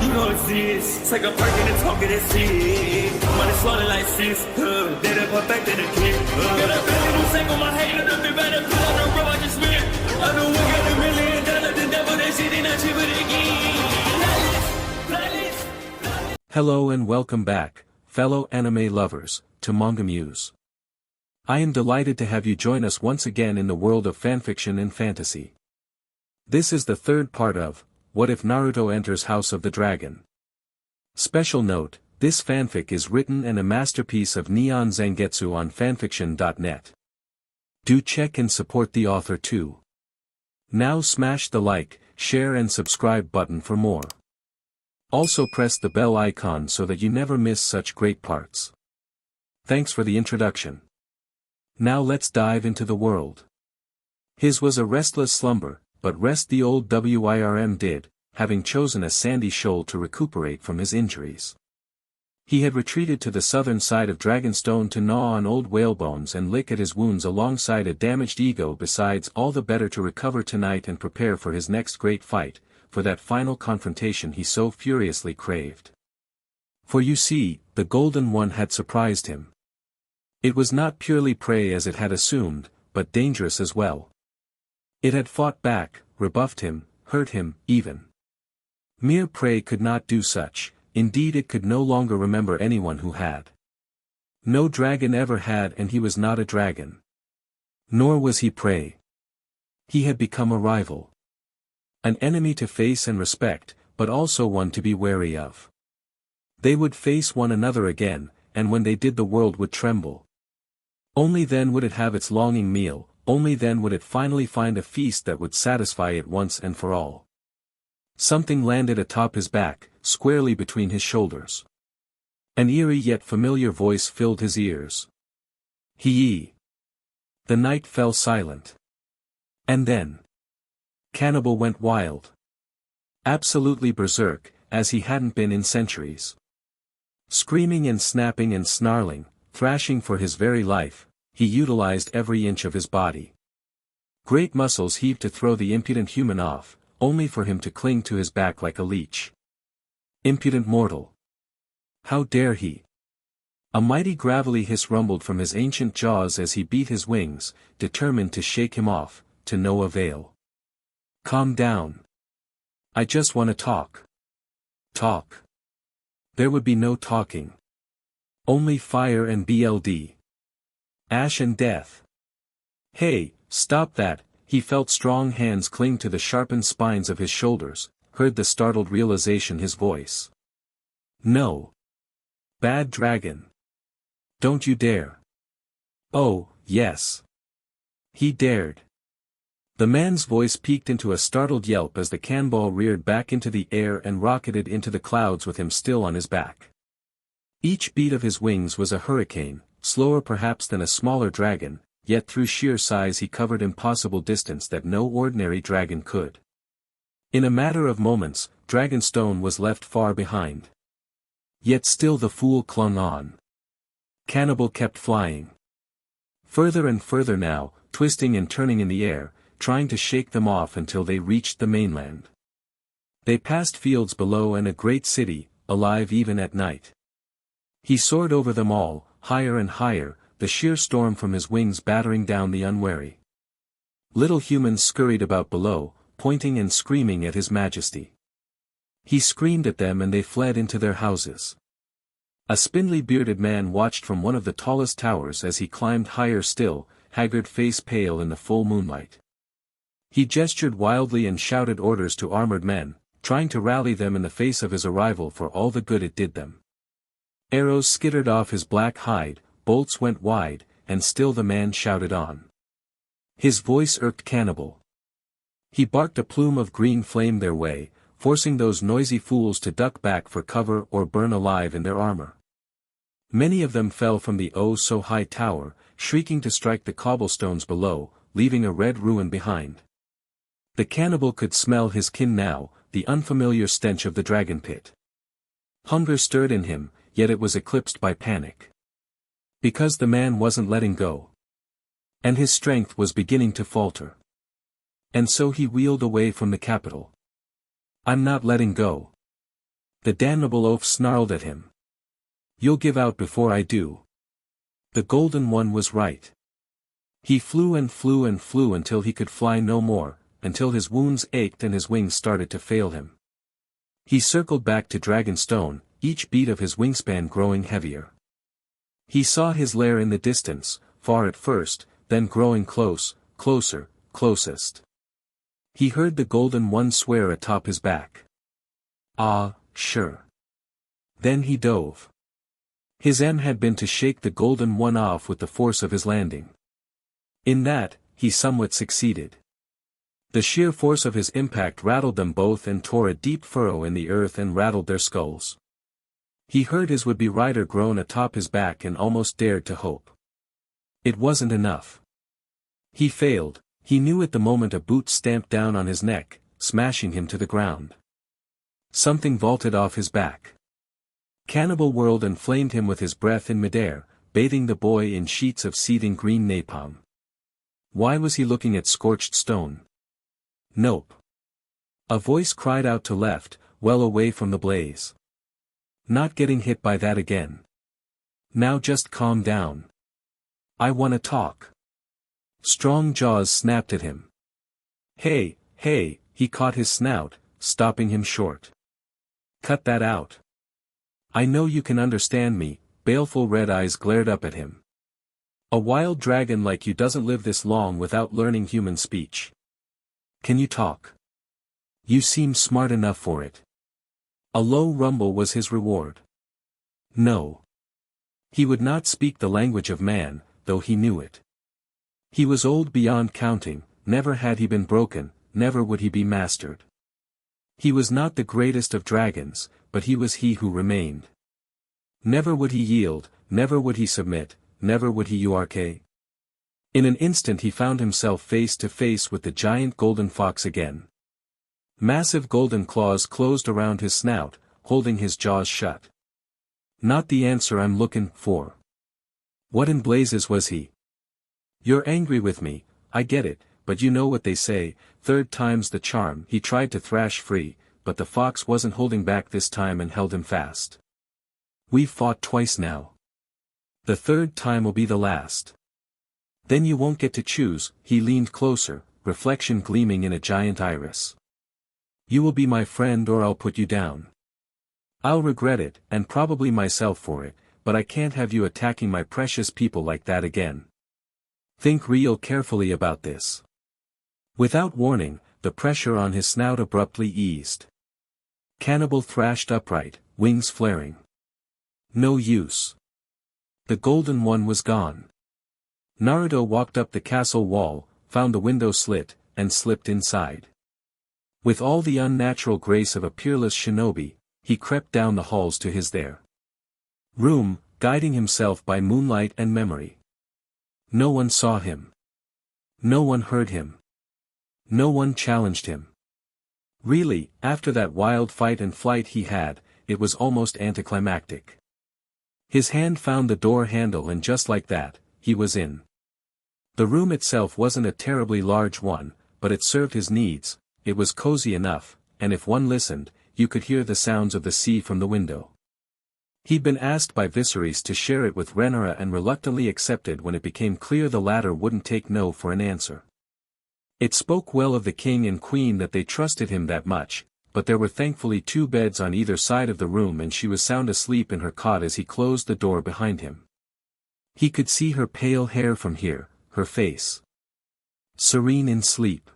You know it's this. Take a perk and a talk of that shit. Money swallowing like sis. Did it perfect in the kid. Got a billion who sang on my head. Look up the better put on the road I just spent. I know we got $1 million. The devil that shit ain't not cheaper again. Hello and welcome back, fellow anime lovers, to MangaMuse. I am delighted to have you join us once again in the world of fanfiction and fantasy. This is the third part of What If Naruto Enters House of the Dragon. Special note, this fanfic is written and a masterpiece of NeonZangetsu on FANFICTIONnet. Do check and support the author too. Now smash the like, share and subscribe button for more. Also press the bell icon so that you never miss such great parts. Thanks for the introduction. Now let's dive into the world. His was a restless slumber, but rest the old WIRM did, having chosen a sandy shoal to recuperate from his injuries. He had retreated to the southern side of Dragonstone to gnaw on old whalebones and lick at his wounds alongside a damaged ego, besides all the better to recover tonight and prepare for his next great fight, for that final confrontation he so furiously craved. For you see, the Golden One had surprised him. It was not purely prey as it had assumed, but dangerous as well. It had fought back, rebuffed him, hurt him, even. Mere prey could not do such, indeed it could no longer remember anyone who had. No dragon ever had, and he was not a dragon. Nor was he prey. He had become a rival. An enemy to face and respect, but also one to be wary of. They would face one another again, and when they did the world would tremble. Only then would it have its longing meal, only then would it finally find a feast that would satisfy it once and for all. Something landed atop his back, squarely between his shoulders. An eerie yet familiar voice filled his ears. Hee. The night fell silent. And then Cannibal went wild. Absolutely berserk, as he hadn't been in centuries. Screaming and snapping and snarling, thrashing for his very life, he utilized every inch of his body. Great muscles heaved to throw the impudent human off, only for him to cling to his back like a leech. Impudent mortal! How dare he! A mighty gravelly hiss rumbled from his ancient jaws as he beat his wings, determined to shake him off, to no avail. Calm down. I just want to talk. Talk. There would be no talking. Only fire and BLD. Ash and death. Hey, stop that, he felt strong hands cling to the sharpened spines of his shoulders, heard the startled realization his voice. No. Bad dragon. Don't you dare. Oh, yes. He dared. The man's voice peaked into a startled yelp as the cannonball reared back into the air and rocketed into the clouds with him still on his back. Each beat of his wings was a hurricane, slower perhaps than a smaller dragon, yet through sheer size he covered impossible distance that no ordinary dragon could. In a matter of moments, Dragonstone was left far behind. Yet still the fool clung on. Cannibal kept flying. Further and further now, twisting and turning in the air, trying to shake them off until they reached the mainland. They passed fields below and a great city, alive even at night. He soared over them all, higher and higher, the sheer storm from his wings battering down the unwary. Little humans scurried about below, pointing and screaming at his majesty. He screamed at them and they fled into their houses. A spindly bearded man watched from one of the tallest towers as he climbed higher still, haggard face pale in the full moonlight. He gestured wildly and shouted orders to armored men, trying to rally them in the face of his arrival for all the good it did them. Arrows skittered off his black hide, bolts went wide, and still the man shouted on. His voice irked Cannibal. He barked a plume of green flame their way, forcing those noisy fools to duck back for cover or burn alive in their armor. Many of them fell from the oh-so-high tower, shrieking to strike the cobblestones below, leaving a red ruin behind. The cannibal could smell his kin now, the unfamiliar stench of the dragon pit. Hunger stirred in him, yet it was eclipsed by panic. Because the man wasn't letting go. And his strength was beginning to falter. And so he wheeled away from the capital. I'm not letting go. The damnable oaf snarled at him. You'll give out before I do. The golden one was right. He flew and flew and flew until he could fly no more, until his wounds ached and his wings started to fail him. He circled back to Dragonstone, each beat of his wingspan growing heavier. He saw his lair in the distance, far at first, then growing close, closer, closest. He heard the golden one swear atop his back. Ah, sure. Then he dove. His aim had been to shake the golden one off with the force of his landing. In that, he somewhat succeeded. The sheer force of his impact rattled them both and tore a deep furrow in the earth and rattled their skulls. He heard his would-be rider groan atop his back and almost dared to hope. It wasn't enough. He failed. He knew at the moment a boot stamped down on his neck, smashing him to the ground. Something vaulted off his back. Cannibal whirled and flamed him with his breath in midair, bathing the boy in sheets of seething green napalm. Why was he looking at scorched stone? Nope. A voice cried out to left, well away from the blaze. Not getting hit by that again. Now just calm down. I wanna talk. Strong jaws snapped at him. Hey, he caught his snout, stopping him short. Cut that out. I know you can understand me. Baleful red eyes glared up at him. A wild dragon like you doesn't live this long without learning human speech. Can you talk? You seem smart enough for it. A low rumble was his reward. No. He would not speak the language of man, though he knew it. He was old beyond counting, never had he been broken, never would he be mastered. He was not the greatest of dragons, but he was he who remained. Never would he yield, never would he submit, never would he urk. In an instant he found himself face to face with the giant golden fox again. Massive golden claws closed around his snout, holding his jaws shut. Not the answer I'm looking for. What in blazes was he? You're angry with me, I get it, but you know what they say, third time's the charm. He tried to thrash free, but the fox wasn't holding back this time and held him fast. We've fought twice now. The third time'll be the last. Then you won't get to choose. He leaned closer, reflection gleaming in a giant iris. You will be my friend or I'll put you down. I'll regret it, and probably myself for it, but I can't have you attacking my precious people like that again. Think real carefully about this. Without warning, the pressure on his snout abruptly eased. Cannibal thrashed upright, wings flaring. No use. The golden one was gone. Naruto walked up the castle wall, found the window slit, and slipped inside. With all the unnatural grace of a peerless shinobi, he crept down the halls to his there room, guiding himself by moonlight and memory. No one saw him. No one heard him. No one challenged him. Really, after that wild fight and flight he had, it was almost anticlimactic. His hand found the door handle and just like that, he was in. The room itself wasn't a terribly large one, but it served his needs. It was cozy enough, and if one listened, you could hear the sounds of the sea from the window. He'd been asked by Viserys to share it with Rhaenyra and reluctantly accepted when it became clear the latter wouldn't take no for an answer. It spoke well of the king and queen that they trusted him that much, but there were thankfully 2 beds on either side of the room and she was sound asleep in her cot as he closed the door behind him. He could see her pale hair from here, her face serene in sleep.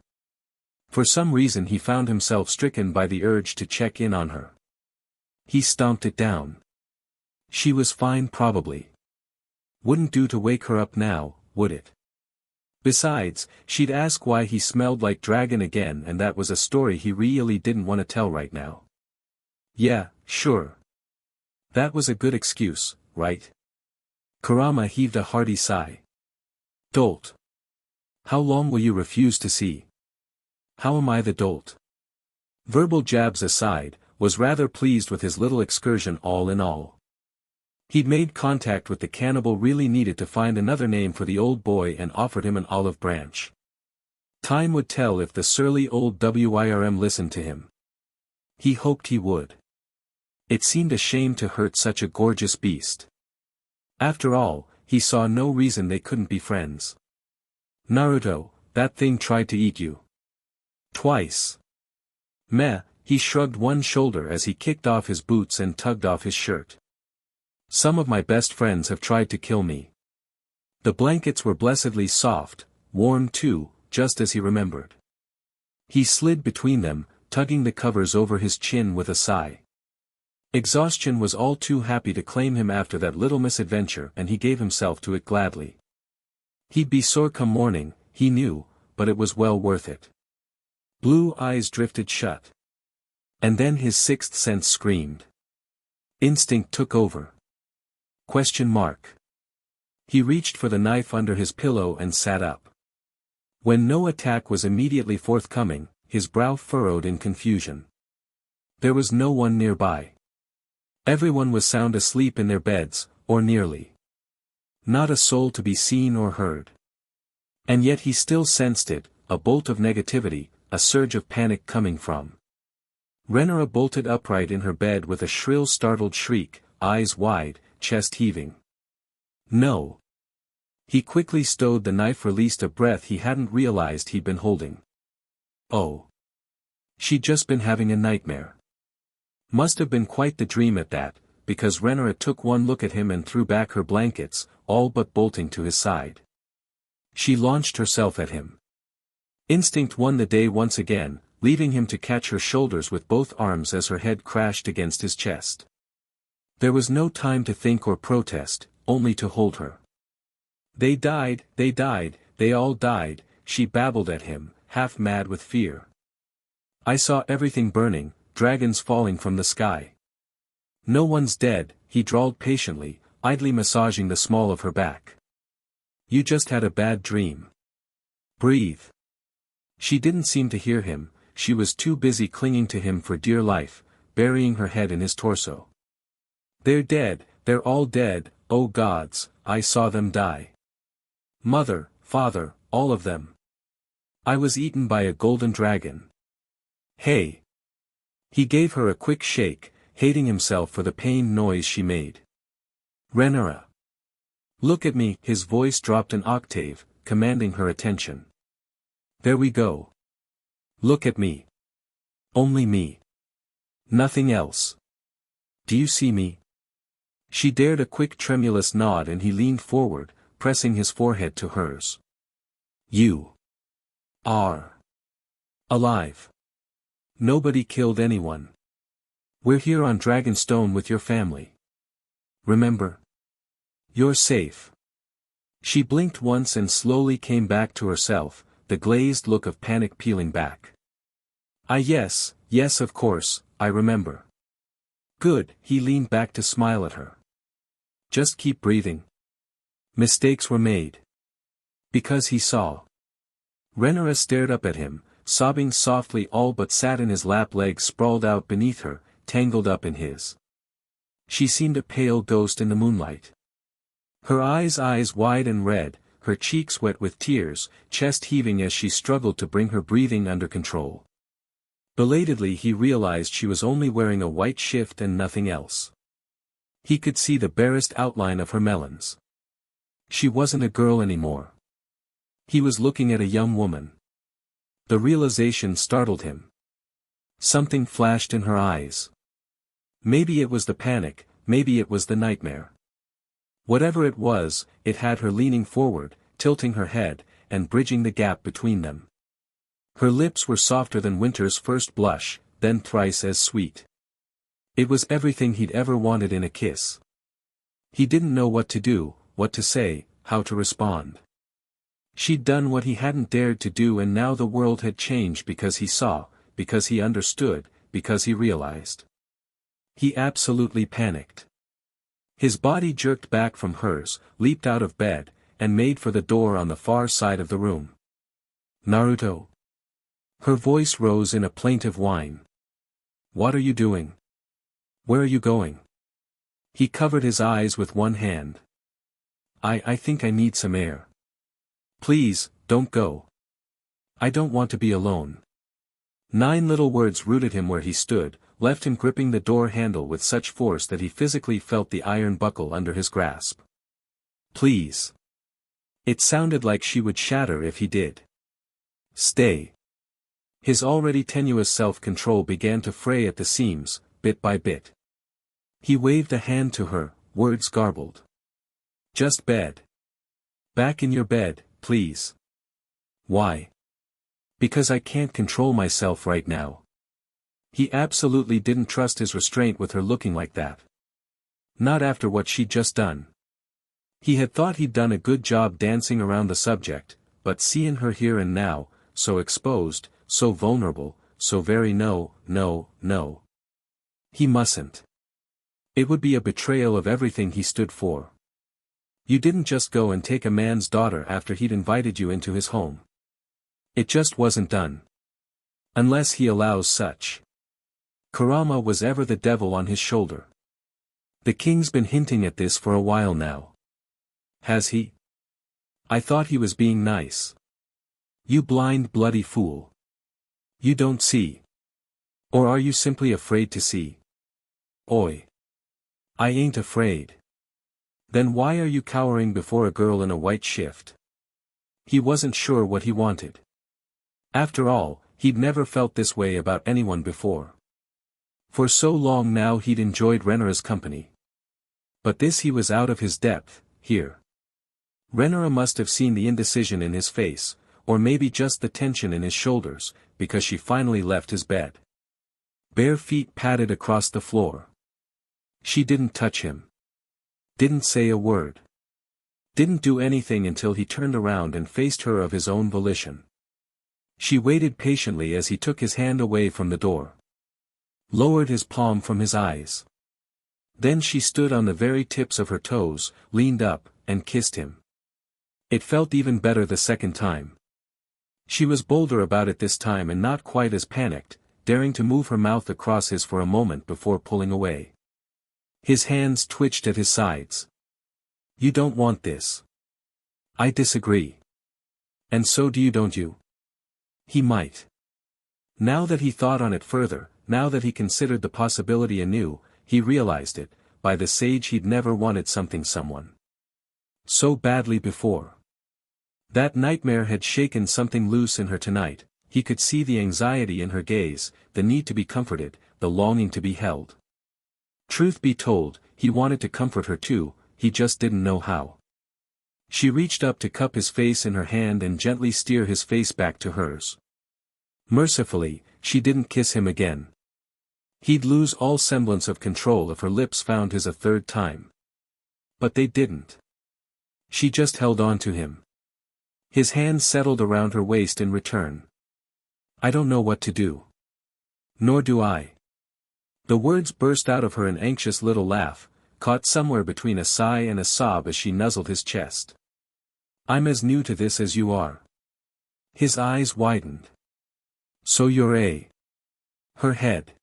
For some reason he found himself stricken by the urge to check in on her. He stomped it down. She was fine probably. Wouldn't do to wake her up now, would it? Besides, she'd ask why he smelled like dragon again and that was a story he really didn't want to tell right now. Yeah, sure. That was a good excuse, right? Kurama heaved a hearty sigh. Dolt. How long will you refuse to see? How am I the dolt? Verbal jabs aside, was rather pleased with his little excursion all in all. He'd made contact with the cannibal really needed to find another name for the old boy and offered him an olive branch. Time would tell if the surly old WIRM listened to him. He hoped he would. It seemed a shame to hurt such a gorgeous beast. After all, he saw no reason they couldn't be friends. Naruto, that thing tried to eat you. Twice. Meh, he shrugged one shoulder as he kicked off his boots and tugged off his shirt. Some of my best friends have tried to kill me. The blankets were blessedly soft, warm too, just as he remembered. He slid between them, tugging the covers over his chin with a sigh. Exhaustion was all too happy to claim him after that little misadventure, and he gave himself to it gladly. He'd be sore come morning, he knew, but it was well worth it. Blue eyes drifted shut. And then his sixth sense screamed. Instinct took over. Question mark. He reached for the knife under his pillow and sat up. When no attack was immediately forthcoming, his brow furrowed in confusion. There was no one nearby. Everyone was sound asleep in their beds, or nearly. Not a soul to be seen or heard. And yet he still sensed it, a bolt of negativity, a surge of panic coming from. Renara bolted upright in her bed with a shrill startled shriek, eyes wide, chest heaving. No. He quickly stowed the knife, released a breath he hadn't realized he'd been holding. Oh. She'd just been having a nightmare. Must have been quite the dream at that, because Renara took one look at him and threw back her blankets, all but bolting to his side. She launched herself at him. Instinct won the day once again, leaving him to catch her shoulders with both arms as her head crashed against his chest. There was no time to think or protest, only to hold her. They died, they all died, she babbled at him, half mad with fear. I saw everything burning, dragons falling from the sky. No one's dead, he drawled patiently, idly massaging the small of her back. You just had a bad dream. Breathe. She didn't seem to hear him, she was too busy clinging to him for dear life, burying her head in his torso. They're dead, they're all dead, oh gods, I saw them die. Mother, father, all of them. I was eaten by a golden dragon. Hey. He gave her a quick shake, hating himself for the pained noise she made. Renara. Look at me, his voice dropped an octave, commanding her attention. There we go. Look at me. Only me. Nothing else. Do you see me? She dared a quick tremulous nod and he leaned forward, pressing his forehead to hers. You are alive. Nobody killed anyone. We're here on Dragonstone with your family. Remember? You're safe. She blinked once and slowly came back to herself, the glazed look of panic peeling back. Yes, of course, I remember. Good, he leaned back to smile at her. Just keep breathing. Mistakes were made. Because he saw. Renara stared up at him, sobbing softly, all but sat in his lap, legs sprawled out beneath her, tangled up in his. She seemed a pale ghost in the moonlight. Her eyes wide and red, her cheeks wet with tears, chest heaving as she struggled to bring her breathing under control. Belatedly he realized she was only wearing a white shift and nothing else. He could see the barest outline of her melons. She wasn't a girl anymore. He was looking at a young woman. The realization startled him. Something flashed in her eyes. Maybe it was the panic, maybe it was the nightmare. Whatever it was, it had her leaning forward, tilting her head, and bridging the gap between them. Her lips were softer than winter's first blush, then thrice as sweet. It was everything he'd ever wanted in a kiss. He didn't know what to do, what to say, how to respond. She'd done what he hadn't dared to do, and now the world had changed because he saw, because he understood, because he realized. He absolutely panicked. His body jerked back from hers, leaped out of bed, and made for the door on the far side of the room. Naruto. Her voice rose in a plaintive whine. What are you doing? Where are you going? He covered his eyes with one hand. I think I need some air. Please, don't go. I don't want to be alone. 9 little words rooted him where he stood, left him gripping the door handle with such force that he physically felt the iron buckle under his grasp. Please. It sounded like she would shatter if he did. Stay. His already tenuous self-control began to fray at the seams, bit by bit. He waved a hand to her, words garbled. Just bed. Back in your bed, please. Why? Because I can't control myself right now. He absolutely didn't trust his restraint with her looking like that. Not after what she'd just done. He had thought he'd done a good job dancing around the subject, but seeing her here and now, so exposed, so vulnerable, so very no. He mustn't. It would be a betrayal of everything he stood for. You didn't just go and take a man's daughter after he'd invited you into his home. It just wasn't done. Unless he allows such. Kurama was ever the devil on his shoulder. The king's been hinting at this for a while now. Has he? I thought he was being nice. You blind bloody fool. You don't see. Or are you simply afraid to see? Oi. I ain't afraid. Then why are you cowering before a girl in a white shift? He wasn't sure what he wanted. After all, he'd never felt this way about anyone before. For so long now he'd enjoyed Renara's company. But this he was out of his depth, here. Renara must have seen the indecision in his face, or maybe just the tension in his shoulders, because she finally left his bed. Bare feet padded across the floor. She didn't touch him. Didn't say a word. Didn't do anything until he turned around and faced her of his own volition. She waited patiently as he took his hand away from the door. Lowered his palm from his eyes. Then she stood on the very tips of her toes, leaned up, and kissed him. It felt even better the second time. She was bolder about it this time and not quite as panicked, daring to move her mouth across his for a moment before pulling away. His hands twitched at his sides. You don't want this. I disagree. And so do you, don't you? He might. Now that he thought on it further, now that he considered the possibility anew, he realized it, by the sage he'd never wanted someone so badly before. That nightmare had shaken something loose in her tonight. He could see the anxiety in her gaze, the need to be comforted, the longing to be held. Truth be told, he wanted to comfort her too, he just didn't know how. She reached up to cup his face in her hand and gently steer his face back to hers. Mercifully, she didn't kiss him again. He'd lose all semblance of control if her lips found his a third time. But they didn't. She just held on to him. His hand settled around her waist in return. I don't know what to do. Nor do I. The words burst out of her an anxious little laugh, caught somewhere between a sigh and a sob as she nuzzled his chest. I'm as new to this as you are. His eyes widened. So you're a... Her head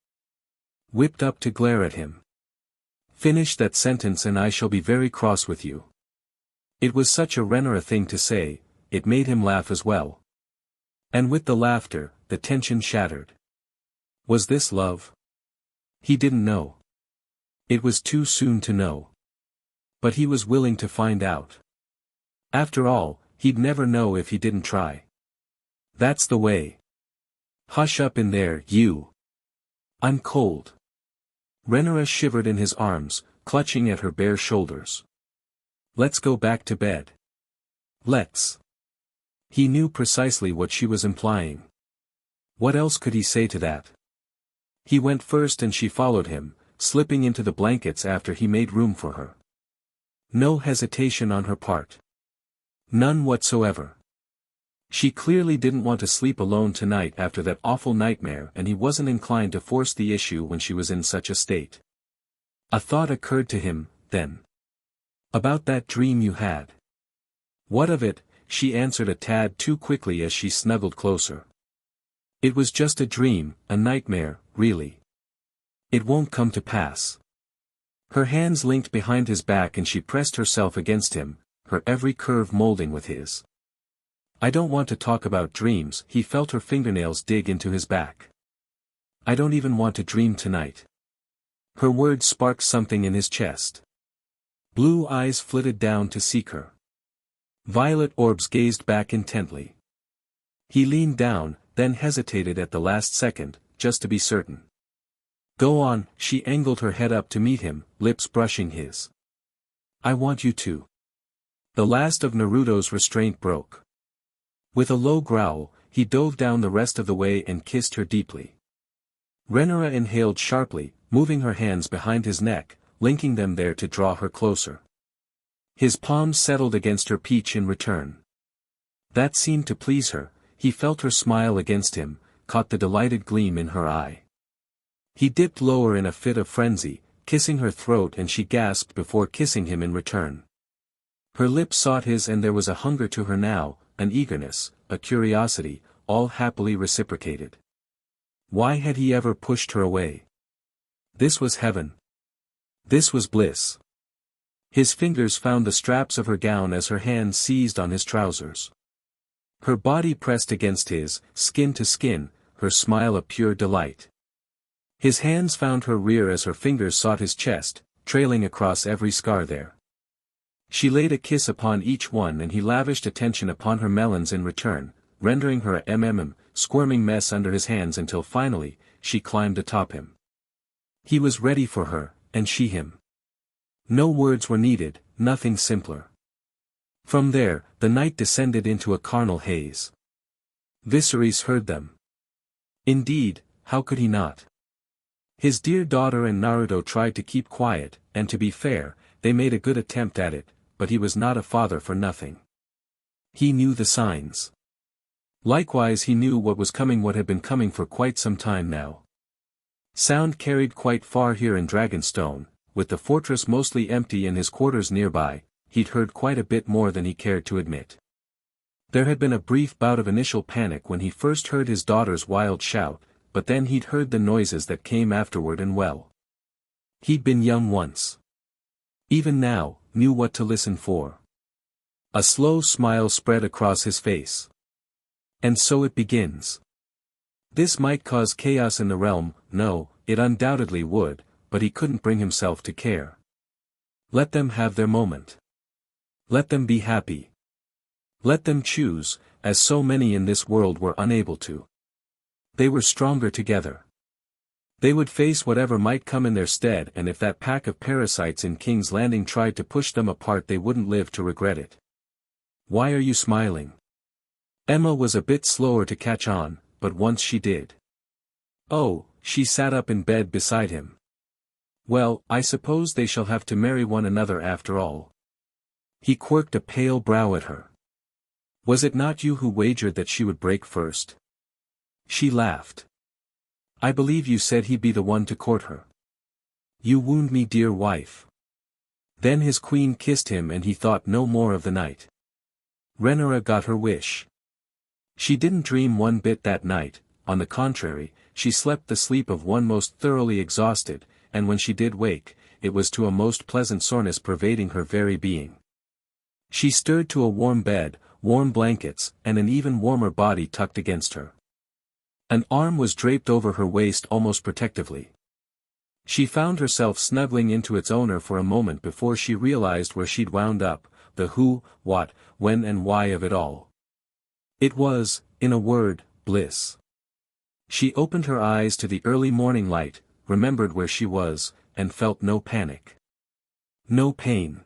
whipped up to glare at him. Finish that sentence and I shall be very cross with you. It was such a Renara thing to say, it made him laugh as well. And with the laughter, the tension shattered. Was this love? He didn't know. It was too soon to know. But he was willing to find out. After all, he'd never know if he didn't try. That's the way. Hush up in there, you. I'm cold. Renara shivered in his arms, clutching at her bare shoulders. Let's go back to bed. Let's. He knew precisely what she was implying. What else could he say to that? He went first and she followed him, slipping into the blankets after he made room for her. No hesitation on her part. None whatsoever. She clearly didn't want to sleep alone tonight after that awful nightmare, and he wasn't inclined to force the issue when she was in such a state. A thought occurred to him, then. About that dream you had. What of it? She answered a tad too quickly as she snuggled closer. It was just a dream, a nightmare, really. It won't come to pass. Her hands linked behind his back and she pressed herself against him, her every curve molding with his. I don't want to talk about dreams. He felt her fingernails dig into his back. I don't even want to dream tonight. Her words sparked something in his chest. Blue eyes flitted down to seek her. Violet orbs gazed back intently. He leaned down, then hesitated at the last second, just to be certain. Go on, she angled her head up to meet him, lips brushing his. I want you to. The last of Naruto's restraint broke. With a low growl, he dove down the rest of the way and kissed her deeply. Rhaenyra inhaled sharply, moving her hands behind his neck, linking them there to draw her closer. His palms settled against her peach in return. That seemed to please her. He felt her smile against him, caught the delighted gleam in her eye. He dipped lower in a fit of frenzy, kissing her throat, and she gasped before kissing him in return. Her lips sought his, and there was a hunger to her now, an eagerness, a curiosity, all happily reciprocated. Why had he ever pushed her away? This was heaven. This was bliss. His fingers found the straps of her gown as her hands seized on his trousers. Her body pressed against his, skin to skin, her smile a pure delight. His hands found her rear as her fingers sought his chest, trailing across every scar there. She laid a kiss upon each one, and he lavished attention upon her melons in return, rendering her a squirming mess under his hands until finally, she climbed atop him. He was ready for her, and she him. No words were needed, nothing simpler. From there, the night descended into a carnal haze. Viserys heard them. Indeed, how could he not? His dear daughter and Naruto tried to keep quiet, and to be fair, they made a good attempt at it, but he was not a father for nothing. He knew the signs. Likewise he knew what was coming, what had been coming for quite some time now. Sound carried quite far here in Dragonstone, with the fortress mostly empty and his quarters nearby. He'd heard quite a bit more than he cared to admit. There had been a brief bout of initial panic when he first heard his daughter's wild shout, but then he'd heard the noises that came afterward, and well. He'd been young once. Even now, knew what to listen for. A slow smile spread across his face. And so it begins. This might cause chaos in the realm. No, it undoubtedly would, but he couldn't bring himself to care. Let them have their moment. Let them be happy. Let them choose, as so many in this world were unable to. They were stronger together. They would face whatever might come in their stead, and if that pack of parasites in King's Landing tried to push them apart, they wouldn't live to regret it. Why are you smiling? Emma was a bit slower to catch on, but once she did. Oh, she sat up in bed beside him. Well, I suppose they shall have to marry one another after all. He quirked a pale brow at her. Was it not you who wagered that she would break first? She laughed. I believe you said he'd be the one to court her. You wound me, dear wife. Then his queen kissed him, and he thought no more of the night. Rhaenyra got her wish. She didn't dream one bit that night. On the contrary, she slept the sleep of one most thoroughly exhausted, and when she did wake, it was to a most pleasant soreness pervading her very being. She stirred to a warm bed, warm blankets, and an even warmer body tucked against her. An arm was draped over her waist almost protectively. She found herself snuggling into its owner for a moment before she realized where she'd wound up, the who, what, when and why of it all. It was, in a word, bliss. She opened her eyes to the early morning light, remembered where she was, and felt no panic. No pain.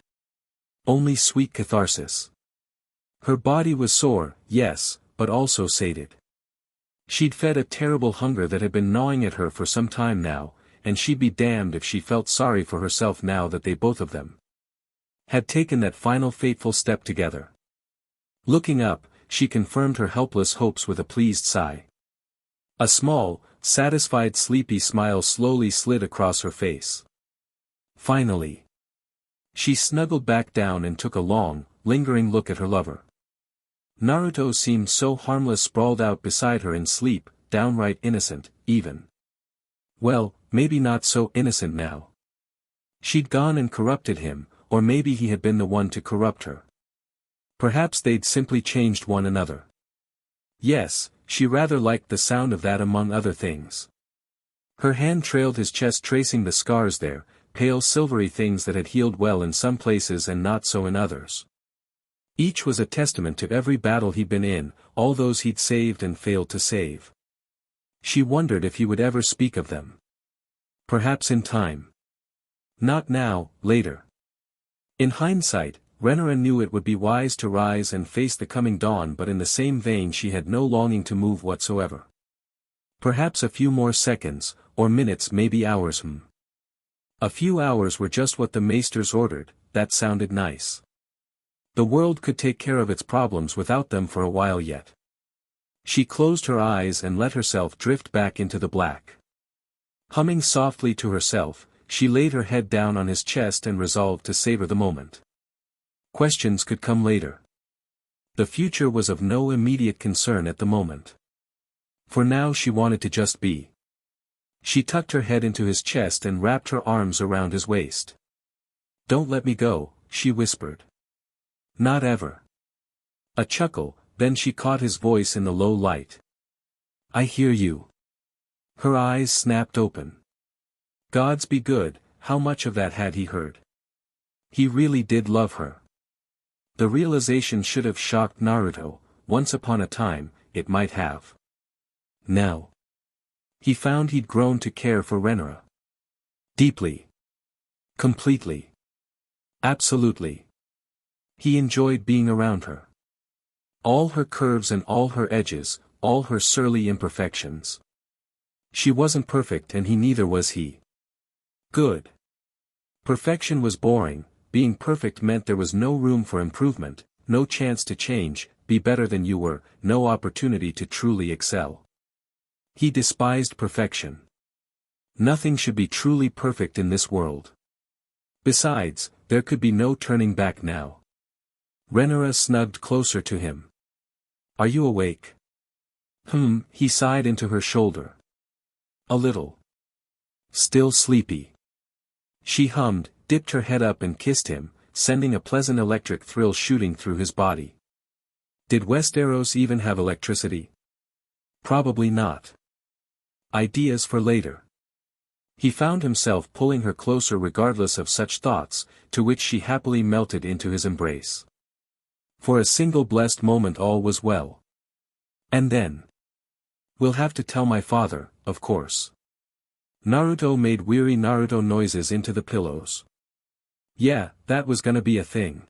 Only sweet catharsis. Her body was sore, yes, but also sated. She'd fed a terrible hunger that had been gnawing at her for some time now, and she'd be damned if she felt sorry for herself now that they both of them had taken that final fateful step together. Looking up, she confirmed her helpless hopes with a pleased sigh. A small, satisfied sleepy smile slowly slid across her face. Finally. She snuggled back down and took a long, lingering look at her lover. Naruto seemed so harmless sprawled out beside her in sleep, downright innocent, even. Well, maybe not so innocent now. She'd gone and corrupted him, or maybe he had been the one to corrupt her. Perhaps they'd simply changed one another. Yes, she rather liked the sound of that among other things. Her hand trailed his chest, tracing the scars there, pale silvery things that had healed well in some places and not so in others. Each was a testament to every battle he'd been in, all those he'd saved and failed to save. She wondered if he would ever speak of them. Perhaps in time. Not now, later. In hindsight, Rhaenyra knew it would be wise to rise and face the coming dawn, but in the same vein she had no longing to move whatsoever. Perhaps a few more seconds, or minutes, maybe hours. A few hours were just what the maesters ordered. That sounded nice. The world could take care of its problems without them for a while yet. She closed her eyes and let herself drift back into the black. Humming softly to herself, she laid her head down on his chest and resolved to savor the moment. Questions could come later. The future was of no immediate concern at the moment. For now she wanted to just be. She tucked her head into his chest and wrapped her arms around his waist. "Don't let me go," she whispered. "Not ever." A chuckle, then she caught his voice in the low light. "I hear you." Her eyes snapped open. Gods be good, how much of that had he heard? He really did love her. The realization should have shocked Naruto. Once upon a time, it might have. Now. He found he'd grown to care for Rhaenyra. Deeply. Completely. Absolutely. He enjoyed being around her. All her curves and all her edges, all her surly imperfections. She wasn't perfect and neither was he. Good. Perfection was boring. Being perfect meant there was no room for improvement, no chance to change, be better than you were, no opportunity to truly excel. He despised perfection. Nothing should be truly perfect in this world. Besides, there could be no turning back now. Rhaenyra snugged closer to him. "Are you awake?" He sighed into her shoulder. "A little." "Still sleepy?" She hummed, dipped her head up and kissed him, sending a pleasant electric thrill shooting through his body. Did Westeros even have electricity? Probably not. Ideas for later. He found himself pulling her closer regardless of such thoughts, to which she happily melted into his embrace. For a single blessed moment all was well. And then. "We'll have to tell my father, of course." Naruto made weary Naruto noises into the pillows. Yeah, that was gonna be a thing.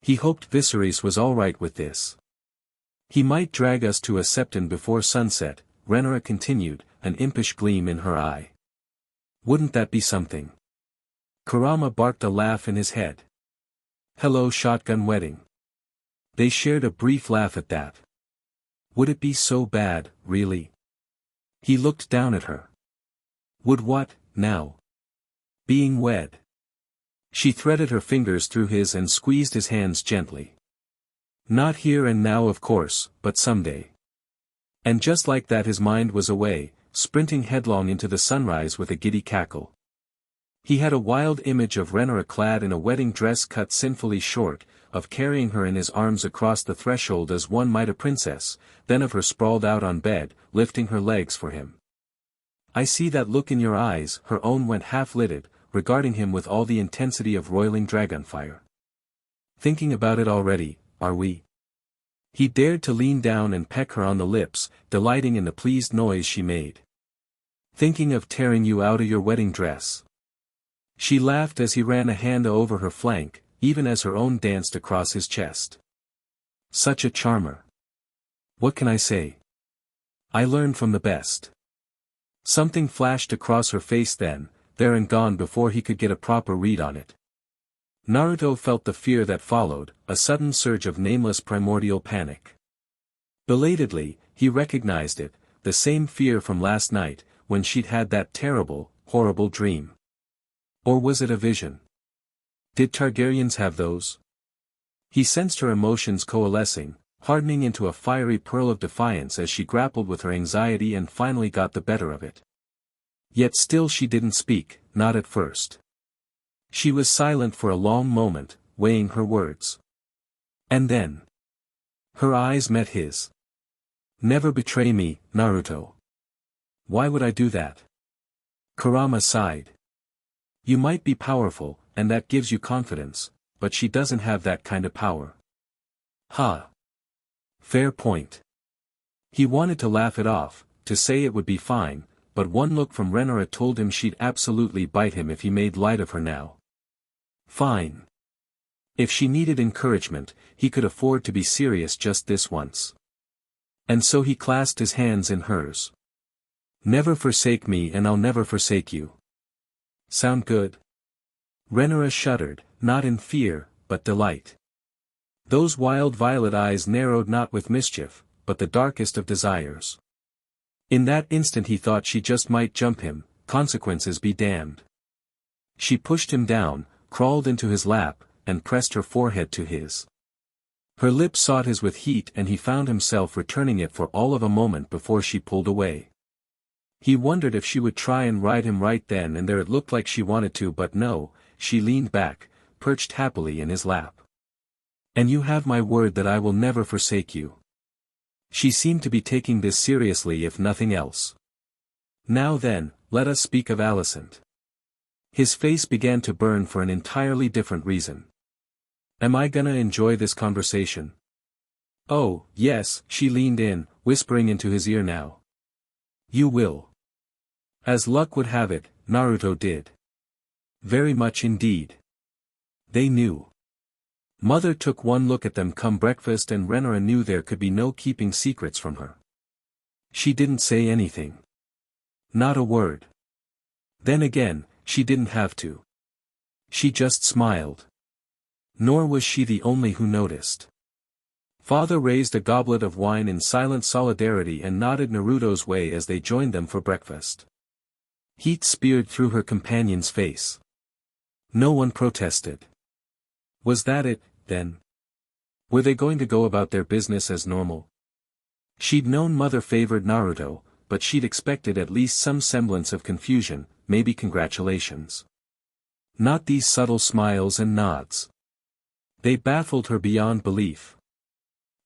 He hoped Viserys was alright with this. "He might drag us to a septon before sunset," Rhaenyra continued, an impish gleam in her eye. "Wouldn't that be something?" Kurama barked a laugh in his head. "Hello, shotgun wedding." They shared a brief laugh at that. Would it be so bad, really? He looked down at her. Would what, now? Being wed. She threaded her fingers through his and squeezed his hands gently. Not here and now of course, but someday. And just like that his mind was away, sprinting headlong into the sunrise with a giddy cackle. He had a wild image of Rhaenyra clad in a wedding dress cut sinfully short, of carrying her in his arms across the threshold as one might a princess, then of her sprawled out on bed, lifting her legs for him. "I see that look in your eyes," her own went half-lidded, regarding him with all the intensity of roiling dragonfire. "Thinking about it already, are we?" He dared to lean down and peck her on the lips, delighting in the pleased noise she made. "Thinking of tearing you out of your wedding dress." She laughed as he ran a hand over her flank, even as her own danced across his chest. Such a charmer. What can I say? I learned from the best. Something flashed across her face then, there and gone before he could get a proper read on it. Naruto felt the fear that followed, a sudden surge of nameless primordial panic. Belatedly, he recognized it, the same fear from last night, when she'd had that terrible, horrible dream. Or was it a vision? Did Targaryens have those? He sensed her emotions coalescing, hardening into a fiery pearl of defiance as she grappled with her anxiety and finally got the better of it. Yet still she didn't speak, not at first. She was silent for a long moment, weighing her words. And then. Her eyes met his. "Never betray me, Naruto." "Why would I do that?" Kurama sighed. You might be powerful, and that gives you confidence, but she doesn't have that kind of power. Huh. Fair point. He wanted to laugh it off, to say it would be fine, but one look from Renara told him she'd absolutely bite him if he made light of her now. Fine. If she needed encouragement, he could afford to be serious just this once. And so he clasped his hands in hers. Never forsake me and I'll never forsake you. Sound good? Renara shuddered, not in fear, but delight. Those wild violet eyes narrowed not with mischief, but the darkest of desires. In that instant he thought she just might jump him, consequences be damned. She pushed him down, crawled into his lap, and pressed her forehead to his. Her lips sought his with heat and he found himself returning it for all of a moment before she pulled away. He wondered if she would try and ride him right then and there. It looked like she wanted to, but no, she leaned back, perched happily in his lap. And you have my word that I will never forsake you. She seemed to be taking this seriously if nothing else. Now then, let us speak of Alicent. His face began to burn for an entirely different reason. Am I gonna enjoy this conversation? Oh, yes, she leaned in, whispering into his ear now. You will. As luck would have it, Naruto did. Very much indeed. They knew. Mother took one look at them come breakfast and Renara knew there could be no keeping secrets from her. She didn't say anything. Not a word. Then again, she didn't have to. She just smiled. Nor was she the only who noticed. Father raised a goblet of wine in silent solidarity and nodded Naruto's way as they joined them for breakfast. Heat speared through her companion's face. No one protested. Was that it, then? Were they going to go about their business as normal? She'd known Mother favored Naruto, but she'd expected at least some semblance of confusion, maybe congratulations. Not these subtle smiles and nods. They baffled her beyond belief.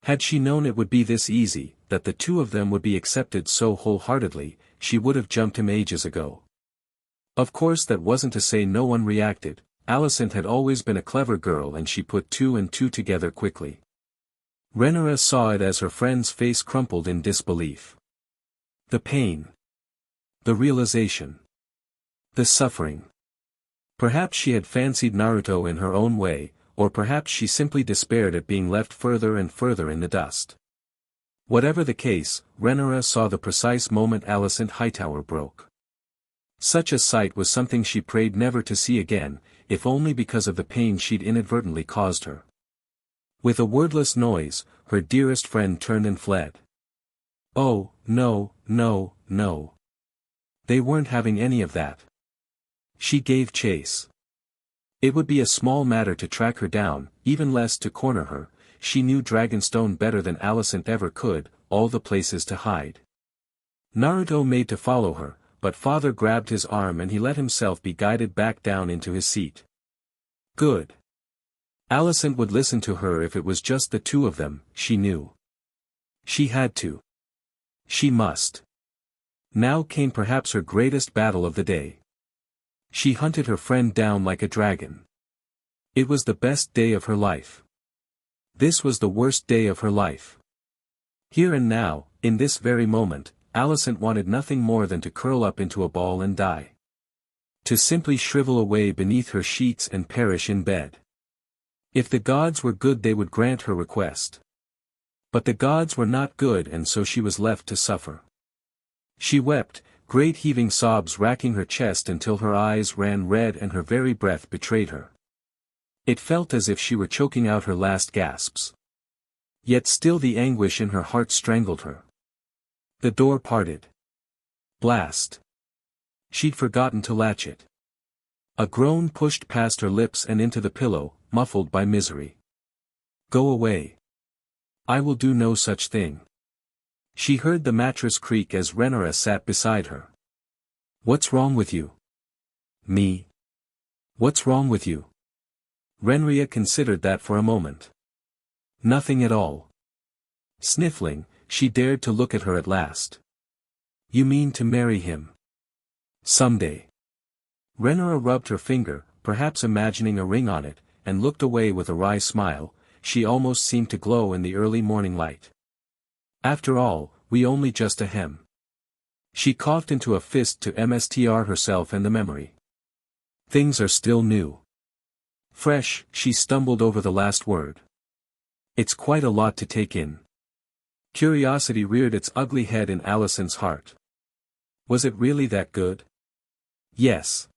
Had she known it would be this easy, that the two of them would be accepted so wholeheartedly, she would have jumped him ages ago. Of course that wasn't to say no one reacted. Alicent had always been a clever girl and she put two and two together quickly. Renara saw it as her friend's face crumpled in disbelief. The pain. The realization. The suffering. Perhaps she had fancied Naruto in her own way, or perhaps she simply despaired at being left further and further in the dust. Whatever the case, Renara saw the precise moment Alicent Hightower broke. Such a sight was something she prayed never to see again, if only because of the pain she'd inadvertently caused her. With a wordless noise, her dearest friend turned and fled. Oh, no, no, no. They weren't having any of that. She gave chase. It would be a small matter to track her down, even less to corner her. She knew Dragonstone better than Alicent ever could, all the places to hide. Naruto made to follow her, but father grabbed his arm and he let himself be guided back down into his seat. Good. Alicent would listen to her if it was just the two of them, she knew. She had to. She must. Now came perhaps her greatest battle of the day. She hunted her friend down like a dragon. It was the best day of her life. This was the worst day of her life. Here and now, in this very moment, Alicent wanted nothing more than to curl up into a ball and die. To simply shrivel away beneath her sheets and perish in bed. If the gods were good they would grant her request. But the gods were not good and so she was left to suffer. She wept, great heaving sobs racking her chest until her eyes ran red and her very breath betrayed her. It felt as if she were choking out her last gasps. Yet still the anguish in her heart strangled her. The door parted. Blast. She'd forgotten to latch it. A groan pushed past her lips and into the pillow, muffled by misery. Go away. I will do no such thing. She heard the mattress creak as Renara sat beside her. What's wrong with you? Me? What's wrong with you? Renria considered that for a moment. Nothing at all. Sniffling, she dared to look at her at last. You mean to marry him? Someday. Renera rubbed her finger, perhaps imagining a ring on it, and looked away with a wry smile. She almost seemed to glow in the early morning light. After all, we only just ahem. She coughed into a fist to mstr herself and the memory. Things are still new. Fresh, she stumbled over the last word. It's quite a lot to take in. Curiosity reared its ugly head in Allison's heart. Was it really that good? Yes.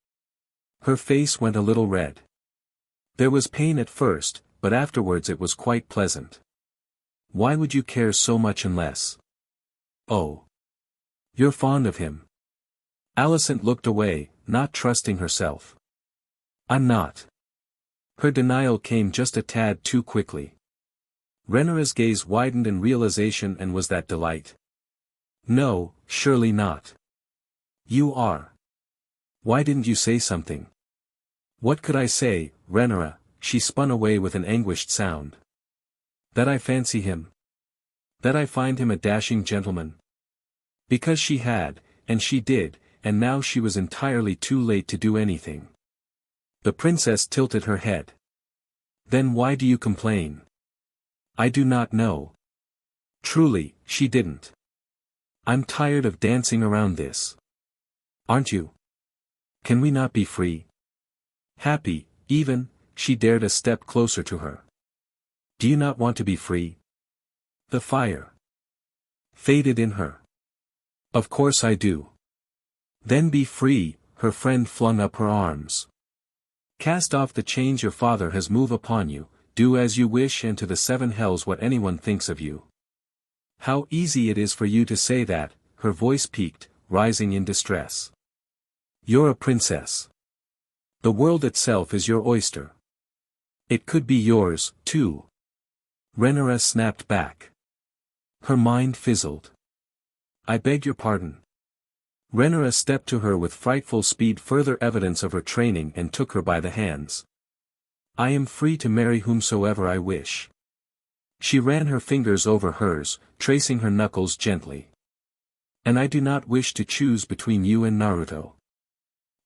Her face went a little red. There was pain at first, but afterwards it was quite pleasant. Why would you care so much unless? Oh. You're fond of him. Allison looked away, not trusting herself. I'm not. Her denial came just a tad too quickly. Renera's gaze widened in realization, and was that delight? No, surely not. You are. Why didn't you say something? What could I say, Renera? She spun away with an anguished sound. That I fancy him. That I find him a dashing gentleman. Because she had, and she did, and now she was entirely too late to do anything. The princess tilted her head. Then why do you complain? I do not know. Truly, she didn't. I'm tired of dancing around this. Aren't you? Can we not be free? Happy, even? She dared a step closer to her. Do you not want to be free? The fire faded in her. Of course I do. Then be free, her friend flung up her arms. Cast off the chains your father has moved upon you, do as you wish, and to the seven hells what anyone thinks of you. How easy it is for you to say that, her voice peaked, rising in distress. You're a princess. The world itself is your oyster. It could be yours, too. Renera snapped back. Her mind fizzled. I beg your pardon. Renera stepped to her with frightful speed, further evidence of her training, and took her by the hands. I am free to marry whomsoever I wish. She ran her fingers over hers, tracing her knuckles gently. And I do not wish to choose between you and Naruto.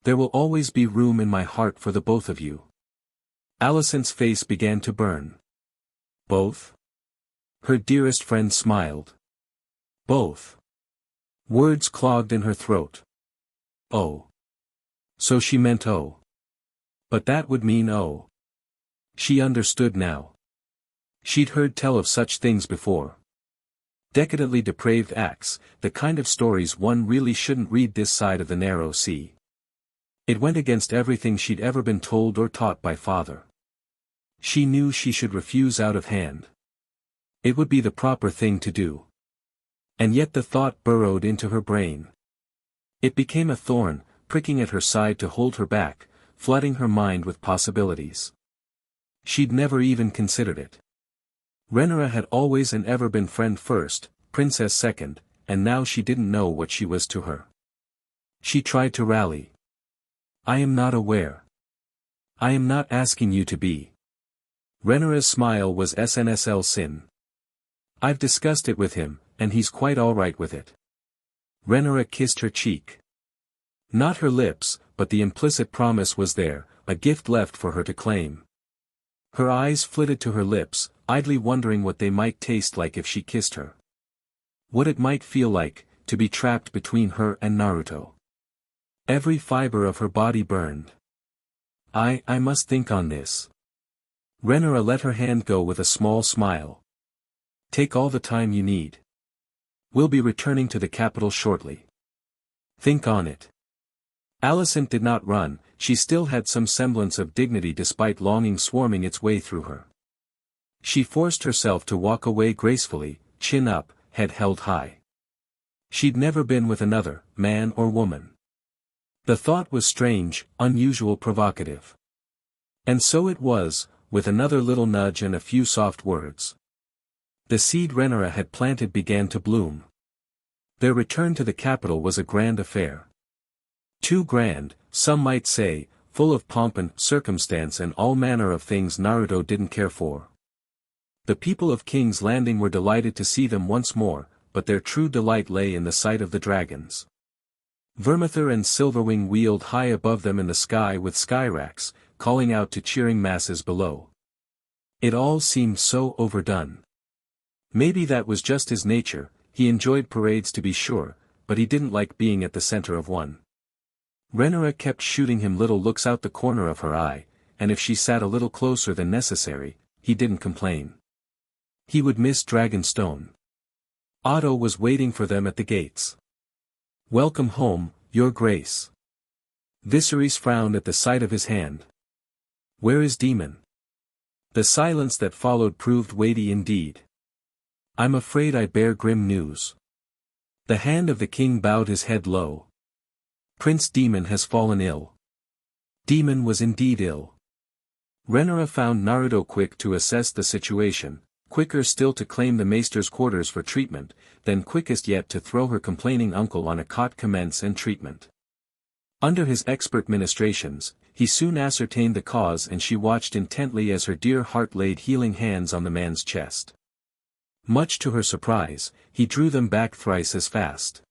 There will always be room in my heart for the both of you. Allison's face began to burn. Both? Her dearest friend smiled. Both. Words clogged in her throat. Oh. So she meant oh. But that would mean oh. She understood now. She'd heard tell of such things before. Decadently depraved acts, the kind of stories one really shouldn't read this side of the narrow sea. It went against everything she'd ever been told or taught by father. She knew she should refuse out of hand. It would be the proper thing to do. And yet the thought burrowed into her brain. It became a thorn, pricking at her side to hold her back, flooding her mind with possibilities. She'd never even considered it. Renera had always and ever been friend first, princess second, and now she didn't know what she was to her. She tried to rally. I am not aware. I am not asking you to be. Renera's smile was SNSL sin. I've discussed it with him, and he's quite alright with it. Renera kissed her cheek. Not her lips, but the implicit promise was there, a gift left for her to claim. Her eyes flitted to her lips, idly wondering what they might taste like if she kissed her. What it might feel like, to be trapped between her and Naruto. Every fiber of her body burned. I must think on this. Renera let her hand go with a small smile. Take all the time you need. We'll be returning to the capital shortly. Think on it. Allison did not run, she still had some semblance of dignity despite longing swarming its way through her. She forced herself to walk away gracefully, chin up, head held high. She'd never been with another, man or woman. The thought was strange, unusual, provocative. And so it was, with another little nudge and a few soft words. The seed Renera had planted began to bloom. Their return to the capital was a grand affair. Too grand, some might say, full of pomp and circumstance and all manner of things Naruto didn't care for. The people of King's Landing were delighted to see them once more, but their true delight lay in the sight of the dragons. Vermithor and Silverwing wheeled high above them in the sky with skyracks, calling out to cheering masses below. It all seemed so overdone. Maybe that was just his nature, he enjoyed parades to be sure, but he didn't like being at the center of one. Rhaenyra kept shooting him little looks out the corner of her eye, and if she sat a little closer than necessary, he didn't complain. He would miss Dragonstone. Otto was waiting for them at the gates. "Welcome home, Your Grace." Viserys frowned at the sight of his hand. "Where is Daemon?" The silence that followed proved weighty indeed. "I'm afraid I bear grim news." The hand of the king bowed his head low. "Prince Daemon has fallen ill." Daemon was indeed ill. Rhaenyra found Naruto quick to assess the situation, quicker still to claim the maester's quarters for treatment, then quickest yet to throw her complaining uncle on a cot commence and treatment. Under his expert ministrations, he soon ascertained the cause and she watched intently as her dear heart laid healing hands on the man's chest. Much to her surprise, he drew them back thrice as fast.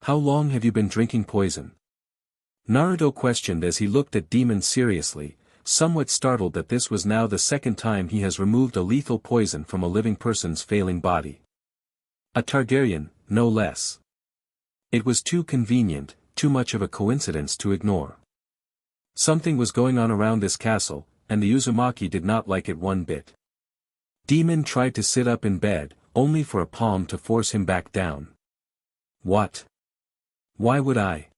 "How long have you been drinking poison?" Naruto questioned as he looked at Daemon seriously, somewhat startled that this was now the second time he has removed a lethal poison from a living person's failing body. A Targaryen, no less. It was too convenient, too much of a coincidence to ignore. Something was going on around this castle, and the Uzumaki did not like it one bit. Daemon tried to sit up in bed, only for a palm to force him back down. "What? Why would I?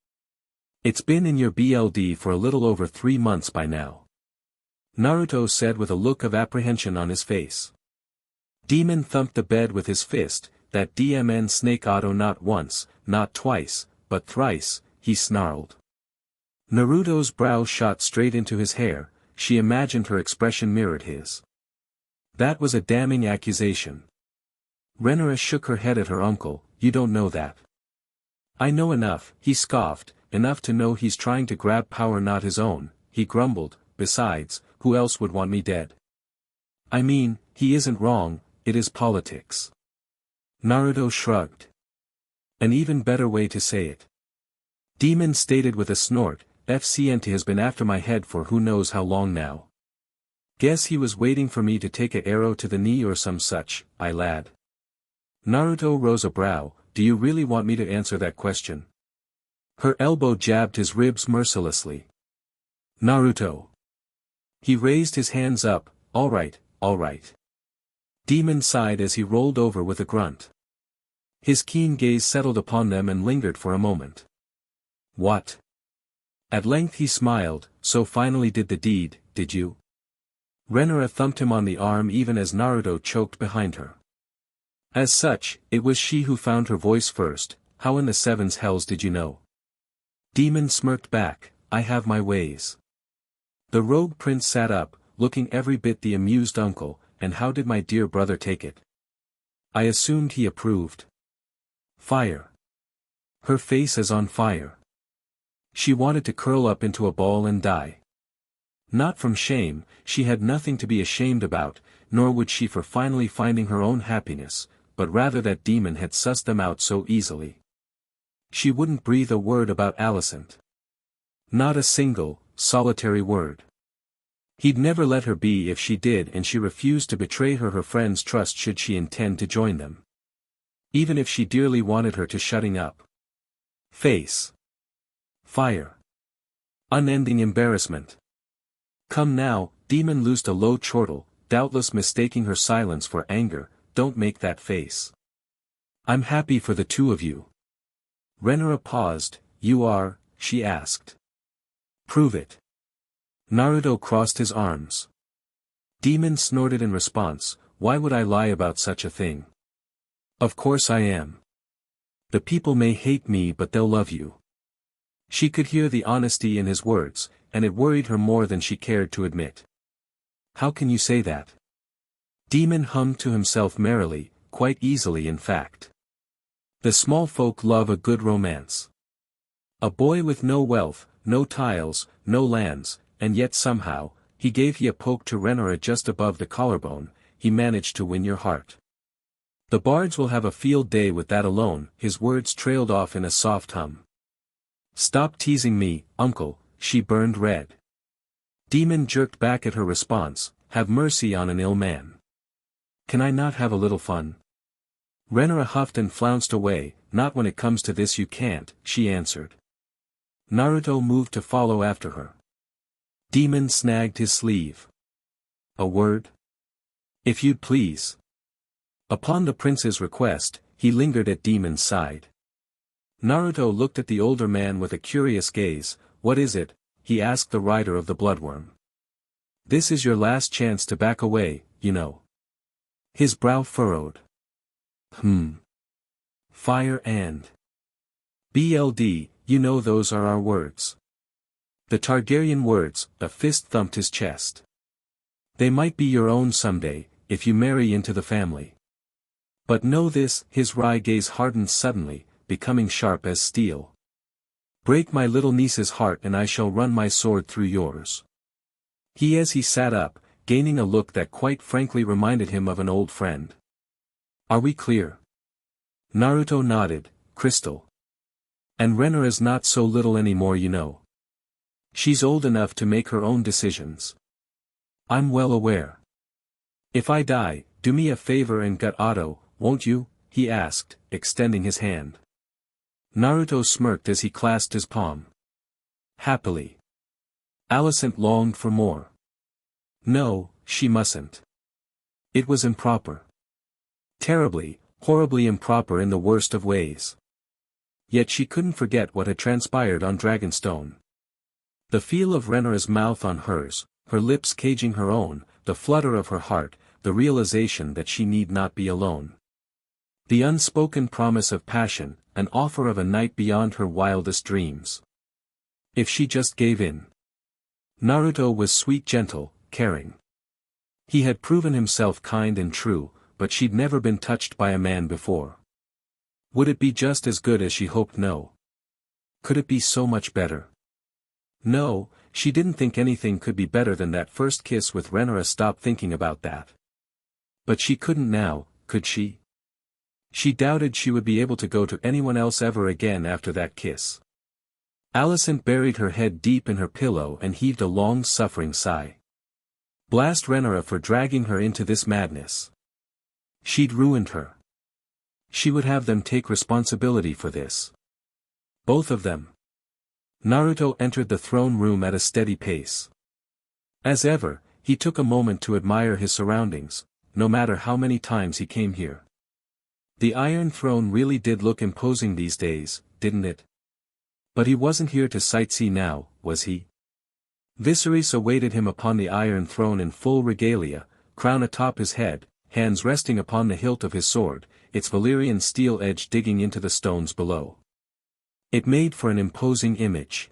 It's been in your BLD for a little over 3 months by now," Naruto said with a look of apprehension on his face. Daemon thumped the bed with his fist, "That DMN snake Otto not once, not twice, but thrice," he snarled. Naruto's brow shot straight into his hair, she imagined her expression mirrored his. That was a damning accusation. Rhaenyra shook her head at her uncle, "You don't know that." "I know enough," he scoffed, "enough to know he's trying to grab power not his own," he grumbled, "besides, who else would want me dead?" "I mean, he isn't wrong, it is politics." Naruto shrugged. "An even better way to say it." Daemon stated with a snort, "FCNT has been after my head for who knows how long now. Guess he was waiting for me to take a arrow to the knee or some such, lad." Naruto rose a brow, "Do you really want me to answer that question?" Her elbow jabbed his ribs mercilessly. "Naruto." He raised his hands up, all right. Daemon sighed as he rolled over with a grunt. His keen gaze settled upon them and lingered for a moment. "What?" At length he smiled, "So finally did the deed, did you?" Rhaenyra thumped him on the arm even as Naruto choked behind her. As such, it was she who found her voice first. "How in the seven's hells did you know?" Daemon smirked back, "I have my ways." The rogue prince sat up, looking every bit the amused uncle, "And how did my dear brother take it?" "I assumed he approved." Fire. Her face is on fire. She wanted to curl up into a ball and die. Not from shame, she had nothing to be ashamed about, nor would she for finally finding her own happiness, but rather that Daemon had sussed them out so easily. She wouldn't breathe a word about Alicent. Not a single, solitary word. He'd never let her be if she did, and she refused to betray her friend's trust should she intend to join them. Even if she dearly wanted her to shutting up. Face. Fire. Unending embarrassment. "Come now," Daemon loosed a low chortle, doubtless mistaking her silence for anger, "don't make that face. I'm happy for the two of you." Rhaenyra paused, "You are?" she asked. "Prove it." Naruto crossed his arms. Daemon snorted in response, "Why would I lie about such a thing? Of course I am. The people may hate me but they'll love you." She could hear the honesty in his words, and it worried her more than she cared to admit. "How can you say that?" Daemon hummed to himself merrily, quite easily in fact. The small folk love a good romance. A boy with no wealth, no tiles, no lands, and yet somehow, he gave a poke to Rhaenyra just above the collarbone, he managed to win your heart. The bards will have a field day with that alone, his words trailed off in a soft hum. Stop teasing me, uncle, she burned red. Demon jerked back at her response, have mercy on an ill man. Can I not have a little fun? Renara huffed and flounced away, not when it comes to this you can't, she answered. Naruto moved to follow after her. Demon snagged his sleeve. A word? If you'd please. Upon the prince's request, he lingered at Demon's side. Naruto looked at the older man with a curious gaze. What is it? He asked the rider of the bloodworm. This is your last chance to back away, you know. His brow furrowed. Fire and BLD, you know those are our words. The Targaryen words, a fist thumped his chest. They might be your own someday, if you marry into the family. But know this, his wry gaze hardened suddenly, becoming sharp as steel. Break my little niece's heart and I shall run my sword through yours. He sat up, gaining a look that quite frankly reminded him of an old friend. Are we clear? Naruto nodded, crystal. And Renara's not so little anymore, you know. She's old enough to make her own decisions. I'm well aware. If I die, do me a favor and gut Otto, won't you? He asked, extending his hand. Naruto smirked as he clasped his palm. Happily. Alicent longed for more. No, she mustn't. It was improper. Terribly, horribly improper in the worst of ways. Yet she couldn't forget what had transpired on Dragonstone. The feel of Renara's mouth on hers, her lips caging her own, the flutter of her heart, the realization that she need not be alone. The unspoken promise of passion, an offer of a night beyond her wildest dreams. If she just gave in. Naruto was sweet, gentle, caring. He had proven himself kind and true, but she'd never been touched by a man before. Would it be just as good as she hoped? No. Could it be so much better? No, she didn't think anything could be better than that first kiss with Renara. Stop thinking about that. But she couldn't now, could she? She doubted she would be able to go to anyone else ever again after that kiss. Alicent buried her head deep in her pillow and heaved a long suffering sigh. Blast Renara for dragging her into this madness. She'd ruined her. She would have them take responsibility for this. Both of them. Naruto entered the throne room at a steady pace. As ever, he took a moment to admire his surroundings, no matter how many times he came here. The Iron Throne really did look imposing these days, didn't it? But he wasn't here to sightsee now, was he? Viserys awaited him upon the Iron Throne in full regalia, crown atop his head, hands resting upon the hilt of his sword, its Valyrian steel edge digging into the stones below. It made for an imposing image.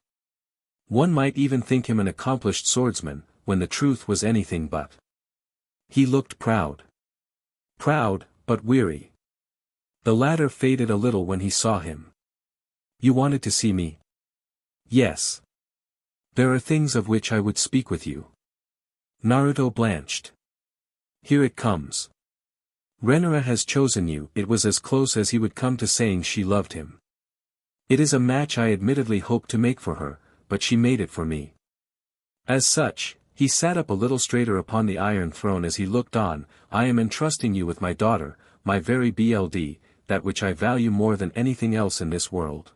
One might even think him an accomplished swordsman, when the truth was anything but. He looked proud. Proud, but weary. The latter faded a little when he saw him. You wanted to see me? Yes. There are things of which I would speak with you. Naruto blanched. Here it comes. Renara has chosen you. It was as close as he would come to saying she loved him. It is a match I admittedly hoped to make for her, but she made it for me. As such, he sat up a little straighter upon the Iron Throne as he looked on. I am entrusting you with my daughter, my very BLD, that which I value more than anything else in this world.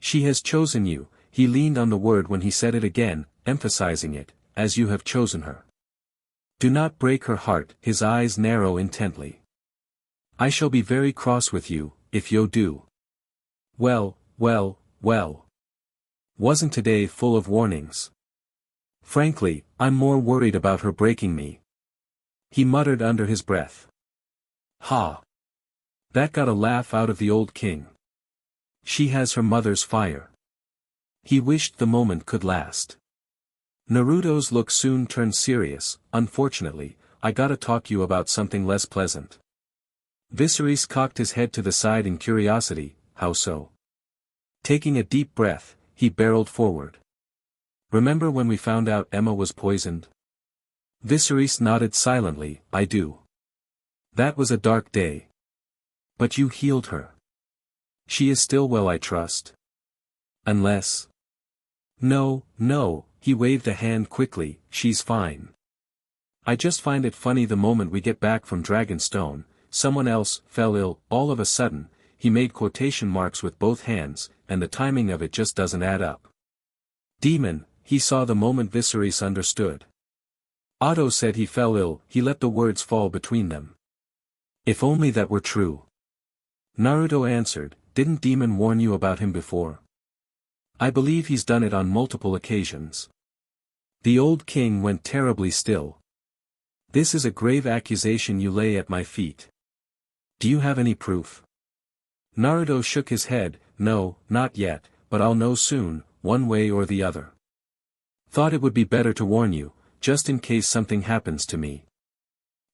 She has chosen you. He leaned on the word when he said it again, emphasizing it, as you have chosen her. Do not break her heart. His eyes narrow intently. I shall be very cross with you, if you do. Well. Wasn't today full of warnings? Frankly, I'm more worried about her breaking me. He muttered under his breath. Ha! That got a laugh out of the old king. She has her mother's fire. He wished the moment could last. Naruto's look soon turned serious. Unfortunately, I gotta talk you about something less pleasant. Viserys cocked his head to the side in curiosity. How so? Taking a deep breath, he barreled forward. Remember when we found out Emma was poisoned? Viserys nodded silently. I do. That was a dark day. But you healed her. She is still well, I trust. Unless... No, no, he waved a hand quickly, she's fine. I just find it funny the moment we get back from Dragonstone, someone else fell ill, all of a sudden, he made quotation marks with both hands, and the timing of it just doesn't add up. Demon, he saw the moment Viserys understood. Otto said he fell ill, he let the words fall between them. If only that were true. Naruto answered, didn't Demon warn you about him before? I believe he's done it on multiple occasions. The old king went terribly still. This is a grave accusation you lay at my feet. Do you have any proof? Naruto shook his head, no, not yet, but I'll know soon, one way or the other. Thought it would be better to warn you, just in case something happens to me.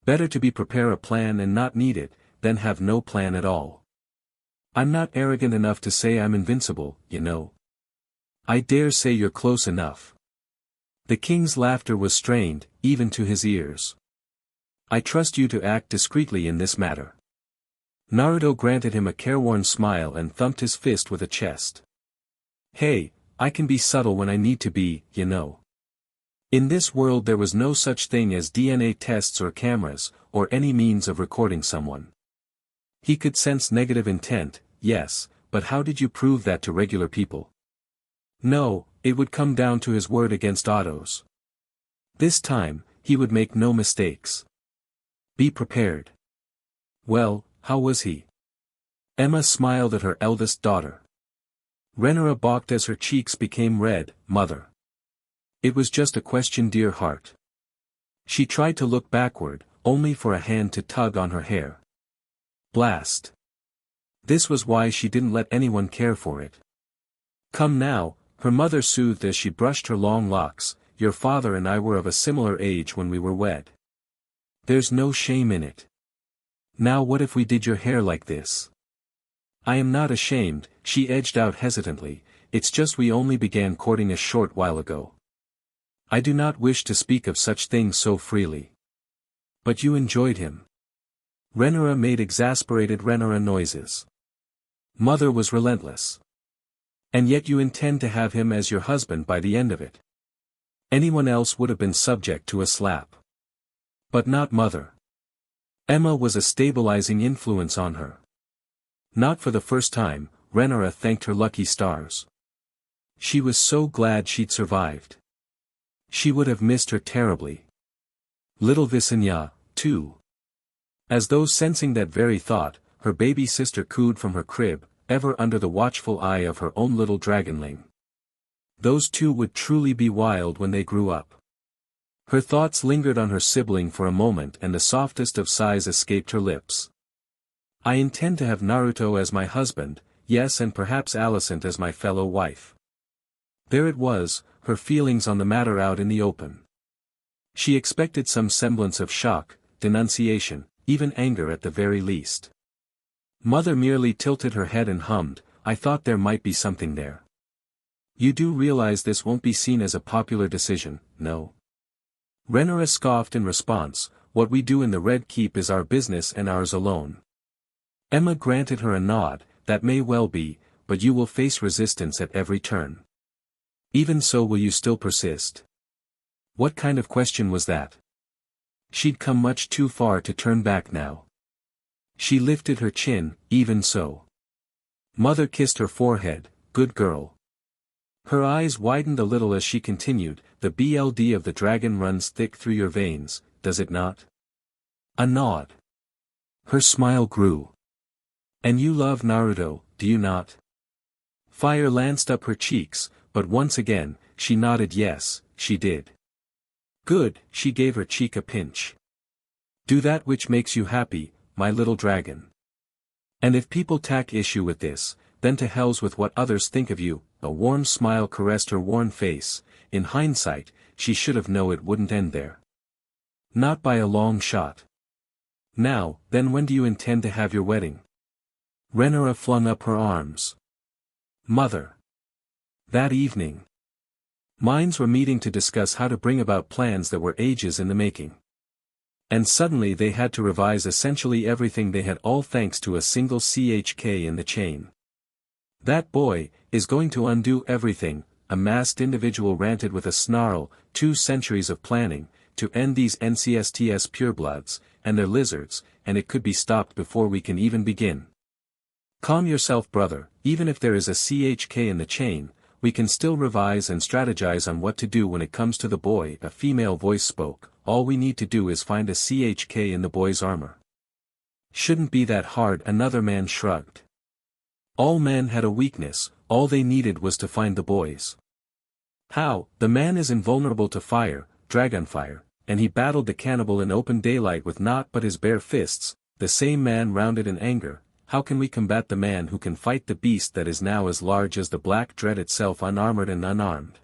Better to prepare a plan and not need it, than have no plan at all. I'm not arrogant enough to say I'm invincible, you know. I dare say you're close enough. The king's laughter was strained, even to his ears. I trust you to act discreetly in this matter. Naruto granted him a careworn smile and thumped his fist with a chest. Hey, I can be subtle when I need to be, you know. In this world there was no such thing as DNA tests or cameras, or any means of recording someone. He could sense negative intent, yes, but how did you prove that to regular people? No, it would come down to his word against Otto's. This time, he would make no mistakes. Be prepared. Well, how was he? Emma smiled at her eldest daughter. Rhaenyra balked as her cheeks became red, mother. It was just a question, dear heart. She tried to look backward, only for a hand to tug on her hair. Blast. This was why she didn't let anyone care for it. Come now, her mother soothed as she brushed her long locks, your father and I were of a similar age when we were wed. There's no shame in it. Now what if we did your hair like this? I am not ashamed, she edged out hesitantly, it's just we only began courting a short while ago. I do not wish to speak of such things so freely. But you enjoyed him. Rhaenyra made exasperated Rhaenyra noises. Mother was relentless. And yet you intend to have him as your husband by the end of it. Anyone else would have been subject to a slap. But not Mother. Emma was a stabilizing influence on her. Not for the first time, Rhaenyra thanked her lucky stars. She was so glad she'd survived. She would have missed her terribly. Little Visenya, too. As though sensing that very thought, her baby sister cooed from her crib, ever under the watchful eye of her own little dragonling. Those two would truly be wild when they grew up. Her thoughts lingered on her sibling for a moment and the softest of sighs escaped her lips. I intend to have Naruto as my husband, yes, and perhaps Alicent as my fellow wife. There it was, her feelings on the matter out in the open. She expected some semblance of shock, denunciation, even anger at the very least. Mother merely tilted her head and hummed, I thought there might be something there. You do realize this won't be seen as a popular decision, no? Rhaenyra scoffed in response, what we do in the Red Keep is our business and ours alone. Emma granted her a nod, that may well be, but you will face resistance at every turn. Even so, will you still persist? What kind of question was that? She'd come much too far to turn back now. She lifted her chin, even so. Mother kissed her forehead, good girl. Her eyes widened a little as she continued, the blood of the dragon runs thick through your veins, does it not? A nod. Her smile grew. And you love Naruto, do you not? Fire lanced up her cheeks, but once again, she nodded yes, she did. Good, she gave her cheek a pinch. Do that which makes you happy, my little dragon. And if people take issue with this, then to hells with what others think of you, a warm smile caressed her worn face, in hindsight, she should have known it wouldn't end there. Not by a long shot. Now, then when do you intend to have your wedding? Rhaenyra flung up her arms. Mother. That evening. Minds were meeting to discuss how to bring about plans that were ages in the making. And suddenly they had to revise essentially everything they had all thanks to a single CHK in the chain. That boy is going to undo everything, a masked individual ranted with a snarl, 2 centuries of planning, to end these NCSTS purebloods, and their lizards, and it could be stopped before we can even begin. Calm yourself, brother, even if there is a CHK in the chain, we can still revise and strategize on what to do when it comes to the boy, a female voice spoke, all we need to do is find a CHK in the boy's armor. Shouldn't be that hard, another man shrugged. All men had a weakness, all they needed was to find the boy's. How? The man is invulnerable to fire, dragonfire, and he battled the cannibal in open daylight with naught but his bare fists. The same man rounded in anger. How can we combat the man who can fight the beast that is now as large as the Black Dread itself, unarmored and unarmed?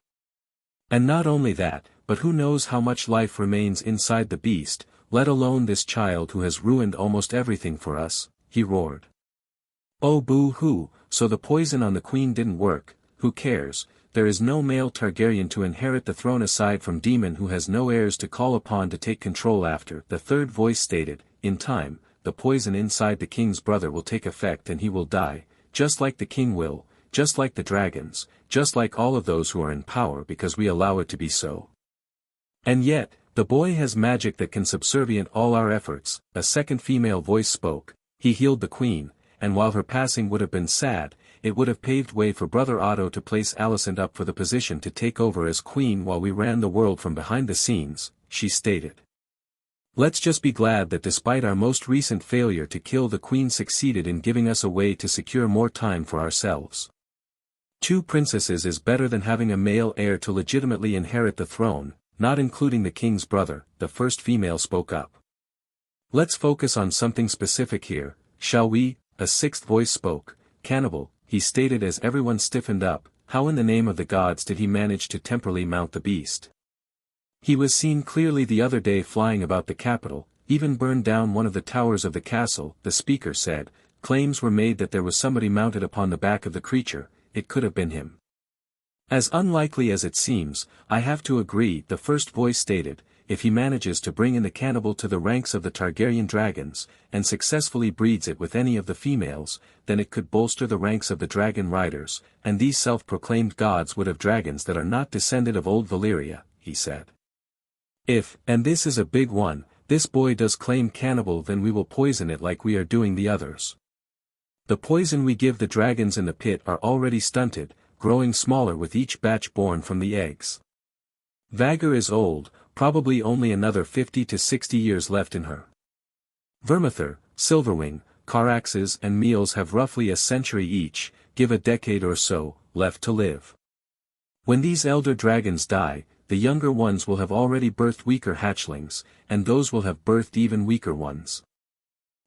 And not only that, but who knows how much life remains inside the beast, let alone this child who has ruined almost everything for us, he roared. Oh boo-hoo, so the poison on the queen didn't work, who cares, there is no male Targaryen to inherit the throne aside from Demon, who has no heirs to call upon to take control after, the third voice stated. In time, the poison inside the king's brother will take effect and he will die, just like the king will, just like the dragons, just like all of those who are in power, because we allow it to be so. And yet, the boy has magic that can subservient all our efforts, a second female voice spoke. He healed the queen, and while her passing would have been sad, it would have paved way for Brother Otto to place Alicent up for the position to take over as queen while we ran the world from behind the scenes, she stated. Let's just be glad that despite our most recent failure to kill the queen succeeded in giving us a way to secure more time for ourselves. 2 princesses is better than having a male heir to legitimately inherit the throne, not including the king's brother, the first female spoke up. Let's focus on something specific here, shall we? A 6th voice spoke. Cannibal, he stated as everyone stiffened up. How in the name of the gods did he manage to temporarily mount the beast? He was seen clearly the other day flying about the capital, even burned down one of the towers of the castle, the speaker said. Claims were made that there was somebody mounted upon the back of the creature, it could have been him. As unlikely as it seems, I have to agree, the first voice stated. If he manages to bring in the cannibal to the ranks of the Targaryen dragons, and successfully breeds it with any of the females, then it could bolster the ranks of the dragon riders, and these self-proclaimed gods would have dragons that are not descended of old Valyria, he said. If, and this is a big one, this boy does claim cannibal, then we will poison it like we are doing the others. The poison we give the dragons in the pit are already stunted, growing smaller with each batch born from the eggs. Vhagar is old, probably only another 50 to 60 years left in her. Vermithor, Silverwing, Caraxes and Meals have roughly a century each, give a decade or so, left to live. When these elder dragons die, the younger ones will have already birthed weaker hatchlings, and those will have birthed even weaker ones.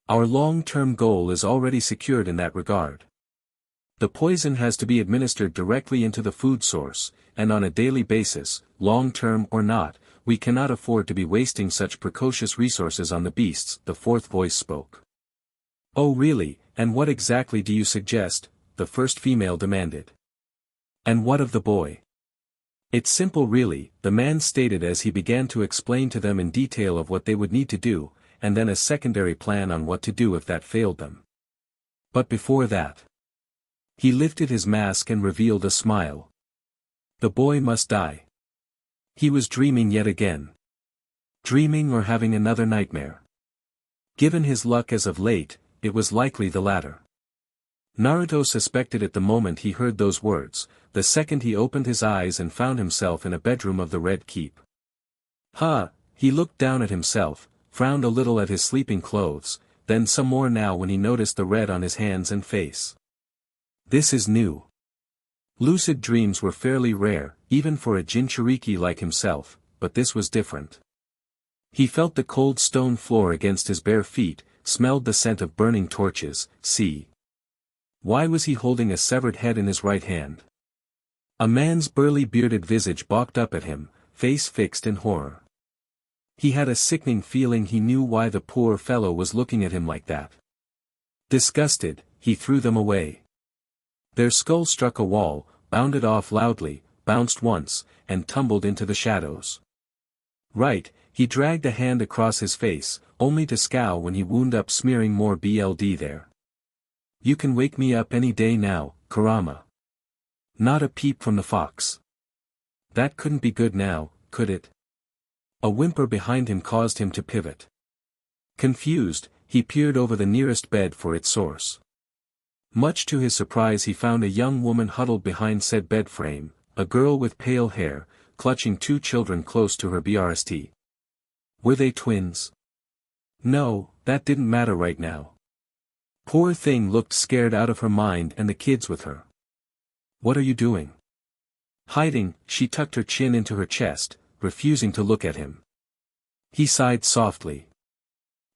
Our long-term goal is already secured in that regard. The poison has to be administered directly into the food source, and on a daily basis, long-term or not, we cannot afford to be wasting such precocious resources on the beasts, the 4th voice spoke. Oh really, and what exactly do you suggest? The first female demanded. And what of the boy? It's simple really, the man stated as he began to explain to them in detail of what they would need to do, and then a secondary plan on what to do if that failed them. But before that, he lifted his mask and revealed a smile. The boy must die. He was dreaming yet again. Dreaming or having another nightmare. Given his luck as of late, it was likely the latter. Naruto suspected it the moment he heard those words, the second he opened his eyes and found himself in a bedroom of the Red Keep. He looked down at himself, frowned a little at his sleeping clothes, then some more now when he noticed the red on his hands and face. This is new. Lucid dreams were fairly rare, even for a Jinchuriki like himself, but this was different. He felt the cold stone floor against his bare feet, smelled the scent of burning torches. Why was he holding a severed head in his right hand? A man's burly bearded visage balked up at him, face fixed in horror. He had a sickening feeling he knew why the poor fellow was looking at him like that. Disgusted, he threw them away. Their skull struck a wall, bounded off loudly, bounced once, and tumbled into the shadows. Right, he dragged a hand across his face, only to scowl when he wound up smearing more BLD there. You can wake me up any day now, Kurama. Not a peep from the fox. That couldn't be good now, could it? A whimper behind him caused him to pivot. Confused, he peered over the nearest bed for its source. Much to his surprise he found a young woman huddled behind said bed frame, a girl with pale hair, clutching two children close to her breast. Were they twins? No, that didn't matter right now. Poor thing looked scared out of her mind and the kids with her. What are you doing? Hiding, she tucked her chin into her chest, refusing to look at him. He sighed softly.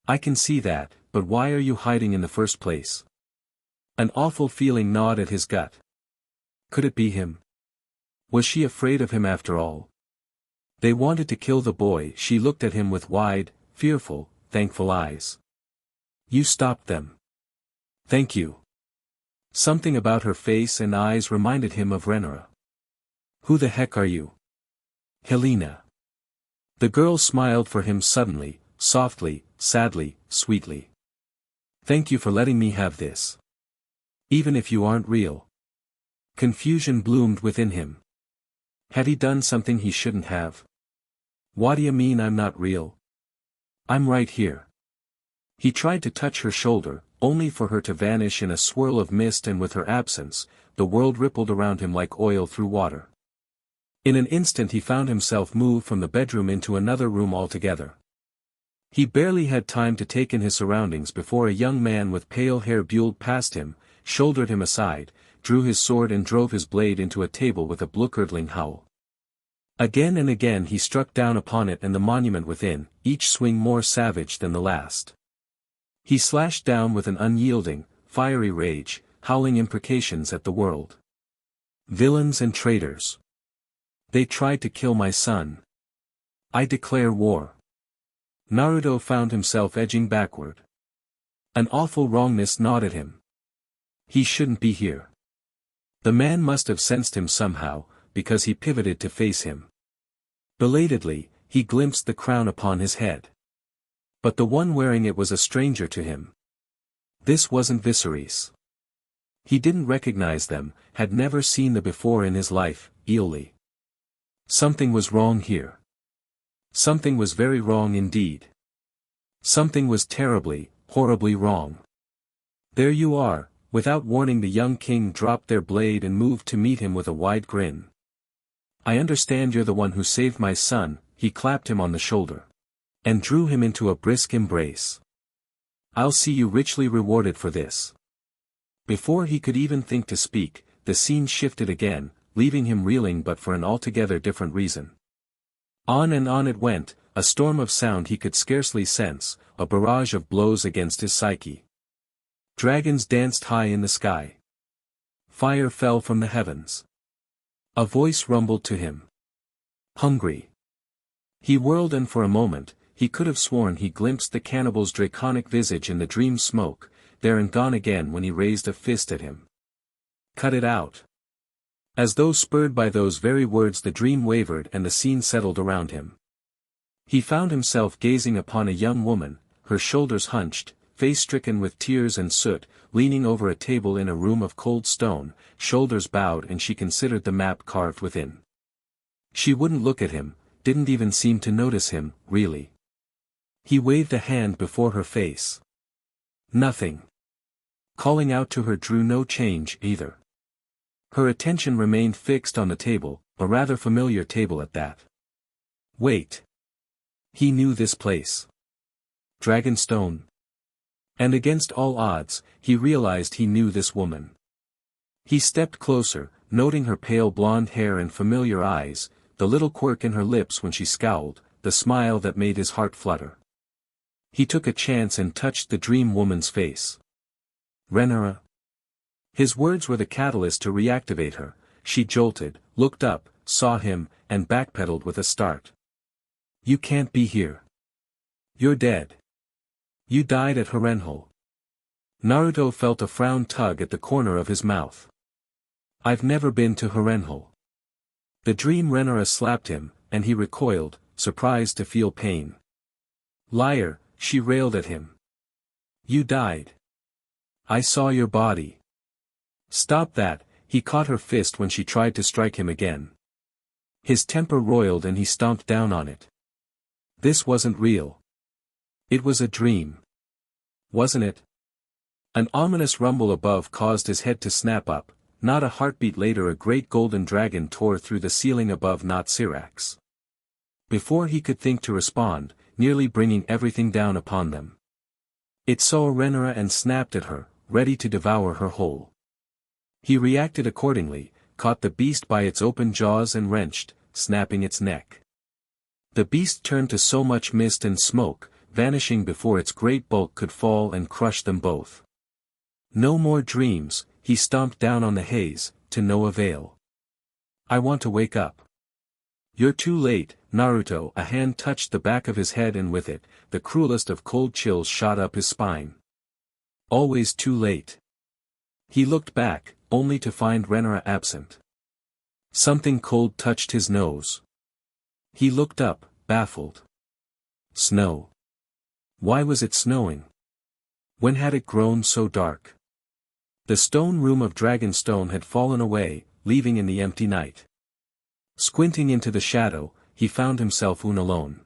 I can see that, but why are you hiding in the first place? An awful feeling gnawed at his gut. Could it be him? Was she afraid of him after all? They wanted to kill the boy. She looked at him with wide, fearful, thankful eyes. You stopped them. Thank you. Something about her face and eyes reminded him of Renara. Who the heck are you? Helena. The girl smiled for him suddenly, softly, sadly, sweetly. Thank you for letting me have this. Even if you aren't real. Confusion bloomed within him. Had he done something he shouldn't have? What do you mean I'm not real? I'm right here. He tried to touch her shoulder, only for her to vanish in a swirl of mist, and with her absence, the world rippled around him like oil through water. In an instant he found himself moved from the bedroom into another room altogether. He barely had time to take in his surroundings before a young man with pale hair buelled past him, shouldered him aside, drew his sword and drove his blade into a table with a blood-curdling howl. Again and again he struck down upon it and the monument within, each swing more savage than the last. He slashed down with an unyielding, fiery rage, howling imprecations at the world. Villains and traitors. They tried to kill my son. I declare war. Naruto found himself edging backward. An awful wrongness gnawed at him. He shouldn't be here. The man must have sensed him somehow, because he pivoted to face him. Belatedly, he glimpsed the crown upon his head. But the one wearing it was a stranger to him. This wasn't Viserys. He didn't recognize them, had never seen them before in his life, Eoli. Something was wrong here. Something was very wrong indeed. Something was terribly, horribly wrong. There you are. Without warning the young king dropped their blade and moved to meet him with a wide grin. I understand you're the one who saved my son. He clapped him on the shoulder. And drew him into a brisk embrace. I'll see you richly rewarded for this. Before he could even think to speak, the scene shifted again, leaving him reeling but for an altogether different reason. On and on it went, a storm of sound he could scarcely sense, a barrage of blows against his psyche. Dragons danced high in the sky. Fire fell from the heavens. A voice rumbled to him. Hungry. He whirled, and for a moment, he could have sworn he glimpsed the cannibal's draconic visage in the dream smoke, there and gone again when he raised a fist at him. Cut it out. As though spurred by those very words the dream wavered and the scene settled around him. He found himself gazing upon a young woman, her shoulders hunched, face stricken with tears and soot, leaning over a table in a room of cold stone, shoulders bowed, and she considered the map carved within. She wouldn't look at him, didn't even seem to notice him, really. He waved a hand before her face. Nothing. Calling out to her drew no change either. Her attention remained fixed on the table, a rather familiar table at that. Wait. He knew this place. Dragonstone. And against all odds, he realized he knew this woman. He stepped closer, noting her pale blonde hair and familiar eyes, the little quirk in her lips when she scowled, the smile that made his heart flutter. He took a chance and touched the dream woman's face. Renara. His words were the catalyst to reactivate her. She jolted, looked up, saw him, and backpedaled with a start. You can't be here. You're dead. You died at Harrenhal. Naruto felt a frown tug at the corner of his mouth. I've never been to Harrenhal. The dream Renara slapped him, and he recoiled, surprised to feel pain. Liar, she railed at him. You died. I saw your body. Stop that, he caught her fist when she tried to strike him again. His temper roiled and he stomped down on it. This wasn't real. It was a dream. Wasn't it? An ominous rumble above caused his head to snap up. Not a heartbeat later a great golden dragon tore through the ceiling above Natsirax. Before he could think to respond, nearly bringing everything down upon them. It saw Rhaenyra and snapped at her, ready to devour her whole. He reacted accordingly, caught the beast by its open jaws and wrenched, snapping its neck. The beast turned to so much mist and smoke, vanishing before its great bulk could fall and crush them both. No more dreams, he stomped down on the haze, to no avail. I want to wake up. You're too late, Naruto. A hand touched the back of his head and with it, the cruelest of cold chills shot up his spine. Always too late. He looked back, only to find Rhaenyra absent. Something cold touched his nose. He looked up, baffled. Snow. Why was it snowing? When had it grown so dark? The stone room of Dragonstone had fallen away, leaving in the empty night. Squinting into the shadow, he found himself alone.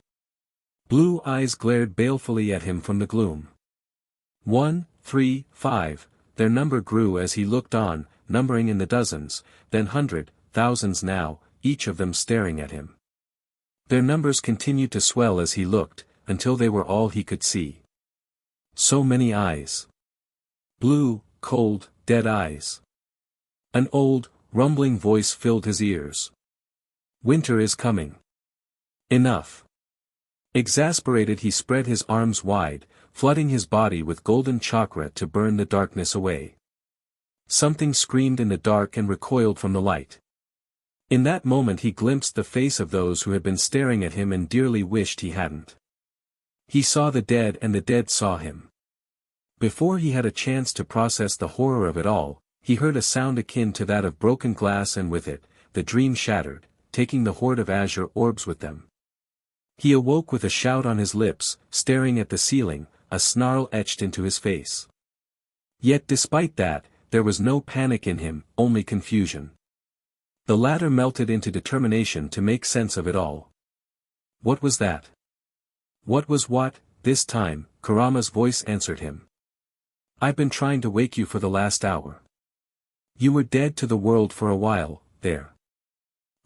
Blue eyes glared balefully at him from the gloom. 1, 3, 5, their number grew as he looked on, numbering in the dozens, then thousands now, each of them staring at him. Their numbers continued to swell as he looked, until they were all he could see. So many eyes. Blue, cold, dead eyes. An old, rumbling voice filled his ears. Winter is coming. Enough. Exasperated he spread his arms wide, flooding his body with golden chakra to burn the darkness away. Something screamed in the dark and recoiled from the light. In that moment he glimpsed the face of those who had been staring at him and dearly wished he hadn't. He saw the dead and the dead saw him. Before he had a chance to process the horror of it all, he heard a sound akin to that of broken glass and with it, the dream shattered, taking the horde of azure orbs with them. He awoke with a shout on his lips, staring at the ceiling, a snarl etched into his face. Yet despite that, there was no panic in him, only confusion. The latter melted into determination to make sense of it all. What was that? What was what? This time, Kurama's voice answered him. I've been trying to wake you for the last hour. You were dead to the world for a while, there.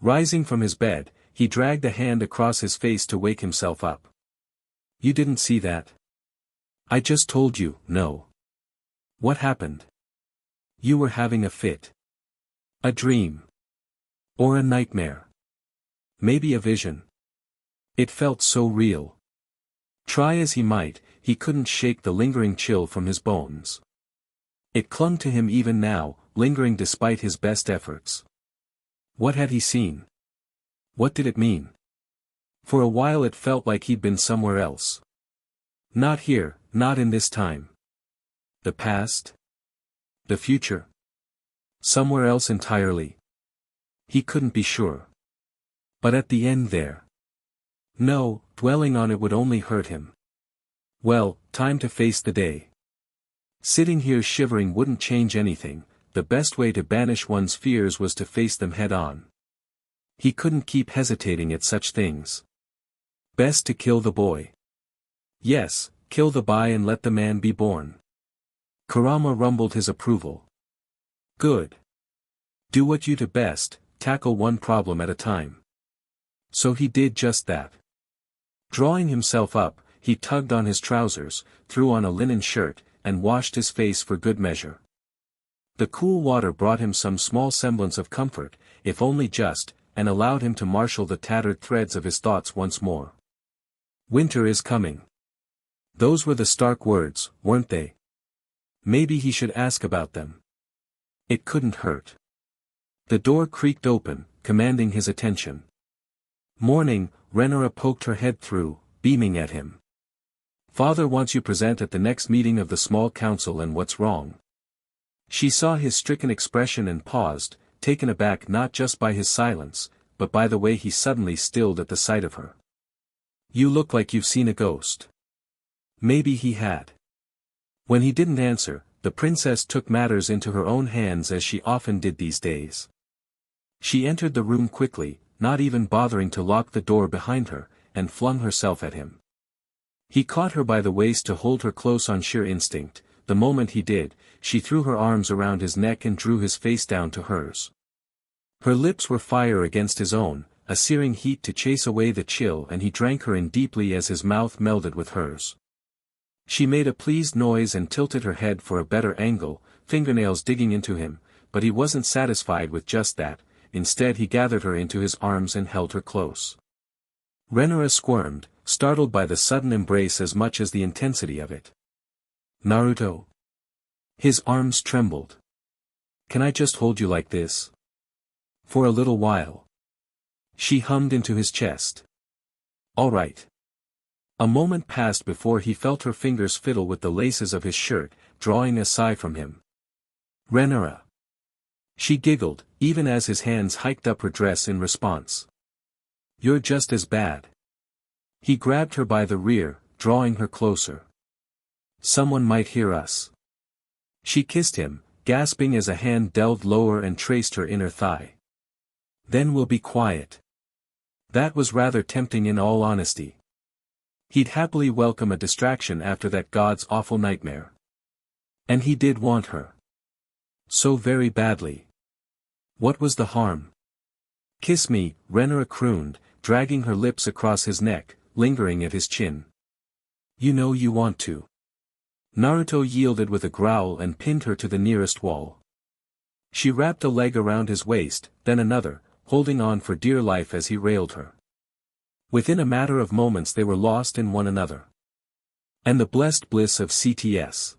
Rising from his bed, he dragged a hand across his face to wake himself up. You didn't see that? I just told you, no. What happened? You were having a fit. A dream. Or a nightmare. Maybe a vision. It felt so real. Try as he might, he couldn't shake the lingering chill from his bones. It clung to him even now, lingering despite his best efforts. What had he seen? What did it mean? For a while it felt like he'd been somewhere else. Not here, not in this time. The past? The future? Somewhere else entirely. He couldn't be sure. But at the end there. No, dwelling on it would only hurt him. Well, time to face the day. Sitting here shivering wouldn't change anything, the best way to banish one's fears was to face them head on. He couldn't keep hesitating at such things. Best to kill the boy. Yes, kill the boy and let the man be born. Kurama rumbled his approval. Good. Do what you do best, tackle one problem at a time. So he did just that. Drawing himself up, he tugged on his trousers, threw on a linen shirt, and washed his face for good measure. The cool water brought him some small semblance of comfort, if only just, and allowed him to marshal the tattered threads of his thoughts once more. Winter is coming. Those were the stark words, weren't they? Maybe he should ask about them. It couldn't hurt. The door creaked open, commanding his attention. Morning, Rhaenyra poked her head through, beaming at him. Father wants you present at the next meeting of the small council and what's wrong? She saw his stricken expression and paused, taken aback not just by his silence, but by the way he suddenly stilled at the sight of her. You look like you've seen a ghost. Maybe he had. When he didn't answer, the princess took matters into her own hands as she often did these days. She entered the room quickly, not even bothering to lock the door behind her, and flung herself at him. He caught her by the waist to hold her close on sheer instinct. The moment he did, she threw her arms around his neck and drew his face down to hers. Her lips were fire against his own, a searing heat to chase away the chill, and he drank her in deeply as his mouth melded with hers. She made a pleased noise and tilted her head for a better angle, fingernails digging into him, but he wasn't satisfied with just that. Instead he gathered her into his arms and held her close. Renara squirmed, startled by the sudden embrace as much as the intensity of it. Naruto. His arms trembled. Can I just hold you like this? For a little while. She hummed into his chest. All right. A moment passed before he felt her fingers fiddle with the laces of his shirt, drawing a sigh from him. Renara. She giggled, even as his hands hiked up her dress in response. You're just as bad. He grabbed her by the rear, drawing her closer. Someone might hear us. She kissed him, gasping as a hand delved lower and traced her inner thigh. Then we'll be quiet. That was rather tempting in all honesty. He'd happily welcome a distraction after that god's awful nightmare. And he did want her. So very badly. What was the harm? Kiss me, Renara crooned, dragging her lips across his neck, lingering at his chin. You know you want to. Naruto yielded with a growl and pinned her to the nearest wall. She wrapped a leg around his waist, then another, holding on for dear life as he railed her. Within a matter of moments they were lost in one another. And the blessed bliss of CTS.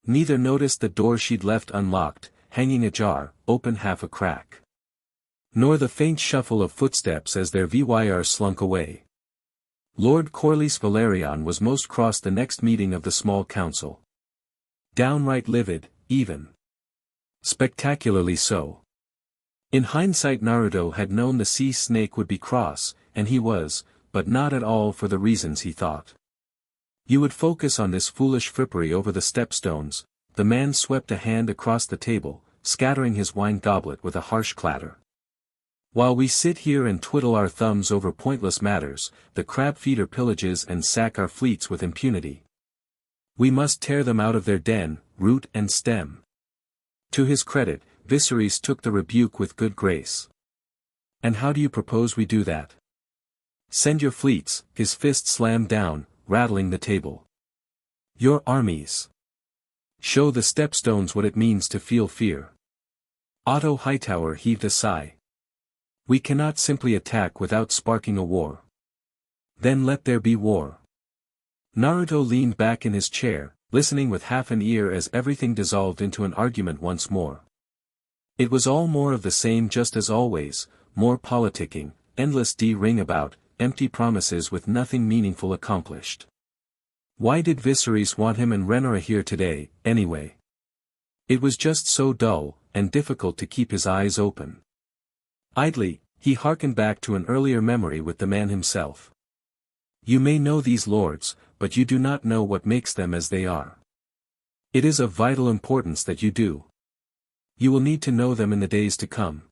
Neither noticed the door she'd left unlocked, hanging ajar, open half a crack. Nor the faint shuffle of footsteps as their VYR slunk away. Lord Corlys Valerian was most cross the next meeting of the small council. Downright livid, even. Spectacularly so. In hindsight Naruto had known the sea snake would be cross, and he was, but not at all for the reasons he thought. You would focus on this foolish frippery over the stepstones. The man swept a hand across the table, scattering his wine goblet with a harsh clatter. While we sit here and twiddle our thumbs over pointless matters, the crab feeder pillages and sack our fleets with impunity. We must tear them out of their den, root and stem. To his credit, Viserys took the rebuke with good grace. And how do you propose we do that? Send your fleets, his fist slammed down, rattling the table. Your armies. Show the stepstones what it means to feel fear. Otto Hightower heaved a sigh. We cannot simply attack without sparking a war. Then let there be war. Naruto leaned back in his chair, listening with half an ear as everything dissolved into an argument once more. It was all more of the same just as always, more politicking, endless ring about, empty promises with nothing meaningful accomplished. Why did Viserys want him and Renara here today, anyway? It was just so dull, and difficult to keep his eyes open. Idly, he hearkened back to an earlier memory with the man himself. You may know these lords, but you do not know what makes them as they are. It is of vital importance that you do. You will need to know them in the days to come.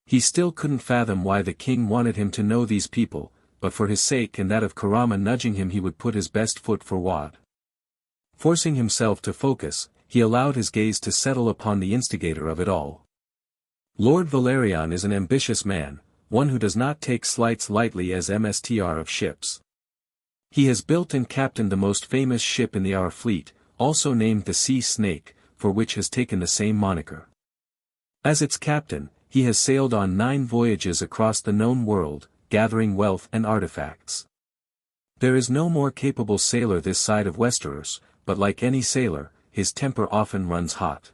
He still couldn't fathom why the king wanted him to know these people, but for his sake and that of Kurama nudging him he would put his best foot forward. Forcing himself to focus, he allowed his gaze to settle upon the instigator of it all. Lord Valerian is an ambitious man, one who does not take slights lightly as MSTR of ships. He has built and captained the most famous ship in our fleet, also named the Sea Snake, for which has taken the same moniker. As its captain, he has sailed on 9 voyages across the known world, gathering wealth and artifacts. There is no more capable sailor this side of Westeros, but like any sailor, his temper often runs hot.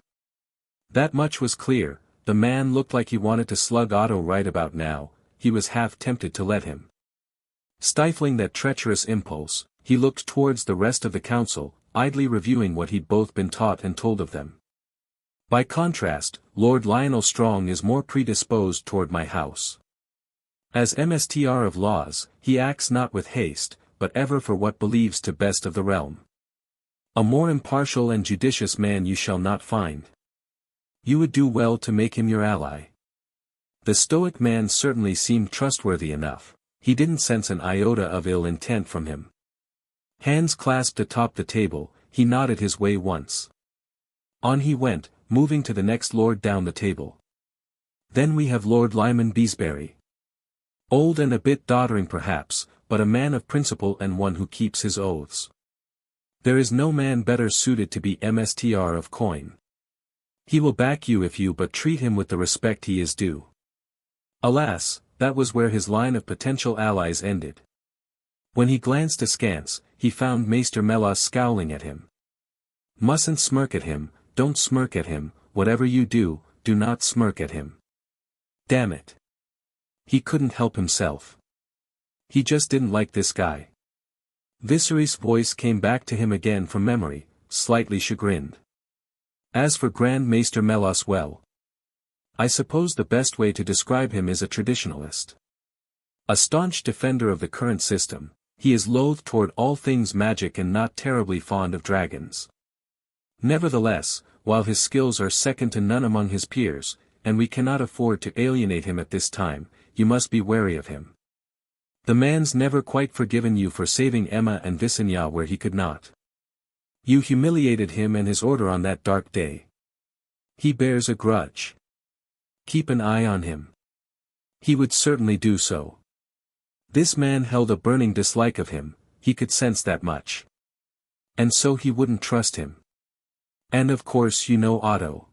That much was clear. The man looked like he wanted to slug Otto right about now. He was half tempted to let him. Stifling that treacherous impulse, he looked towards the rest of the council, idly reviewing what he'd both been taught and told of them. By contrast, Lord Lionel Strong is more predisposed toward my house. As MSTR of laws, he acts not with haste, but ever for what believes to best of the realm. A more impartial and judicious man you shall not find. You would do well to make him your ally. The stoic man certainly seemed trustworthy enough. He didn't sense an iota of ill intent from him. Hands clasped atop the table, he nodded his way once. On he went, moving to the next lord down the table. Then we have Lord Lyman Beesbury. Old and a bit doddering perhaps, but a man of principle and one who keeps his oaths. There is no man better suited to be MSTR of coin. He will back you if you but treat him with the respect he is due. Alas, that was where his line of potential allies ended. When he glanced askance, he found Maester Melas scowling at him. Mustn't smirk at him, don't smirk at him, whatever you do, do not smirk at him. Damn it. He couldn't help himself. He just didn't like this guy. Viserys' voice came back to him again from memory, slightly chagrined. As for Grand Maester Melas, well, I suppose the best way to describe him is a traditionalist. A staunch defender of the current system, he is loath toward all things magic and not terribly fond of dragons. Nevertheless, while his skills are second to none among his peers, and we cannot afford to alienate him at this time, you must be wary of him. The man's never quite forgiven you for saving Emma and Visenya where he could not. You humiliated him and his order on that dark day. He bears a grudge. Keep an eye on him. He would certainly do so. This man held a burning dislike of him, he could sense that much. And so he wouldn't trust him. And of course you know Otto.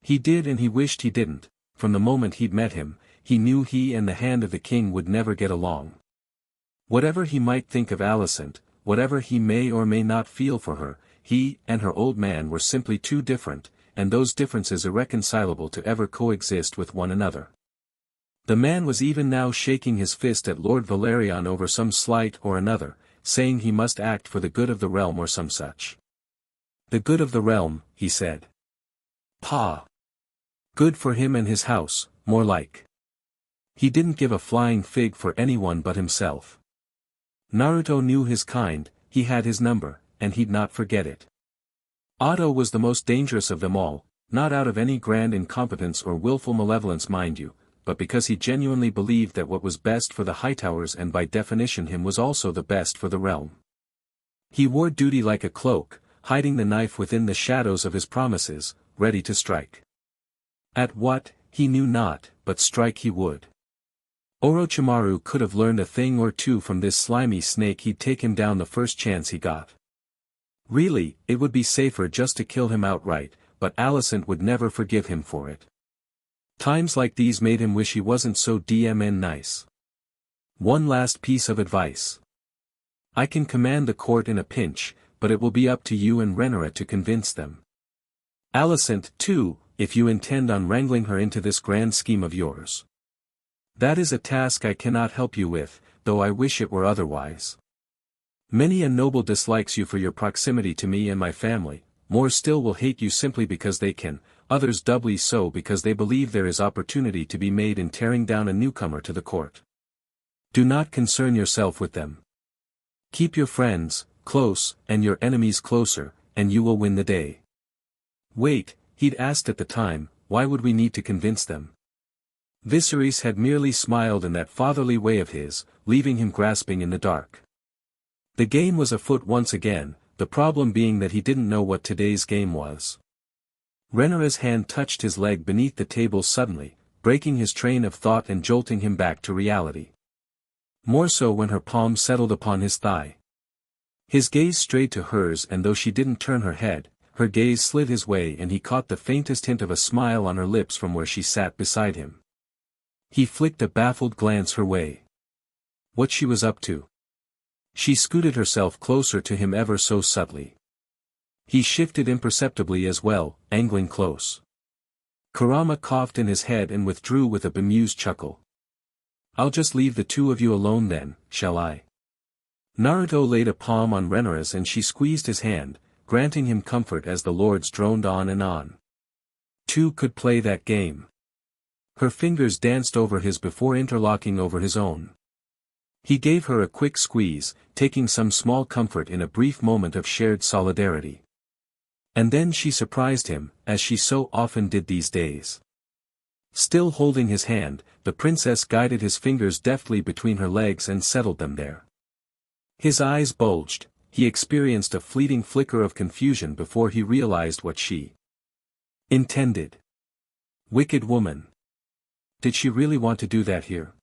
He did and he wished he didn't. From the moment he'd met him, he knew he and the Hand of the King would never get along. Whatever he might think of Alicent, whatever he may or may not feel for her, he and her old man were simply too different, and those differences irreconcilable to ever coexist with one another. The man was even now shaking his fist at Lord Valerian over some slight or another, saying he must act for the good of the realm or some such. The good of the realm, he said. Pah! Good for him and his house, more like. He didn't give a flying fig for anyone but himself. Naruto knew his kind, he had his number, and he'd not forget it. Otto was the most dangerous of them all, not out of any grand incompetence or willful malevolence mind you, but because he genuinely believed that what was best for the Hightowers and by definition him was also the best for the realm. He wore duty like a cloak, hiding the knife within the shadows of his promises, ready to strike. At what, he knew not, but strike he would. Orochimaru could have learned a thing or two from this slimy snake. He'd take him down the first chance he got. Really, it would be safer just to kill him outright, but Alicent would never forgive him for it. Times like these made him wish he wasn't so DMN nice. One last piece of advice. I can command the court in a pinch, but it will be up to you and Rhaenyra to convince them. Alicent, too, if you intend on wrangling her into this grand scheme of yours. That is a task I cannot help you with, though I wish it were otherwise. Many a noble dislikes you for your proximity to me and my family, more still will hate you simply because they can, others doubly so because they believe there is opportunity to be made in tearing down a newcomer to the court. Do not concern yourself with them. Keep your friends close, and your enemies closer, and you will win the day. Wait, he'd asked at the time, why would we need to convince them? Viserys had merely smiled in that fatherly way of his, leaving him grasping in the dark. The game was afoot once again, the problem being that he didn't know what today's game was. Rhaenyra's hand touched his leg beneath the table suddenly, breaking his train of thought and jolting him back to reality. More so when her palm settled upon his thigh. His gaze strayed to hers, and though she didn't turn her head, her gaze slid his way and he caught the faintest hint of a smile on her lips from where she sat beside him. He flicked a baffled glance her way. What she was up to. She scooted herself closer to him ever so subtly. He shifted imperceptibly as well, angling close. Kurama coughed in his head and withdrew with a bemused chuckle. I'll just leave the two of you alone then, shall I? Naruto laid a palm on Rhaenyra's and she squeezed his hand, granting him comfort as the lords droned on and on. Two could play that game. Her fingers danced over his before interlocking over his own. He gave her a quick squeeze, taking some small comfort in a brief moment of shared solidarity. And then she surprised him, as she so often did these days. Still holding his hand, the princess guided his fingers deftly between her legs and settled them there. His eyes bulged, he experienced a fleeting flicker of confusion before he realized what she intended. Wicked woman. Did she really want to do that here?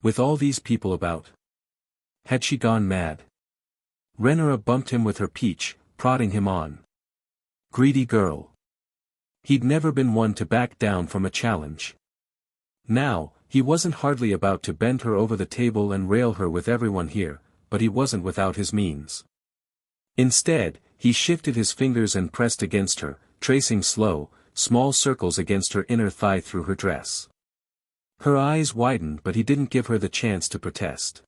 With all these people about? Had she gone mad? Rhaenyra bumped him with her peach, prodding him on. Greedy girl. He'd never been one to back down from a challenge. Now, he wasn't hardly about to bend her over the table and rail her with everyone here, but he wasn't without his means. Instead, he shifted his fingers and pressed against her, tracing small circles against her inner thigh through her dress. Her eyes widened, but he didn't give her the chance to protest.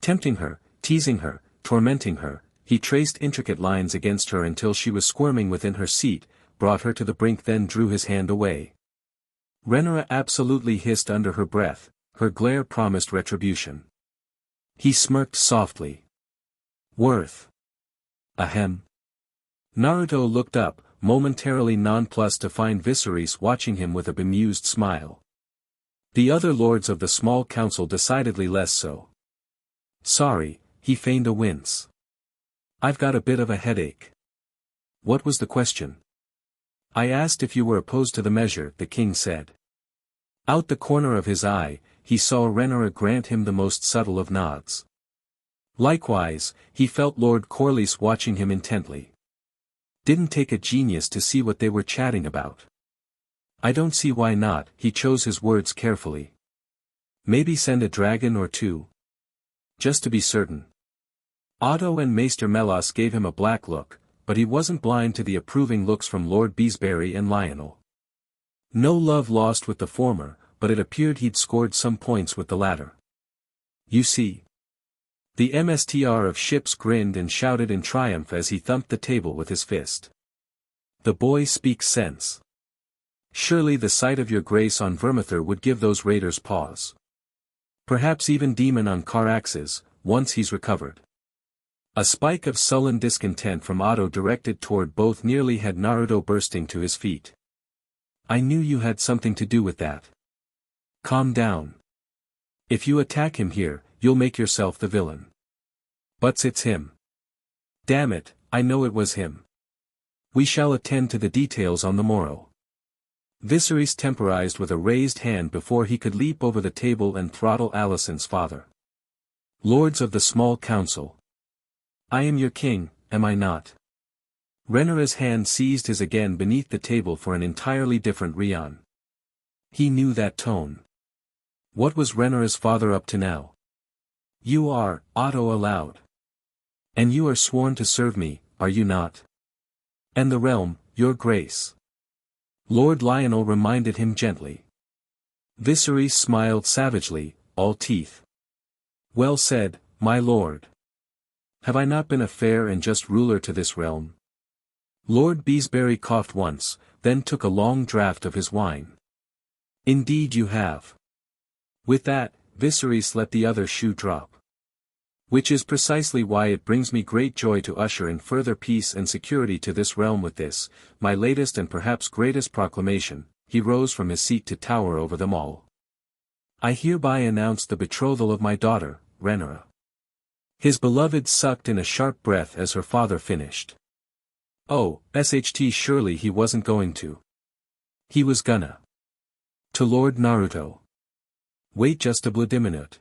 Tempting her, teasing her, tormenting her, he traced intricate lines against her until she was squirming within her seat, brought her to the brink, then drew his hand away. Rhaenyra absolutely hissed under her breath, her glare promised retribution. He smirked softly. Worth. Ahem. Naruto looked up, momentarily nonplussed to find Viserys watching him with a bemused smile. The other lords of the small council decidedly less so. Sorry, he feigned a wince. I've got a bit of a headache. What was the question? I asked if you were opposed to the measure, the king said. Out the corner of his eye, he saw Rhaenyra grant him the most subtle of nods. Likewise, he felt Lord Corlys watching him intently. Didn't take a genius to see what they were chatting about. I don't see why not, he chose his words carefully. Maybe send a dragon or two. Just to be certain. Otto and Maester Melas gave him a black look, but he wasn't blind to the approving looks from Lord Beesbury and Lionel. No love lost with the former, but it appeared he'd scored some points with the latter. You see. The MSTR of ships grinned and shouted in triumph as he thumped the table with his fist. The boy speaks sense. Surely the sight of your grace on Vermithor would give those raiders pause. Perhaps even Demon on Caraxes, once he's recovered. A spike of sullen discontent from Otto directed toward both nearly had Naruto bursting to his feet. I knew you had something to do with that. Calm down. If you attack him here, you'll make yourself the villain. But it's him. Damn it, I know it was him. We shall attend to the details on the morrow. Viserys temporized with a raised hand before he could leap over the table and throttle Alicent's father. Lords of the small council. I am your king, am I not? Rhaenyra's hand seized his again beneath the table for an entirely different reason. He knew that tone. What was Rhaenyra's father up to now? You are, Otto aloud. And you are sworn to serve me, are you not? And the realm, your grace. Lord Lionel reminded him gently. Viserys smiled savagely, all teeth. Well said, my lord. Have I not been a fair and just ruler to this realm? Lord Beesbury coughed once, then took a long draught of his wine. Indeed you have. With that, Viserys let the other shoe drop. Which is precisely why it brings me great joy to usher in further peace and security to this realm with this, my latest and perhaps greatest proclamation. He rose from his seat to tower over them all. I hereby announce the betrothal of my daughter, Rhaenyra. His beloved sucked in a sharp breath as her father finished. Oh, SHT, surely he wasn't going to. He was gonna. To Lord Naruto. Wait just a bloody minute.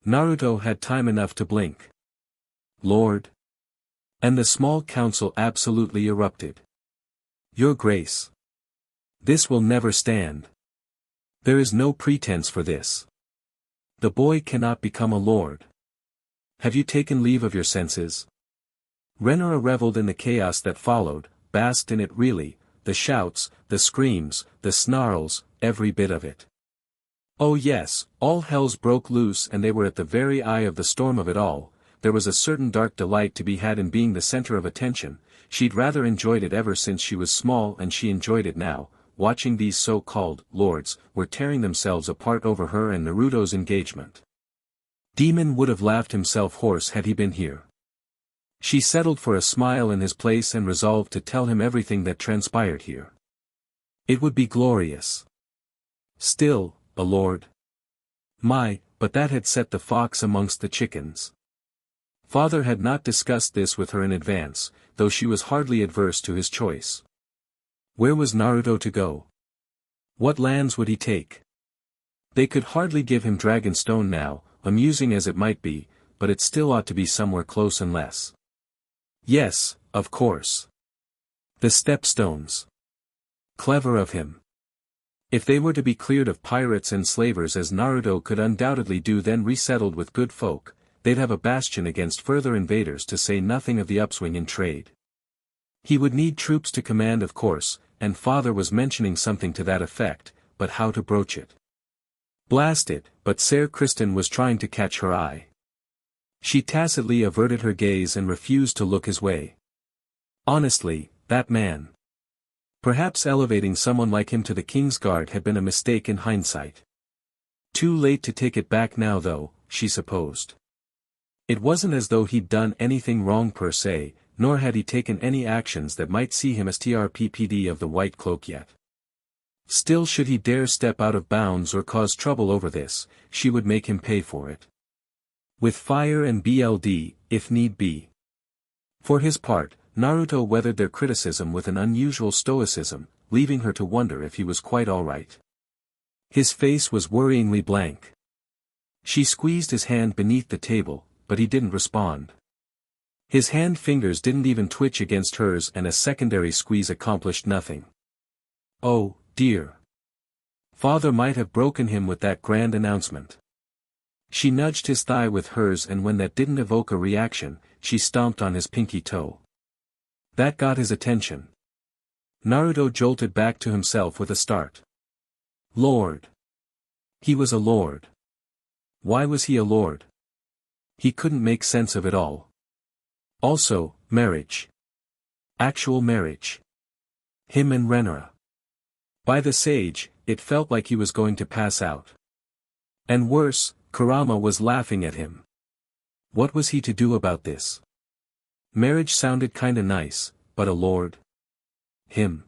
Naruto had time enough to blink. Lord. And the small council absolutely erupted. Your Grace. This will never stand. There is no pretense for this. The boy cannot become a lord. Have you taken leave of your senses? Rhaenyra reveled in the chaos that followed, basked in it really, the shouts, the screams, the snarls, every bit of it. Oh yes, all hells broke loose and they were at the very eye of the storm of it all. There was a certain dark delight to be had in being the center of attention. She'd rather enjoyed it ever since she was small, and she enjoyed it now, watching these so-called lords were tearing themselves apart over her and Naruto's engagement. Demon would have laughed himself hoarse had he been here. She settled for a smile in his place and resolved to tell him everything that transpired here. It would be glorious. Still, a lord. But that had set the fox amongst the chickens. Father had not discussed this with her in advance, though she was hardly adverse to his choice. Where was Naruto to go? What lands would he take? They could hardly give him Dragonstone now, amusing as it might be, but it still ought to be somewhere close and less. Yes, of course. The Stepstones. Clever of him. If they were to be cleared of pirates and slavers as Naruto could undoubtedly do, then resettled with good folk, they'd have a bastion against further invaders, to say nothing of the upswing in trade. He would need troops to command, of course, and father was mentioning something to that effect, but how to broach it? Blast it, but Sir Kristen was trying to catch her eye. She tacitly averted her gaze and refused to look his way. Honestly, that man. Perhaps elevating someone like him to the King's Guard had been a mistake in hindsight. Too late to take it back now though, she supposed. It wasn't as though he'd done anything wrong per se, nor had he taken any actions that might see him as TRPPD of the White Cloak yet. Still, should he dare step out of bounds or cause trouble over this, she would make him pay for it. With fire and BLD, if need be. For his part, Naruto weathered their criticism with an unusual stoicism, leaving her to wonder if he was quite alright. His face was worryingly blank. She squeezed his hand beneath the table, but he didn't respond. His hand fingers didn't even twitch against hers, and a secondary squeeze accomplished nothing. Oh, dear. Father might have broken him with that grand announcement. She nudged his thigh with hers, and when that didn't evoke a reaction, she stomped on his pinky toe. That got his attention. Naruto jolted back to himself with a start. Lord. He was a lord. Why was he a lord? He couldn't make sense of it all. Also, marriage. Actual marriage. Him and Renara. By the sage, it felt like he was going to pass out. And worse, Kurama was laughing at him. What was he to do about this? Marriage sounded kinda nice, but a lord? Him.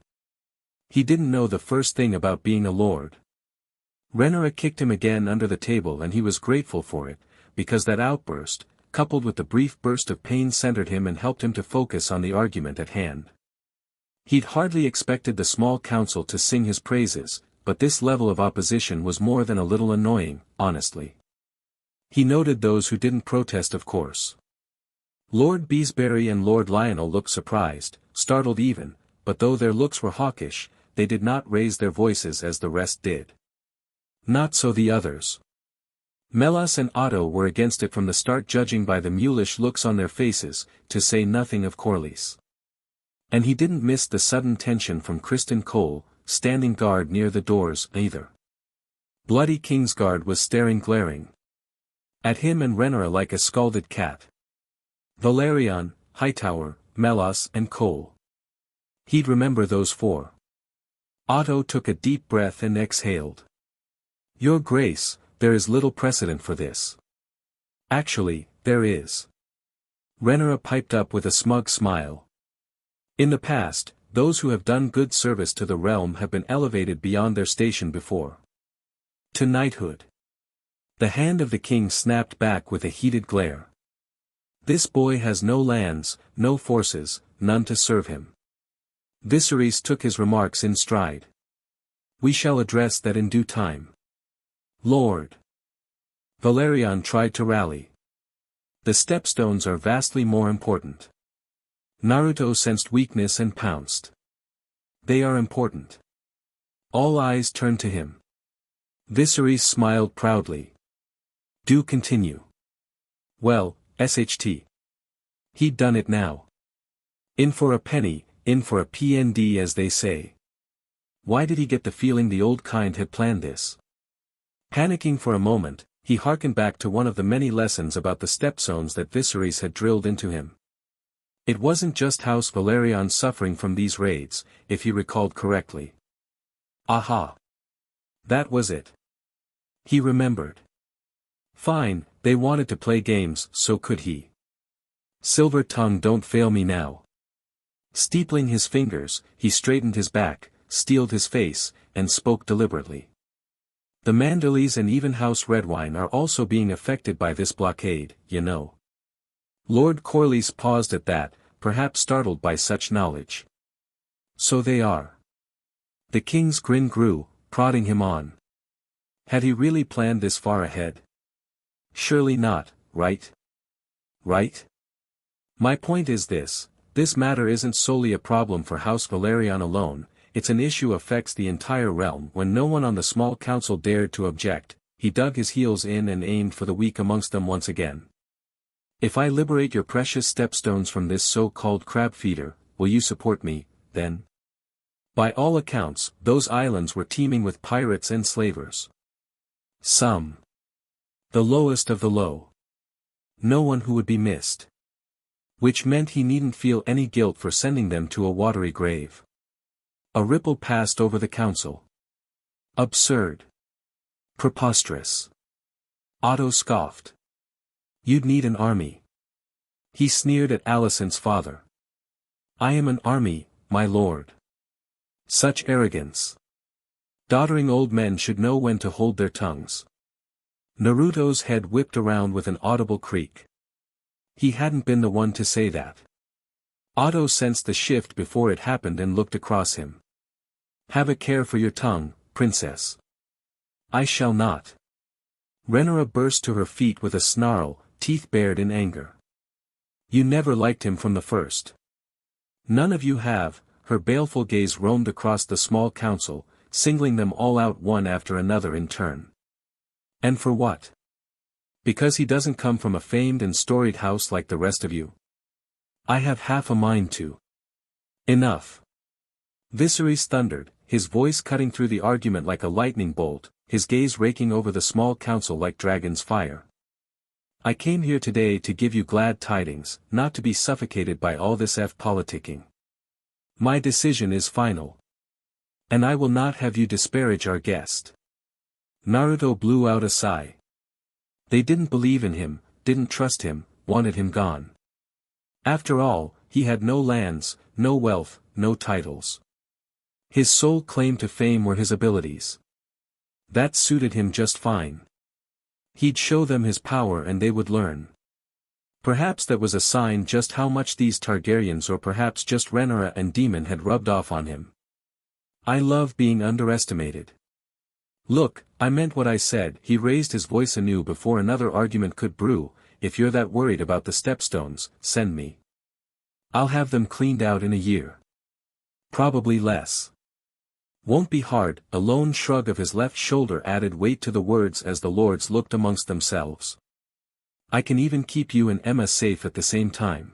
He didn't know the first thing about being a lord. Renara kicked him again under the table, and he was grateful for it, because that outburst, coupled with the brief burst of pain, centered him and helped him to focus on the argument at hand. He'd hardly expected the small council to sing his praises, but this level of opposition was more than a little annoying, honestly. He noted those who didn't protest, of course. Lord Beesbury and Lord Lionel looked surprised, startled even, but though their looks were hawkish, they did not raise their voices as the rest did. Not so the others. Melas and Otto were against it from the start, judging by the mulish looks on their faces, to say nothing of Corlys. And he didn't miss the sudden tension from Kristen Cole, standing guard near the doors, either. Bloody Kingsguard was staring glaring at him and Renara like a scalded cat. Valerian, Hightower, Melas and Cole. He'd remember those four. Otto took a deep breath and exhaled. Your Grace, there is little precedent for this. Actually, there is. Renara piped up with a smug smile. In the past, those who have done good service to the realm have been elevated beyond their station before. To knighthood. The hand of the king snapped back with a heated glare. This boy has no lands, no forces, none to serve him. Viserys took his remarks in stride. We shall address that in due time. Lord. Valerian tried to rally. The stepstones are vastly more important. Naruto sensed weakness and pounced. They are important. All eyes turned to him. Viserys smiled proudly. Do continue. Well, SHT. He'd done it now. In for a penny, in for a PND, as they say. Why did he get the feeling the old kind had planned this? Panicking for a moment, he hearkened back to one of the many lessons about the stepstones that Viserys had drilled into him. It wasn't just House Valerian suffering from these raids, if he recalled correctly. Aha! That was it. He remembered. Fine, They wanted to play games, so could he. Silver tongue, don't fail me now. Steepling his fingers, he straightened his back, steeled his face, and spoke deliberately. The Manderleys and even House Redwine are also being affected by this blockade, you know. Lord Corlys paused at that, perhaps startled by such knowledge. So they are. The king's grin grew, prodding him on. Had he really planned this far ahead? Surely not, right? Right? My point is this matter isn't solely a problem for House Velaryon alone, it's an issue affects the entire realm. When no one on the small council dared to object, he dug his heels in and aimed for the weak amongst them once again. If I liberate your precious stepstones from this so-called crab feeder, will you support me, then? By all accounts, those islands were teeming with pirates and slavers. Some. The lowest of the low. No one who would be missed. Which meant he needn't feel any guilt for sending them to a watery grave. A ripple passed over the council. Absurd. Preposterous. Otto scoffed. You'd need an army. He sneered at Alicent's father. I am an army, my lord. Such arrogance. Doddering old men should know when to hold their tongues. Naruto's head whipped around with an audible creak. He hadn't been the one to say that. Otto sensed the shift before it happened and looked across him. Have a care for your tongue, princess. I shall not. Rhaenyra burst to her feet with a snarl, teeth bared in anger. You never liked him from the first. None of you have. Her baleful gaze roamed across the small council, singling them all out one after another in turn. And for what? Because he doesn't come from a famed and storied house like the rest of you? I have half a mind to. Enough. Viserys thundered, his voice cutting through the argument like a lightning bolt, his gaze raking over the small council like dragon's fire. I came here today to give you glad tidings, not to be suffocated by all this politicking. My decision is final. And I will not have you disparage our guest. Naruto blew out a sigh. They didn't believe in him, didn't trust him, wanted him gone. After all, he had no lands, no wealth, no titles. His sole claim to fame were his abilities. That suited him just fine. He'd show them his power and they would learn. Perhaps that was a sign just how much these Targaryens or perhaps just Rhaenyra and Daemon had rubbed off on him. I love being underestimated. Look, I meant what I said. He raised his voice anew before another argument could brew. If you're that worried about the stepstones, send me. I'll have them cleaned out in a year. Probably less. Won't be hard. A lone shrug of his left shoulder added weight to the words as the lords looked amongst themselves. I can even keep you and Emma safe at the same time.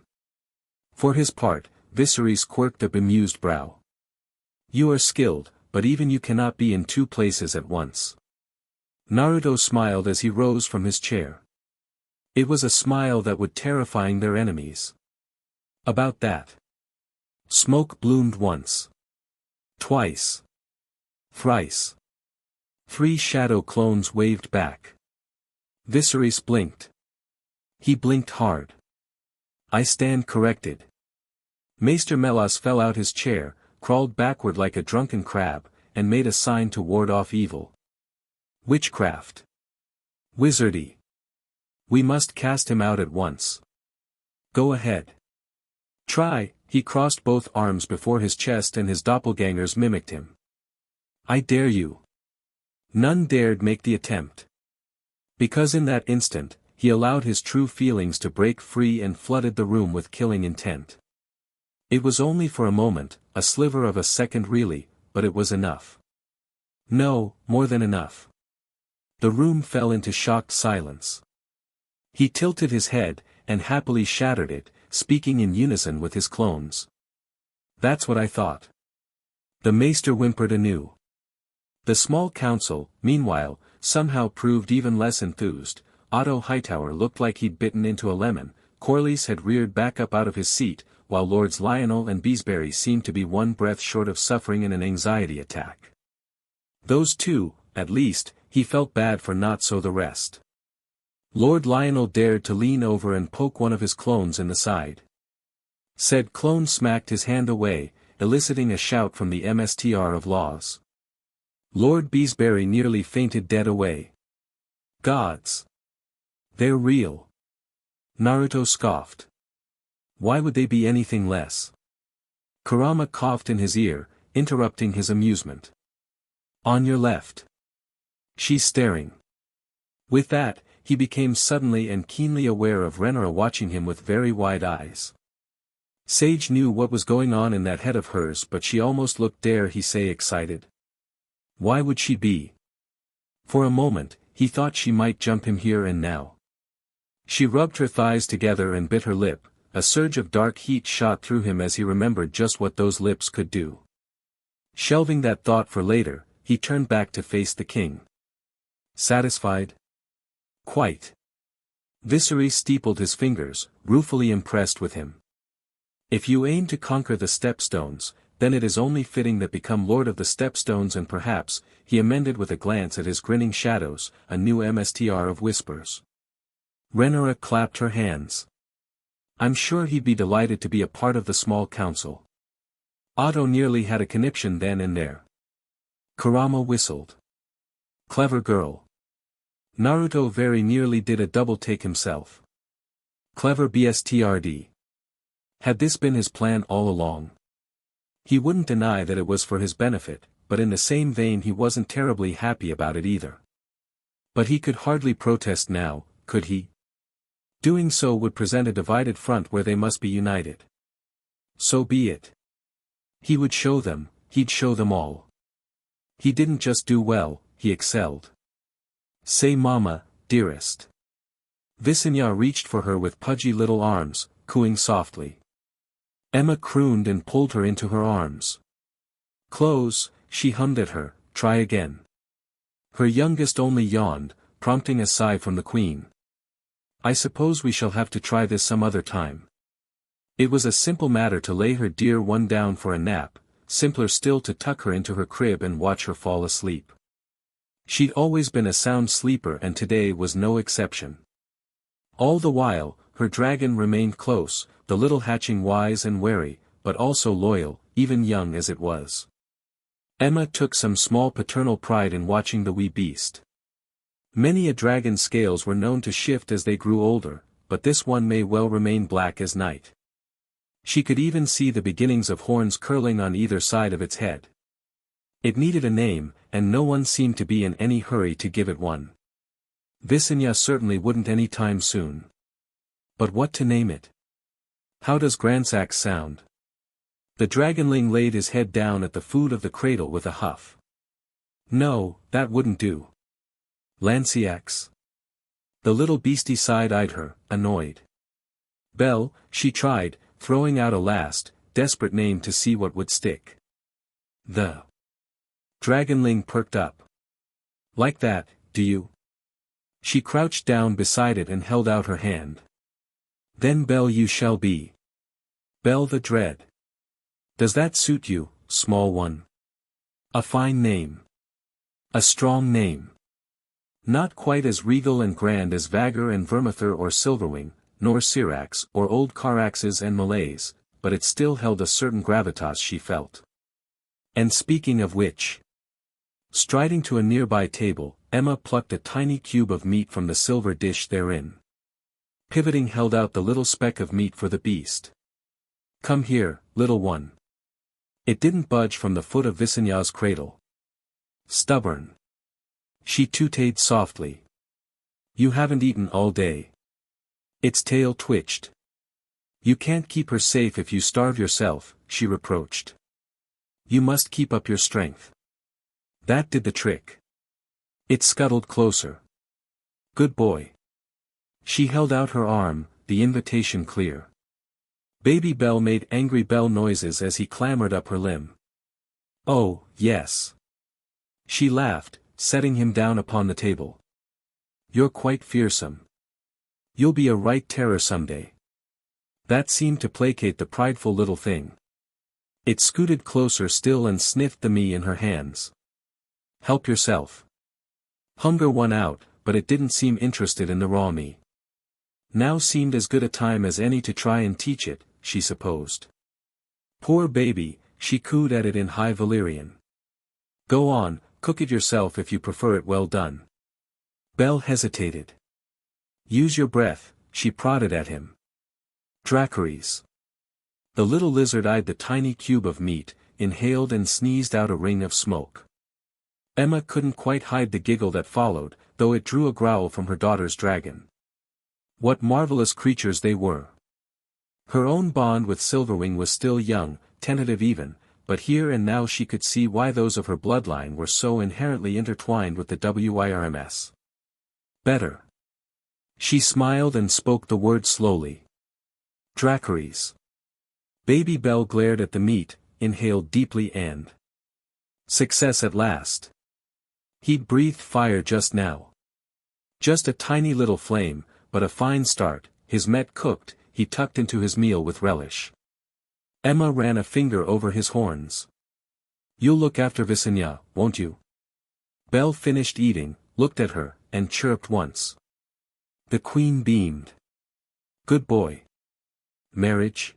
For his part, Viserys quirked a bemused brow. You are skilled, but even you cannot be in two places at once. Naruto smiled as he rose from his chair. It was a smile that would terrify their enemies. About that. Smoke bloomed once. Twice. Thrice. 3 shadow clones waved back. Viserys blinked. He blinked hard. I stand corrected. Maester Melas fell out his chair, crawled backward like a drunken crab, and made a sign to ward off evil. Witchcraft. Wizardy. We must cast him out at once. Go ahead. Try. He crossed both arms before his chest and his doppelgangers mimicked him. I dare you. None dared make the attempt. Because in that instant, he allowed his true feelings to break free and flooded the room with killing intent. It was only for a moment, a sliver of a second really, but it was enough. No, more than enough. The room fell into shocked silence. He tilted his head, and happily shattered it, speaking in unison with his clones. That's what I thought. The maester whimpered anew. The small council, meanwhile, somehow proved even less enthused. Otto Hightower looked like he'd bitten into a lemon, Corlys had reared back up out of his seat, while Lords Lionel and Beesbury seemed to be one breath short of suffering in an anxiety attack. Those two, at least, he felt bad for, not so the rest. Lord Lionel dared to lean over and poke one of his clones in the side. Said clone smacked his hand away, eliciting a shout from the MSTR of laws. Lord Beesbury nearly fainted dead away. Gods! They're real. Naruto scoffed. Why would they be anything less? Kurama coughed in his ear, interrupting his amusement. On your left. She's staring. With that, he became suddenly and keenly aware of Renora watching him with very wide eyes. Sage knew what was going on in that head of hers, but she almost looked, dare he say, excited. Why would she be? For a moment, he thought she might jump him here and now. She rubbed her thighs together and bit her lip. A surge of dark heat shot through him as he remembered just what those lips could do. Shelving that thought for later, he turned back to face the king. Satisfied? Quite. Viserys steepled his fingers, ruefully impressed with him. If you aim to conquer the Stepstones, then it is only fitting that become Lord of the Stepstones, and perhaps, he amended with a glance at his grinning shadows, a new MSTR of whispers. Renora clapped her hands. I'm sure he'd be delighted to be a part of the small council. Otto nearly had a conniption then and there. Kurama whistled. Clever girl. Naruto very nearly did a double take himself. Clever BSTRD. Had this been his plan all along? He wouldn't deny that it was for his benefit, but in the same vein he wasn't terribly happy about it either. But he could hardly protest now, could he? Doing so would present a divided front where they must be united. So be it. He would show them, he'd show them all. He didn't just do well, he excelled. Say mama, dearest. Visenya reached for her with pudgy little arms, cooing softly. Emma crooned and pulled her into her arms. Close, she hummed at her, try again. Her youngest only yawned, prompting a sigh from the queen. I suppose we shall have to try this some other time. It was a simple matter to lay her dear one down for a nap, simpler still to tuck her into her crib and watch her fall asleep. She'd always been a sound sleeper, and today was no exception. All the while, her dragon remained close, the little hatching wise and wary, but also loyal, even young as it was. Emma took some small paternal pride in watching the wee beast. Many a dragon's scales were known to shift as they grew older, but this one may well remain black as night. She could even see the beginnings of horns curling on either side of its head. It needed a name, and no one seemed to be in any hurry to give it one. Visenya certainly wouldn't any time soon. But what to name it? How does Gransax sound? The dragonling laid his head down at the foot of the cradle with a huff. No, that wouldn't do. Lanciax. The little beastie side-eyed her, annoyed. Belle, she tried, throwing out a last, desperate name to see what would stick. The dragonling perked up. Like that, do you? She crouched down beside it and held out her hand. Then Belle you shall be. Belle the Dread. Does that suit you, small one? A fine name. A strong name. Not quite as regal and grand as Vagor and Vermithor or Silverwing, nor Syrax or old Caraxes and Malays, but it still held a certain gravitas she felt. And speaking of which. Striding to a nearby table, Emma plucked a tiny cube of meat from the silver dish therein. Pivoting held out the little speck of meat for the beast. Come here, little one. It didn't budge from the foot of Visenya's cradle. Stubborn. She tooted softly. You haven't eaten all day. Its tail twitched. You can't keep her safe if you starve yourself, she reproached. You must keep up your strength. That did the trick. It scuttled closer. Good boy. She held out her arm, the invitation clear. Baby Belle made angry bell noises as he clambered up her limb. Oh, yes. She laughed, setting him down upon the table. You're quite fearsome. You'll be a right terror someday. That seemed to placate the prideful little thing. It scooted closer still and sniffed the me in her hands. Help yourself. Hunger won out, but it didn't seem interested in the raw me. Now seemed as good a time as any to try and teach it, she supposed. Poor baby, she cooed at it in high Valyrian. Go on, cook it yourself if you prefer it well done. Belle hesitated. Use your breath, she prodded at him. Dracarys. The little lizard eyed the tiny cube of meat, inhaled and sneezed out a ring of smoke. Emma couldn't quite hide the giggle that followed, though it drew a growl from her daughter's dragon. What marvelous creatures they were. Her own bond with Silverwing was still young, tentative even, but here and now she could see why those of her bloodline were so inherently intertwined with the WIRMS. Better. She smiled and spoke the word slowly. Dracarys. Baby Belle glared at the meat, inhaled deeply and... Success at last. He'd breathed fire just now. Just a tiny little flame, but a fine start, his met cooked, he tucked into his meal with relish. Emma ran a finger over his horns. You'll look after Visenya, won't you? Belle finished eating, looked at her, and chirped once. The queen beamed. Good boy. Marriage?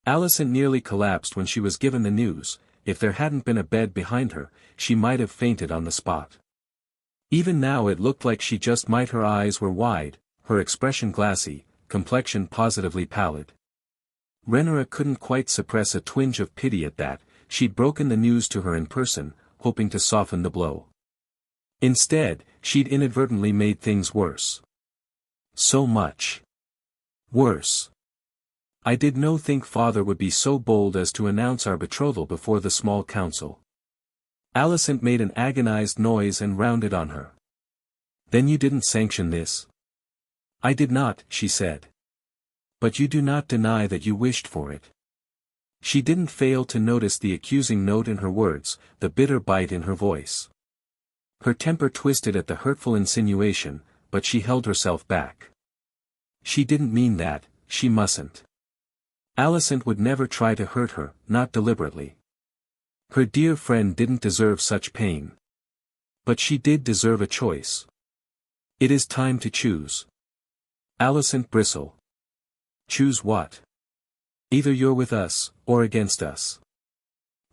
Alicent nearly collapsed when she was given the news. If there hadn't been a bed behind her, she might have fainted on the spot. Even now it looked like she just might. Her eyes were wide, her expression glassy, complexion positively pallid. Rhaenyra couldn't quite suppress a twinge of pity at that. She'd broken the news to her in person, hoping to soften the blow. Instead, she'd inadvertently made things worse. So much worse. I did no think father would be so bold as to announce our betrothal before the small council. Alicent made an agonized noise and rounded on her. Then you didn't sanction this? I did not, she said. But you do not deny that you wished for it. She didn't fail to notice the accusing note in her words, the bitter bite in her voice. Her temper twisted at the hurtful insinuation, but she held herself back. She didn't mean that, she mustn't. Alicent would never try to hurt her, not deliberately. Her dear friend didn't deserve such pain. But she did deserve a choice. It is time to choose. Alicent bristled. Choose what? Either you're with us, or against us.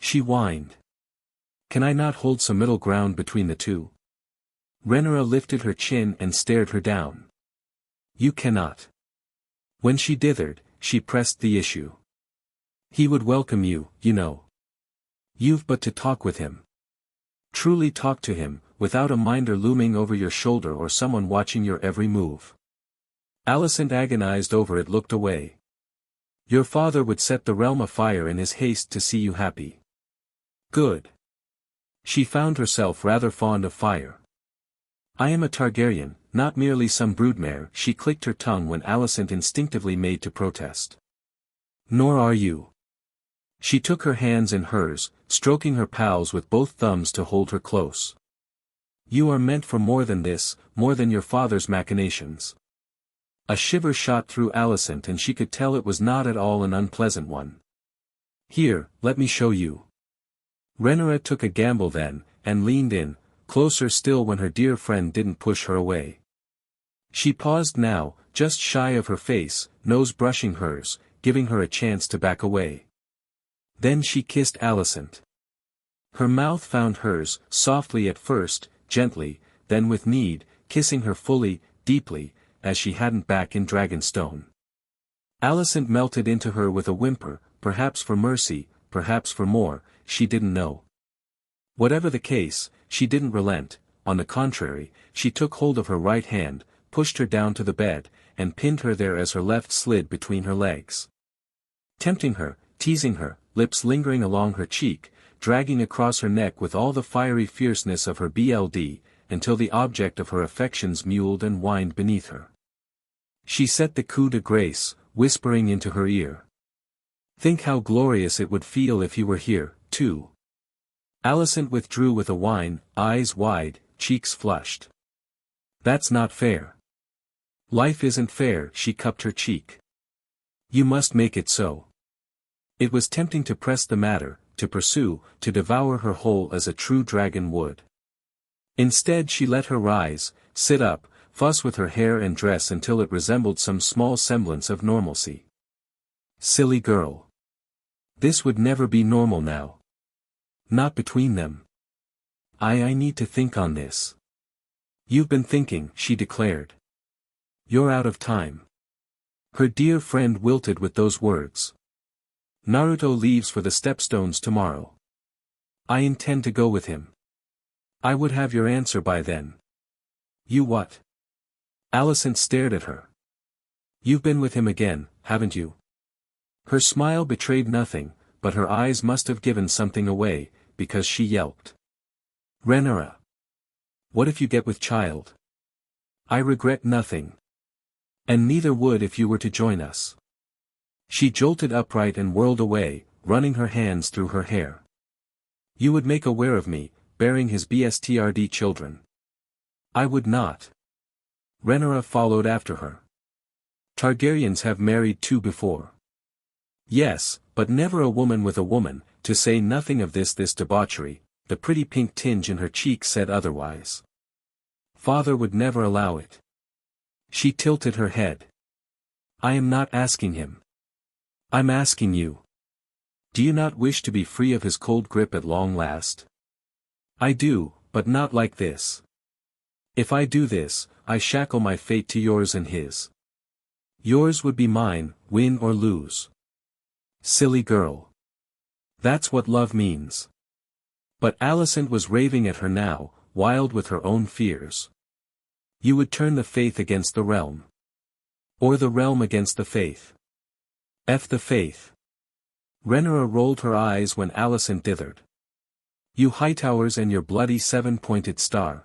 She whined. Can I not hold some middle ground between the two? Rhaenyra lifted her chin and stared her down. You cannot. When she dithered, she pressed the issue. He would welcome you, you know. You've but to talk with him. Truly talk to him, without a minder looming over your shoulder or someone watching your every move. Alicent agonized over it, looked away. Your father would set the realm afire in his haste to see you happy. Good. She found herself rather fond of fire. I am a Targaryen, not merely some broodmare. She clicked her tongue when Alicent instinctively made to protest. Nor are you. She took her hands in hers, stroking her pals with both thumbs to hold her close. You are meant for more than this, more than your father's machinations. A shiver shot through Alicent and she could tell it was not at all an unpleasant one. Here, let me show you. Rhaenyra took a gamble then, and leaned in, closer still when her dear friend didn't push her away. She paused now, just shy of her face, nose brushing hers, giving her a chance to back away. Then she kissed Alicent. Her mouth found hers, softly at first, gently, then with need, kissing her fully, deeply, as she hadn't back in Dragonstone. Alicent melted into her with a whimper, perhaps for mercy, perhaps for more, she didn't know. Whatever the case, she didn't relent. On the contrary, she took hold of her right hand, pushed her down to the bed, and pinned her there as her left slid between her legs. Tempting her, teasing her, lips lingering along her cheek, dragging across her neck with all the fiery fierceness of her BLD, until the object of her affections mewled and whined beneath her. She set the coup de grace, whispering into her ear. Think how glorious it would feel if he were here, too. Alicent withdrew with a whine, eyes wide, cheeks flushed. That's not fair. Life isn't fair, she cupped her cheek. You must make it so. It was tempting to press the matter, to pursue, to devour her whole as a true dragon would. Instead she let her rise, sit up, fuss with her hair and dress until it resembled some small semblance of normalcy. Silly girl. This would never be normal now. Not between them. I need to think on this. You've been thinking, she declared. You're out of time. Her dear friend wilted with those words. Naruto leaves for the stepstones tomorrow. I intend to go with him. I would have your answer by then. You what? Alicent stared at her. You've been with him again, haven't you? Her smile betrayed nothing, but her eyes must have given something away, because she yelped. Rhaenyra. What if you get with child? I regret nothing. And neither would if you were to join us. She jolted upright and whirled away, running her hands through her hair. You would make aware of me, bearing his bstrd children. I would not. Rhaenyra followed after her. Targaryens have married two before. Yes, but never a woman with a woman, to say nothing of this debauchery. The pretty pink tinge in her cheeks said otherwise. Father would never allow it. She tilted her head. I am not asking him. I'm asking you. Do you not wish to be free of his cold grip at long last? I do, but not like this. If I do this, I shackle my fate to yours and his. Yours would be mine, win or lose. Silly girl. That's what love means. But Alicent was raving at her now, wild with her own fears. You would turn the faith against the realm. Or the realm against the faith. F the faith. Rhaenyra rolled her eyes when Alicent dithered. You Hightowers and your bloody seven-pointed star.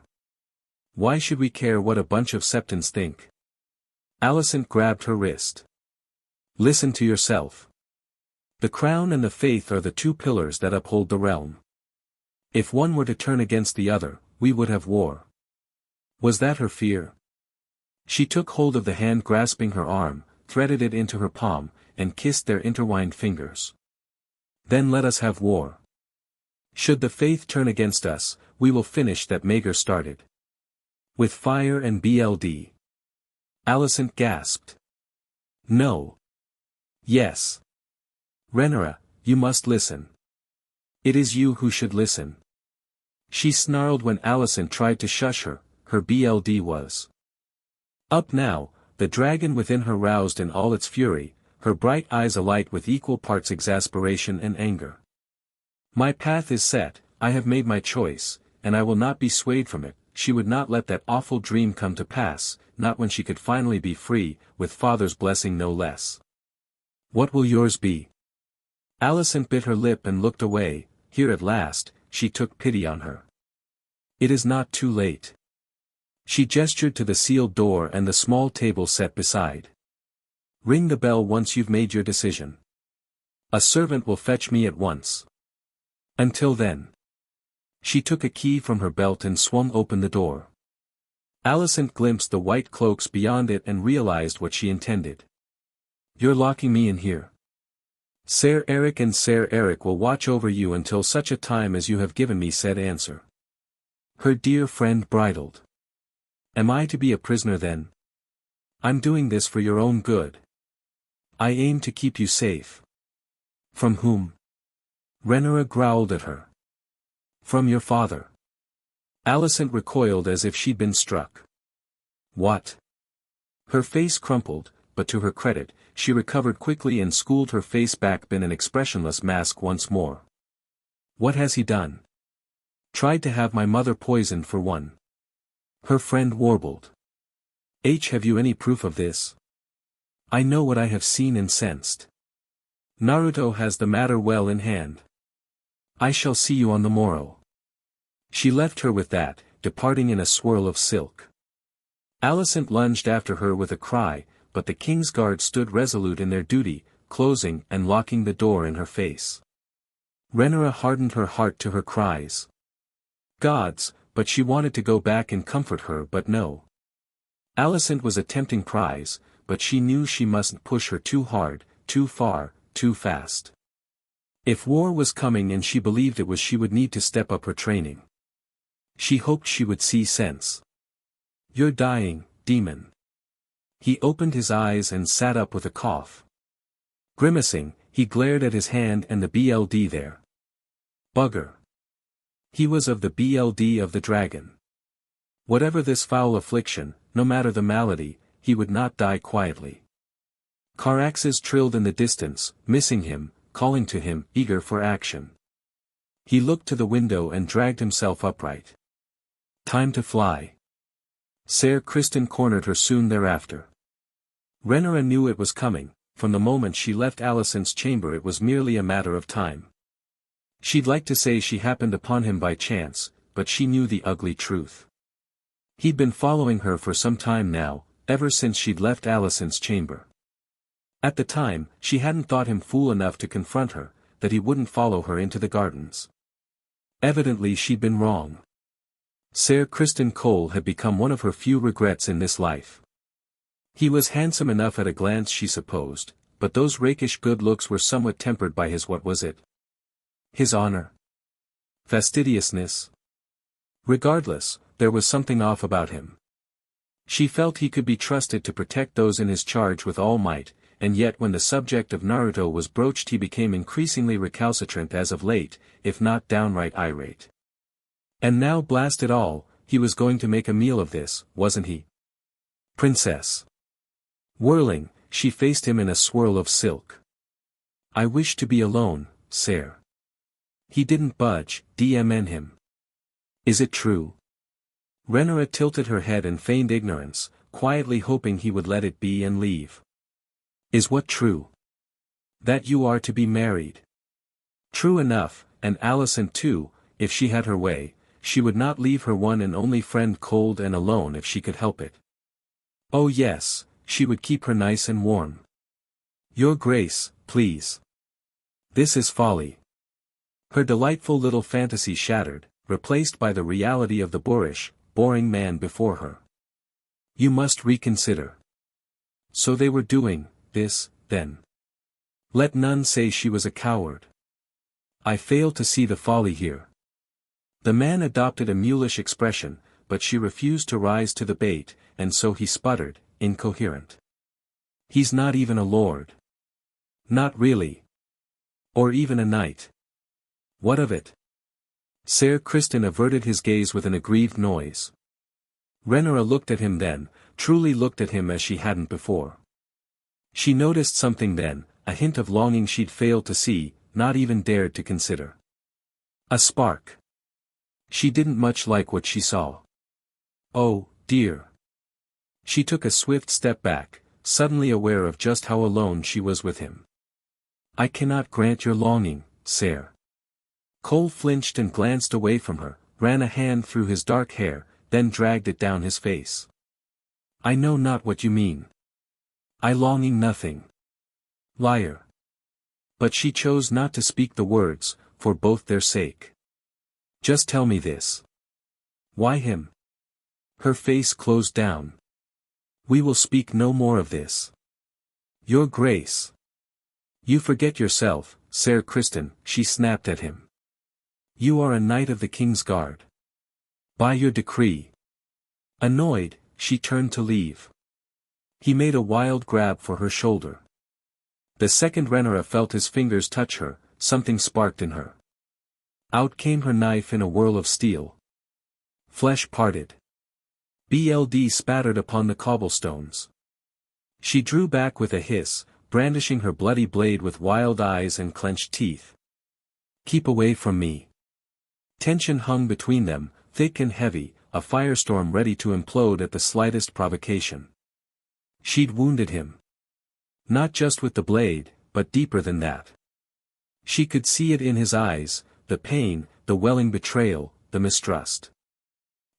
Why should we care what a bunch of septons think? Alicent grabbed her wrist. Listen to yourself. The crown and the faith are the two pillars that uphold the realm. If one were to turn against the other, we would have war. Was that her fear? She took hold of the hand grasping her arm, threaded it into her palm, and kissed their intertwined fingers. Then let us have war. Should the faith turn against us, we will finish that Maegor started. With fire and blood. Alicent gasped. No. Yes. Rhaenyra, you must listen. It is you who should listen. She snarled when Alicent tried to shush her, her blood was up now, the dragon within her roused in all its fury, her bright eyes alight with equal parts exasperation and anger. My path is set, I have made my choice, and I will not be swayed from it. She would not let that awful dream come to pass, not when she could finally be free, with father's blessing no less. What will yours be? Alicent bit her lip and looked away. Here at last, she took pity on her. It is not too late. She gestured to the sealed door and the small table set beside. Ring the bell once you've made your decision. A servant will fetch me at once. Until then. She took a key from her belt and swung open the door. Alicent glimpsed the white cloaks beyond it and realized what she intended. You're locking me in here. Ser Eric and Ser Eric will watch over you until such a time as you have given me said answer. Her dear friend bridled. Am I to be a prisoner then? I'm doing this for your own good. I aim to keep you safe. From whom? Rhaenyra growled at her. From your father. Alicent recoiled as if she'd been struck. What? Her face crumpled, but to her credit, she recovered quickly and schooled her face back in an expressionless mask once more. What has he done? Tried to have my mother poisoned for one. Her friend warbled. Have you any proof of this? I know what I have seen and sensed. Naruto has the matter well in hand. I shall see you on the morrow. She left her with that, departing in a swirl of silk. Alicent lunged after her with a cry, but the king's guard stood resolute in their duty, closing and locking the door in her face. Rhaenyra hardened her heart to her cries. Gods, but she wanted to go back and comfort her but no. Alicent was a tempting prize, but she knew she mustn't push her too hard, too far, too fast. If war was coming and she believed it was, she would need to step up her training. She hoped she would see sense. You're dying, demon. He opened his eyes and sat up with a cough. Grimacing, he glared at his hand and the BLD there. Bugger. He was of the BLD of the dragon. Whatever this foul affliction, no matter the malady, he would not die quietly. Caraxes trilled in the distance, missing him, calling to him, eager for action. He looked to the window and dragged himself upright. Time to fly. Ser Kristen cornered her soon thereafter. Rhaenyra knew it was coming. From the moment she left Alicent's chamber it was merely a matter of time. She'd like to say she happened upon him by chance, but she knew the ugly truth. He'd been following her for some time now, ever since she'd left Alicent's chamber. At the time, she hadn't thought him fool enough to confront her, that he wouldn't follow her into the gardens. Evidently she'd been wrong. Ser Kristen Cole had become one of her few regrets in this life. He was handsome enough at a glance she supposed, but those rakish good looks were somewhat tempered by his what was it? His honor? Fastidiousness? Regardless, there was something off about him. She felt he could be trusted to protect those in his charge with all might, and yet when the subject of Naruto was broached he became increasingly recalcitrant as of late, if not downright irate. And now blast it all, he was going to make a meal of this, wasn't he? Princess. Whirling, she faced him in a swirl of silk. I wish to be alone, Ser. He didn't budge, DMN him. Is it true? Rhaenyra tilted her head and feigned ignorance, quietly hoping he would let it be and leave. Is what true? That you are to be married. True enough, and Alicent too, if she had her way, she would not leave her one and only friend cold and alone if she could help it. Oh yes. She would keep her nice and warm. Your Grace, please. This is folly. Her delightful little fantasy shattered, replaced by the reality of the boring man before her. You must reconsider. So they were doing this, then. Let none say she was a coward. I fail to see the folly here. The man adopted a mulish expression, but she refused to rise to the bait, and so he sputtered, incoherent. He's not even a lord. Not really. Or even a knight. What of it? Ser Kristen averted his gaze with an aggrieved noise. Rhaenyra looked at him then, truly looked at him as she hadn't before. She noticed something then, a hint of longing she'd failed to see, not even dared to consider. A spark. She didn't much like what she saw. Oh, dear. She took a swift step back, suddenly aware of just how alone she was with him. I cannot grant your longing, Ser. Cole flinched and glanced away from her, ran a hand through his dark hair, then dragged it down his face. I know not what you mean. I longing nothing. Liar. But she chose not to speak the words, for both their sake. Just tell me this. Why him? Her face closed down. We will speak no more of this. Your Grace. You forget yourself, Ser Kristen, she snapped at him. You are a knight of the King's Guard. By your decree. Annoyed, she turned to leave. He made a wild grab for her shoulder. The second Rhaenyra felt his fingers touch her, something sparked in her. Out came her knife in a whirl of steel. Flesh parted. BLD spattered upon the cobblestones. She drew back with a hiss, brandishing her bloody blade with wild eyes and clenched teeth. Keep away from me. Tension hung between them, thick and heavy, a firestorm ready to implode at the slightest provocation. She'd wounded him. Not just with the blade, but deeper than that. She could see it in his eyes, the pain, the welling betrayal, the mistrust.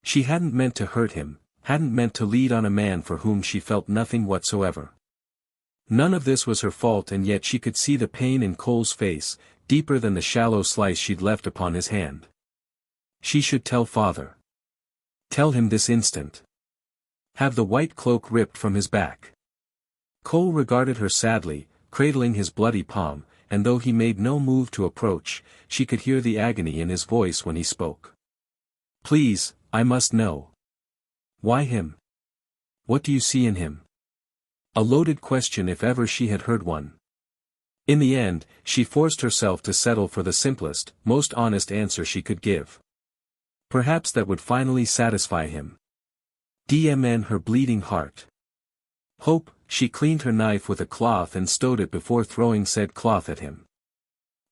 She hadn't meant to hurt him, hadn't meant to lead on a man for whom she felt nothing whatsoever. None of this was her fault, and yet she could see the pain in Cole's face, deeper than the shallow slice she'd left upon his hand. She should tell father. Tell him this instant. Have the white cloak ripped from his back. Cole regarded her sadly, cradling his bloody palm, and though he made no move to approach, she could hear the agony in his voice when he spoke. Please, I must know. Why him? What do you see in him? A loaded question if ever she had heard one. In the end, she forced herself to settle for the simplest, most honest answer she could give. Perhaps that would finally satisfy him. DMN her bleeding heart. Hope. She cleaned her knife with a cloth and stowed it before throwing said cloth at him.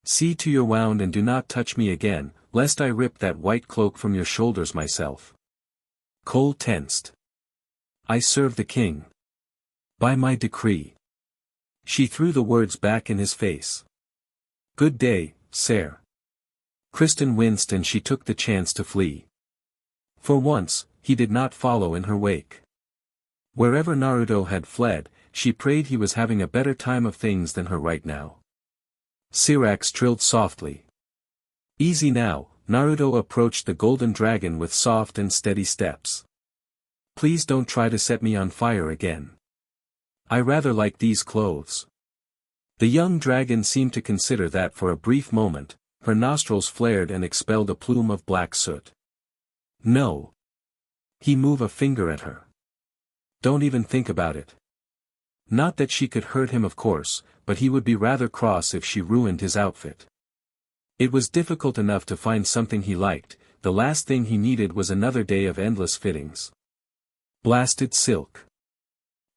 See to your wound and do not touch me again, lest I rip that white cloak from your shoulders myself. Cole tensed. I serve the king. By my decree. She threw the words back in his face. Good day, sir. Kristen winced and she took the chance to flee. For once, he did not follow in her wake. Wherever Naruto had fled, she prayed he was having a better time of things than her right now. Syrax trilled softly. Easy now. Naruto approached the golden dragon with soft and steady steps. Please don't try to set me on fire again. I rather like these clothes. The young dragon seemed to consider that for a brief moment, her nostrils flared and expelled a plume of black soot. No. He moved a finger at her. Don't even think about it. Not that she could hurt him of course, but he would be rather cross if she ruined his outfit. It was difficult enough to find something he liked, the last thing he needed was another day of endless fittings. Blasted silk.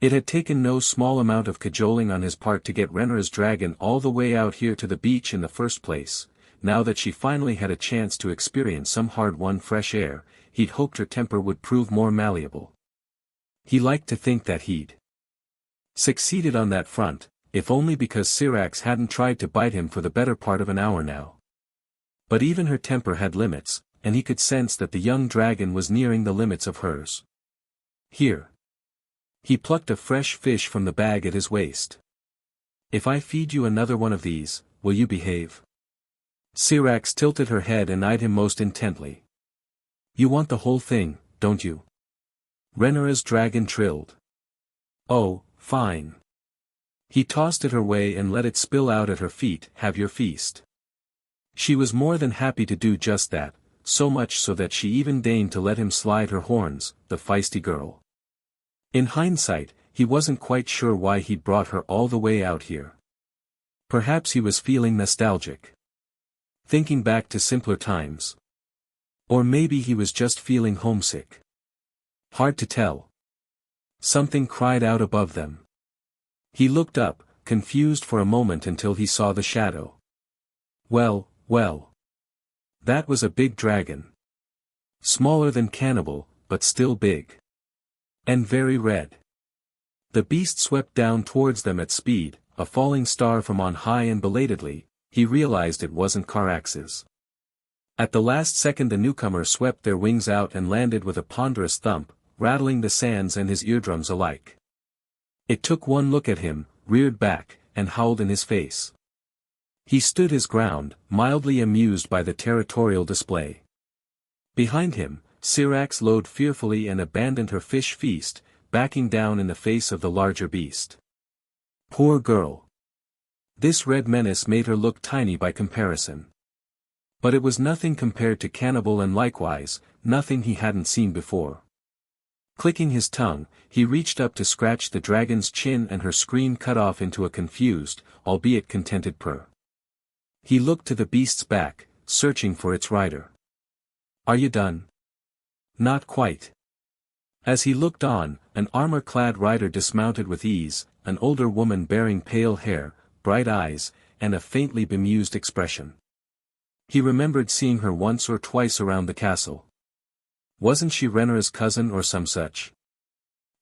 It had taken no small amount of cajoling on his part to get Renra's dragon all the way out here to the beach in the first place. Now that she finally had a chance to experience some hard-won fresh air, he'd hoped her temper would prove more malleable. He liked to think that he'd succeeded on that front, if only because Syrax hadn't tried to bite him for the better part of an hour now. But even her temper had limits, and he could sense that the young dragon was nearing the limits of hers. Here. He plucked a fresh fish from the bag at his waist. If I feed you another one of these, will you behave? Syrax tilted her head and eyed him most intently. You want the whole thing, don't you? Renra's dragon trilled. Oh, fine. He tossed it her way and let it spill out at her feet. Have your feast. She was more than happy to do just that, so much so that she even deigned to let him slide her horns, the feisty girl. In hindsight, he wasn't quite sure why he'd brought her all the way out here. Perhaps he was feeling nostalgic. Thinking back to simpler times. Or maybe he was just feeling homesick. Hard to tell. Something cried out above them. He looked up, confused for a moment until he saw the shadow. Well. That was a big dragon. Smaller than Cannibal, but still big. And very red. The beast swept down towards them at speed, a falling star from on high, and belatedly, he realized it wasn't Carax's. At the last second the newcomer swept their wings out and landed with a ponderous thump, rattling the sands and his eardrums alike. It took one look at him, reared back, and howled in his face. He stood his ground, mildly amused by the territorial display. Behind him, Syrax lowed fearfully and abandoned her fish feast, backing down in the face of the larger beast. Poor girl. This red menace made her look tiny by comparison. But it was nothing compared to Cannibal, and likewise, nothing he hadn't seen before. Clicking his tongue, he reached up to scratch the dragon's chin, and her scream cut off into a confused, albeit contented purr. He looked to the beast's back, searching for its rider. Are you done? Not quite. As he looked on, an armor-clad rider dismounted with ease, an older woman bearing pale hair, bright eyes, and a faintly bemused expression. He remembered seeing her once or twice around the castle. Wasn't she Renra's cousin or some such?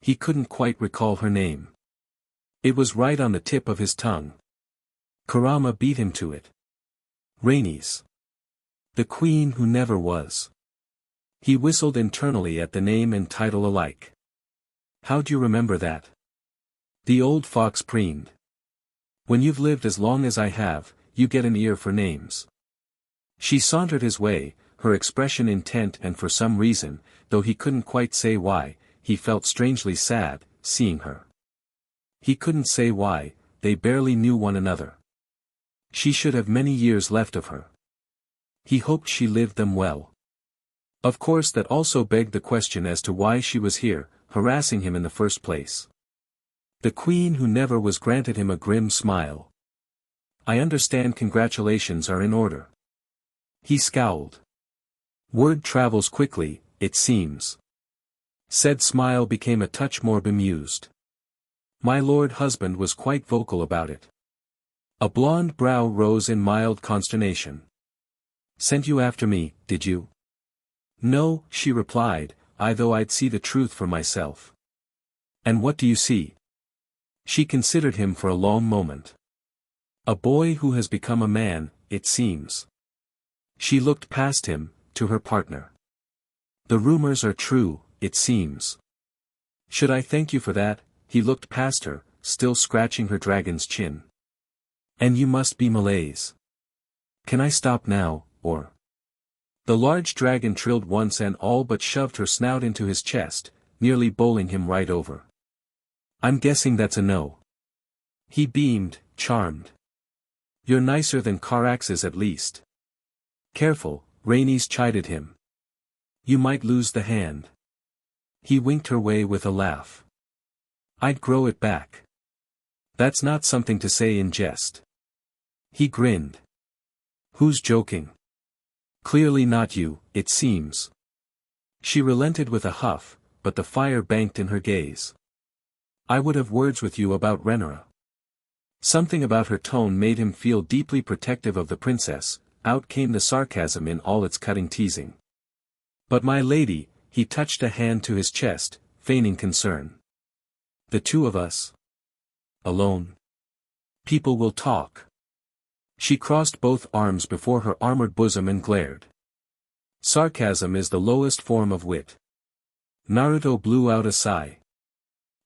He couldn't quite recall her name. It was right on the tip of his tongue. Kurama beat him to it. Rhaenys. The queen who never was. He whistled internally at the name and title alike. How'd you remember that? The old fox preened. When you've lived as long as I have, you get an ear for names. She sauntered his way, her expression intent, and for some reason, though he couldn't quite say why, he felt strangely sad, seeing her. He couldn't say why, they barely knew one another. She should have many years left of her. He hoped she lived them well. Of course that also begged the question as to why she was here, harassing him in the first place? The queen who never was granted him a grim smile. I understand, congratulations are in order. He scowled. Word travels quickly, it seems. Said smile became a touch more bemused. My lord husband was quite vocal about it. A blonde brow rose in mild consternation. Sent you after me, did you? No, she replied, I though I'd see the truth for myself. And what do you see? She considered him for a long moment. A boy who has become a man, it seems. She looked past him, to her partner. The rumors are true, it seems. Should I thank you for that? He looked past her, still scratching her dragon's chin. And you must be Malays. Can I stop now, or? The large dragon trilled once and all but shoved her snout into his chest, nearly bowling him right over. I'm guessing that's a no. He beamed, charmed. You're nicer than Carax's at least. Careful, Rhaenys chided him. You might lose the hand. He winked her way with a laugh. I'd grow it back. That's not something to say in jest. He grinned. Who's joking? Clearly not you, it seems. She relented with a huff, but the fire banked in her gaze. I would have words with you about Rhaenyra. Something about her tone made him feel deeply protective of the princess. Out came the sarcasm in all its cutting teasing. But my lady, he touched a hand to his chest, feigning concern. The two of us? Alone? People will talk. She crossed both arms before her armored bosom and glared. Sarcasm is the lowest form of wit. Naruto blew out a sigh.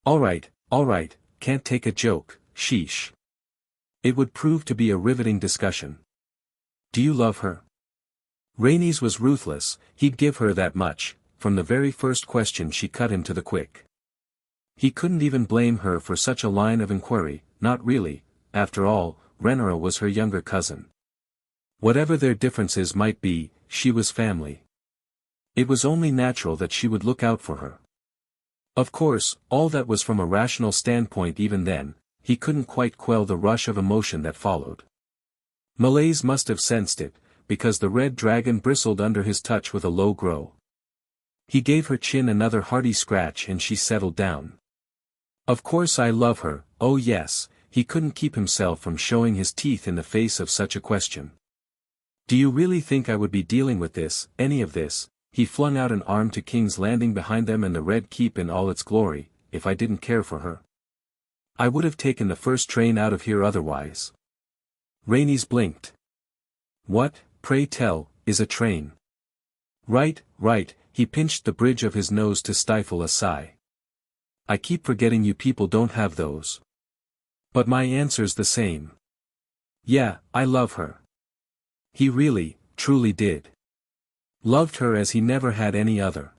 All right, can't take a joke, sheesh. It would prove to be a riveting discussion. Do you love her? Rhaenys was ruthless, he'd give her that much. From the very first question she cut him to the quick. He couldn't even blame her for such a line of inquiry, not really, after all, Rhaenyra was her younger cousin. Whatever their differences might be, she was family. It was only natural that she would look out for her. Of course, all that was from a rational standpoint. Even then, he couldn't quite quell the rush of emotion that followed. Malays must have sensed it, because the red dragon bristled under his touch with a low growl. He gave her chin another hearty scratch and she settled down. Of course I love her, oh yes, he couldn't keep himself from showing his teeth in the face of such a question. Do you really think I would be dealing with this, any of this? He flung out an arm to King's Landing behind them and the Red Keep in all its glory, if I didn't care for her. I would have taken the first train out of here otherwise. Rhaenys blinked. What, pray tell, is a train? Right, he pinched the bridge of his nose to stifle a sigh. I keep forgetting you people don't have those. But my answer's the same. Yeah, I love her. He really, truly did. Loved her as he never had any other.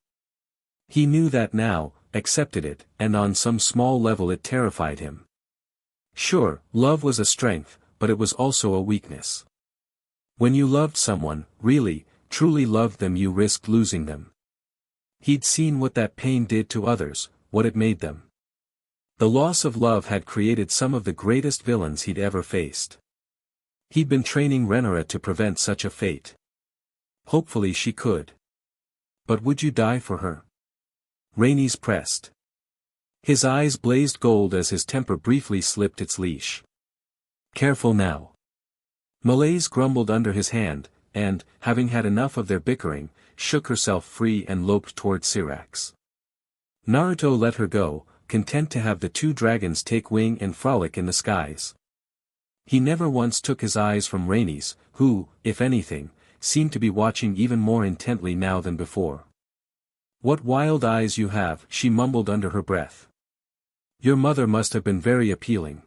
He knew that now, accepted it, and on some small level it terrified him. Sure, love was a strength, but it was also a weakness. When you loved someone, really, truly loved them, you risked losing them. He'd seen what that pain did to others, what it made them. The loss of love had created some of the greatest villains he'd ever faced. He'd been training Rhaenyra to prevent such a fate. Hopefully she could. But would you die for her? Rhaenys pressed. His eyes blazed gold as his temper briefly slipped its leash. Careful now. Malaise grumbled under his hand, and, having had enough of their bickering, shook herself free and loped toward Syrax. Naruto let her go, content to have the two dragons take wing and frolic in the skies. He never once took his eyes from Rhaenys, who, if anything, seemed to be watching even more intently now than before. What wild eyes you have, she mumbled under her breath. Your mother must have been very appealing.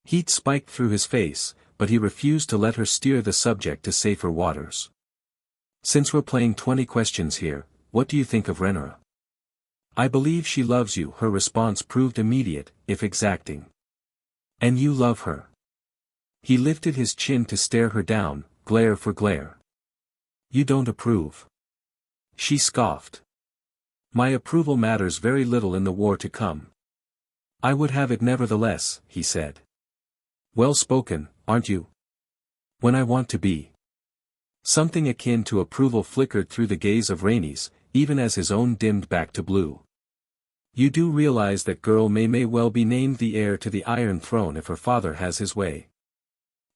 Heat spiked through his face, but he refused to let her steer the subject to safer waters. Since we're playing 20 questions here, what do you think of Rhaenyra? I believe she loves you, her response proved immediate, if exacting. And you love her. He lifted his chin to stare her down, glare for glare. You don't approve. She scoffed. My approval matters very little in the war to come. I would have it nevertheless, he said. Well spoken, aren't you? When I want to be. Something akin to approval flickered through the gaze of Rhaenys, even as his own dimmed back to blue. You do realize that girl may well be named the heir to the Iron Throne if her father has his way.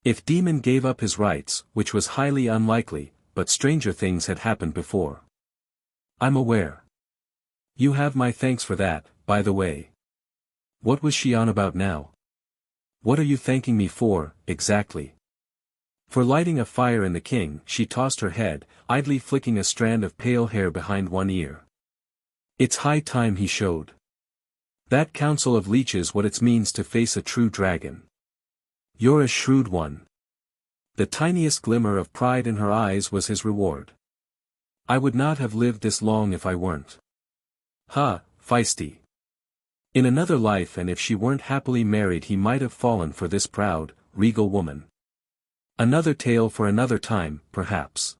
If Demon gave up his rights, which was highly unlikely, but stranger things had happened before. I'm aware. You have my thanks for that, by the way. What was she on about now? What are you thanking me for, exactly? For lighting a fire in the king, she tossed her head, idly flicking a strand of pale hair behind one ear. It's high time he showed that council of leeches what it means to face a true dragon. You're a shrewd one. The tiniest glimmer of pride in her eyes was his reward. I would not have lived this long if I weren't. Feisty. In another life and if she weren't happily married he might have fallen for this proud, regal woman. Another tale for another time, perhaps.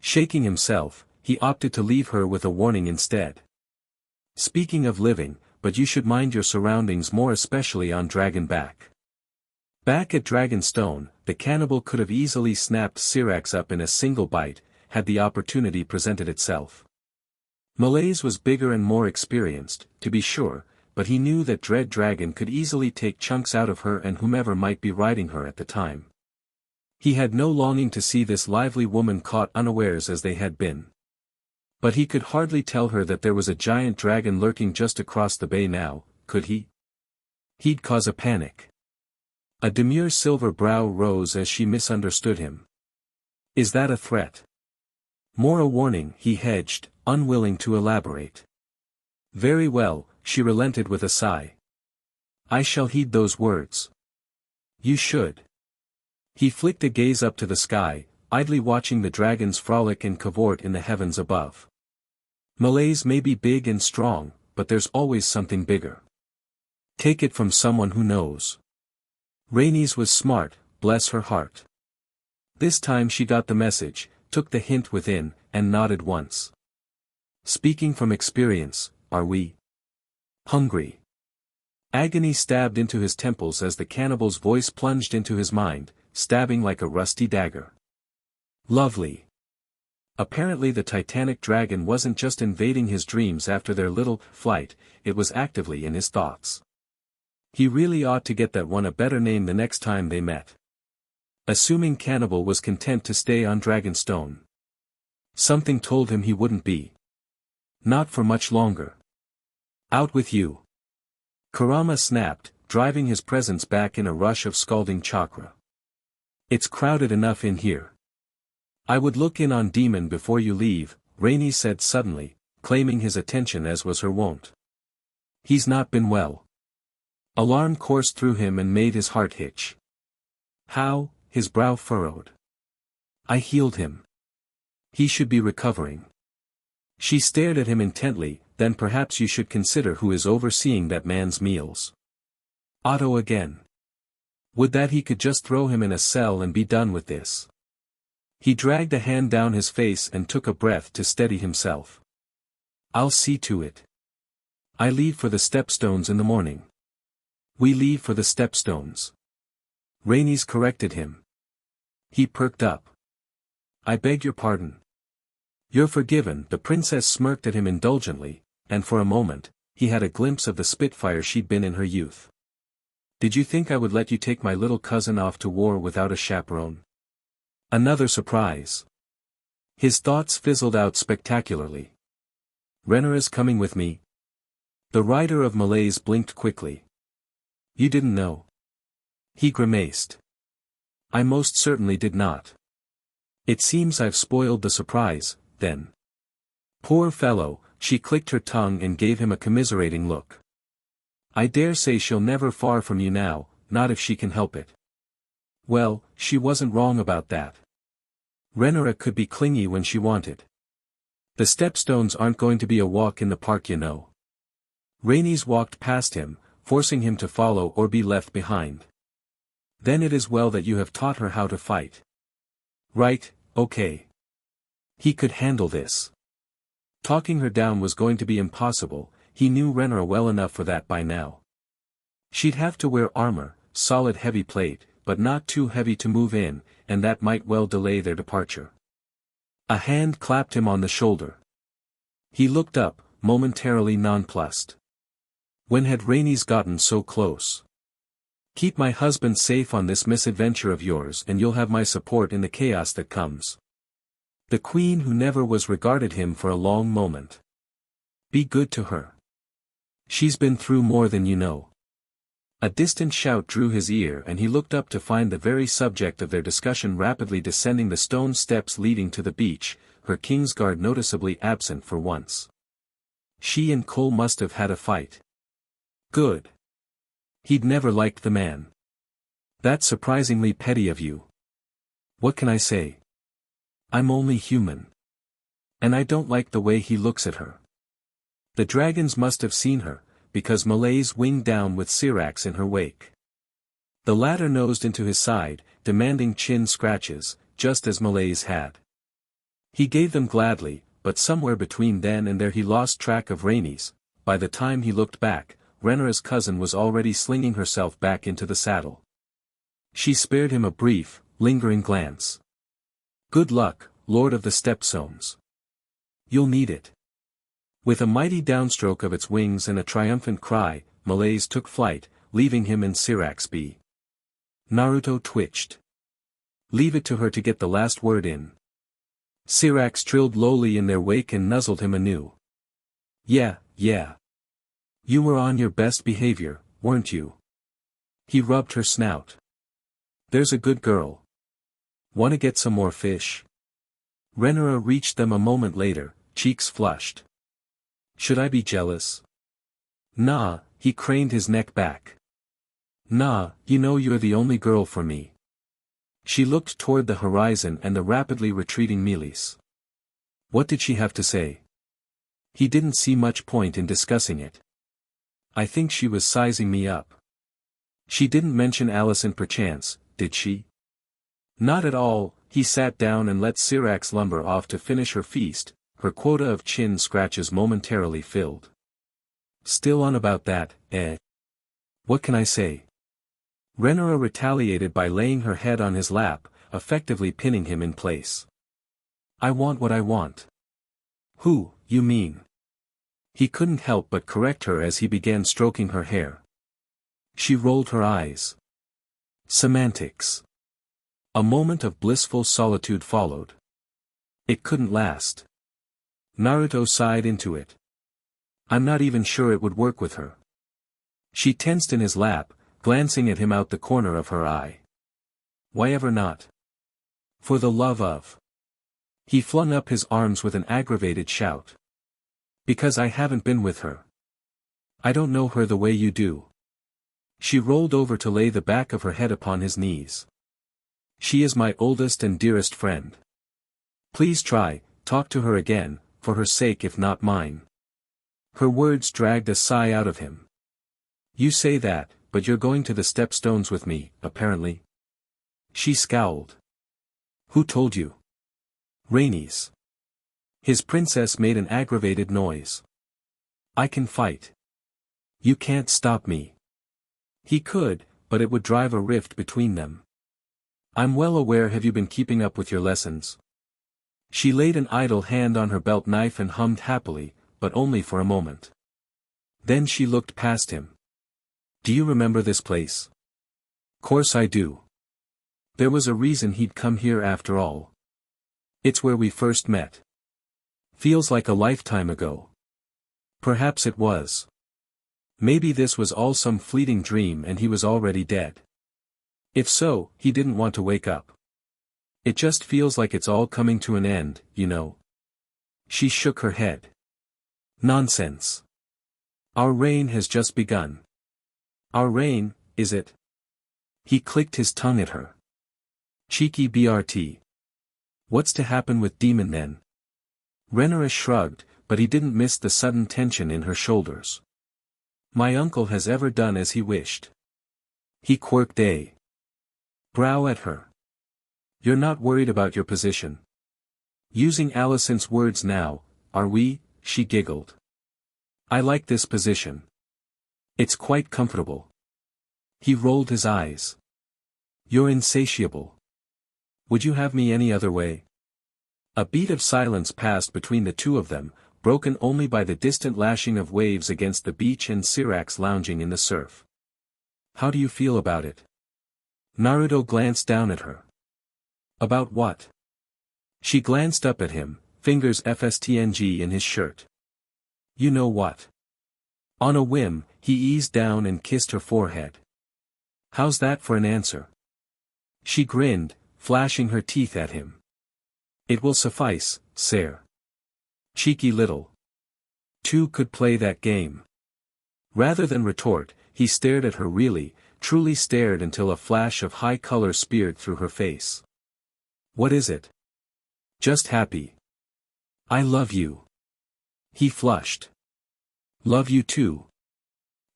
Shaking himself, he opted to leave her with a warning instead. Speaking of living, but you should mind your surroundings more especially on Dragonback. Back at Dragonstone, the cannibal could have easily snapped Syrax up in a single bite, had the opportunity presented itself. Malaise was bigger and more experienced, to be sure, but he knew that Dread Dragon could easily take chunks out of her and whomever might be riding her at the time. He had no longing to see this lively woman caught unawares as they had been. But he could hardly tell her that there was a giant dragon lurking just across the bay now, could he? He'd cause a panic. A demure silver brow rose as she misunderstood him. Is that a threat? More a warning, he hedged, unwilling to elaborate. Very well, she relented with a sigh. I shall heed those words. You should. He flicked a gaze up to the sky, idly watching the dragons frolic and cavort in the heavens above. Malaise may be big and strong, but there's always something bigger. Take it from someone who knows. Rhaenys was smart, bless her heart. This time she got the message, took the hint within, and nodded once. Speaking from experience, are we hungry? Agony stabbed into his temples as the cannibal's voice plunged into his mind, stabbing like a rusty dagger. Lovely. Apparently the titanic dragon wasn't just invading his dreams after their little flight, it was actively in his thoughts. He really ought to get that one a better name the next time they met. Assuming Cannibal was content to stay on Dragonstone. Something told him he wouldn't be. Not for much longer. Out with you. Kurama snapped, driving his presence back in a rush of scalding chakra. It's crowded enough in here. I would look in on Demon before you leave, Rhaenys said suddenly, claiming his attention as was her wont. He's not been well. Alarm coursed through him and made his heart hitch. How? His brow furrowed. I healed him. He should be recovering. She stared at him intently, then perhaps you should consider who is overseeing that man's meals. Otto again. Would that he could just throw him in a cell and be done with this. He dragged a hand down his face and took a breath to steady himself. I'll see to it. I leave for the Stepstones in the morning. We leave for the Stepstones. Rhaenys corrected him. He perked up. I beg your pardon. You're forgiven. The princess smirked at him indulgently, and for a moment, he had a glimpse of the Spitfire she'd been in her youth. Did you think I would let you take my little cousin off to war without a chaperone? Another surprise. His thoughts fizzled out spectacularly. Rhaenyra's coming with me. The rider of Malaise blinked quickly. You didn't know. He grimaced. I most certainly did not. It seems I've spoiled the surprise, then. Poor fellow, she clicked her tongue and gave him a commiserating look. I dare say she'll never far from you now, not if she can help it. Well, she wasn't wrong about that. Rhaenyra could be clingy when she wanted. The Stepstones aren't going to be a walk in the park, you know. Rhaenys walked past him, forcing him to follow or be left behind. Then it is well that you have taught her how to fight. Right, okay. He could handle this. Talking her down was going to be impossible, he knew Renara well enough for that by now. She'd have to wear armor, solid heavy plate, but not too heavy to move in, and that might well delay their departure. A hand clapped him on the shoulder. He looked up, momentarily nonplussed. When had Rhaenys gotten so close? Keep my husband safe on this misadventure of yours and you'll have my support in the chaos that comes. The queen who never was regarded him for a long moment. Be good to her. She's been through more than you know. A distant shout drew his ear and he looked up to find the very subject of their discussion rapidly descending the stone steps leading to the beach, her Kingsguard noticeably absent for once. She and Cole must have had a fight. Good. He'd never liked the man. That's surprisingly petty of you. What can I say? I'm only human. And I don't like the way he looks at her. The dragons must have seen her, because Malaise winged down with Syrax in her wake. The latter nosed into his side, demanding chin scratches, just as Malaise had. He gave them gladly, but somewhere between then and there he lost track of Rhaenys. By the time he looked back, Renara's cousin was already slinging herself back into the saddle. She spared him a brief, lingering glance. Good luck, Lord of the Stepstones. You'll need it. With a mighty downstroke of its wings and a triumphant cry, Malaise took flight, leaving him and Syrax be. Naruto twitched. Leave it to her to get the last word in. Syrax trilled lowly in their wake and nuzzled him anew. Yeah. You were on your best behavior, weren't you? He rubbed her snout. There's a good girl. Wanna get some more fish? Renara reached them a moment later, cheeks flushed. Should I be jealous? Nah, he craned his neck back. Nah, you know you're the only girl for me. She looked toward the horizon and the rapidly retreating Melis. What did she have to say? He didn't see much point in discussing it. I think she was sizing me up. She didn't mention Allison perchance, did she? Not at all. He sat down and let Syrax lumber off to finish her feast, her quota of chin scratches momentarily filled. Still on about that, eh? What can I say? Renara retaliated by laying her head on his lap, effectively pinning him in place. I want what I want. Who, you mean? He couldn't help but correct her as he began stroking her hair. She rolled her eyes. Semantics. A moment of blissful solitude followed. It couldn't last. Naruto sighed into it. I'm not even sure it would work with her. She tensed in his lap, glancing at him out the corner of her eye. Why ever not? For the love of. He flung up his arms with an aggravated shout. Because I haven't been with her. I don't know her the way you do. She rolled over to lay the back of her head upon his knees. She is my oldest and dearest friend. Please talk to her again, for her sake if not mine. Her words dragged a sigh out of him. You say that, but you're going to the Stepstones with me, apparently. She scowled. Who told you? Rhaenys. His princess made an aggravated noise. I can fight. You can't stop me. He could, but it would drive a rift between them. I'm well aware. Have you been keeping up with your lessons? She laid an idle hand on her belt knife and hummed happily, but only for a moment. Then she looked past him. Do you remember this place? Course I do. There was a reason he'd come here after all. It's where we first met. Feels like a lifetime ago. Perhaps it was. Maybe this was all some fleeting dream and he was already dead. If so, he didn't want to wake up. It just feels like it's all coming to an end, you know. She shook her head. Nonsense. Our reign has just begun. Our reign, is it? He clicked his tongue at her. Cheeky BRT. What's to happen with Demon then? Renara shrugged, but he didn't miss the sudden tension in her shoulders. My uncle has ever done as he wished. He quirked a brow at her. You're not worried about your position. Using Allison's words now, are we, she giggled. I like this position. It's quite comfortable. He rolled his eyes. You're insatiable. Would you have me any other way? A beat of silence passed between the two of them, broken only by the distant lashing of waves against the beach and Syrax lounging in the surf. How do you feel about it? Naruto glanced down at her. About what? She glanced up at him, fingers FSTNG in his shirt. You know what? On a whim, he eased down and kissed her forehead. How's that for an answer? She grinned, flashing her teeth at him. It will suffice, sir. Cheeky little. Two could play that game. Rather than retort, he stared at her really, truly stared until a flash of high color speared through her face. What is it? Just happy. I love you. He flushed. Love you too.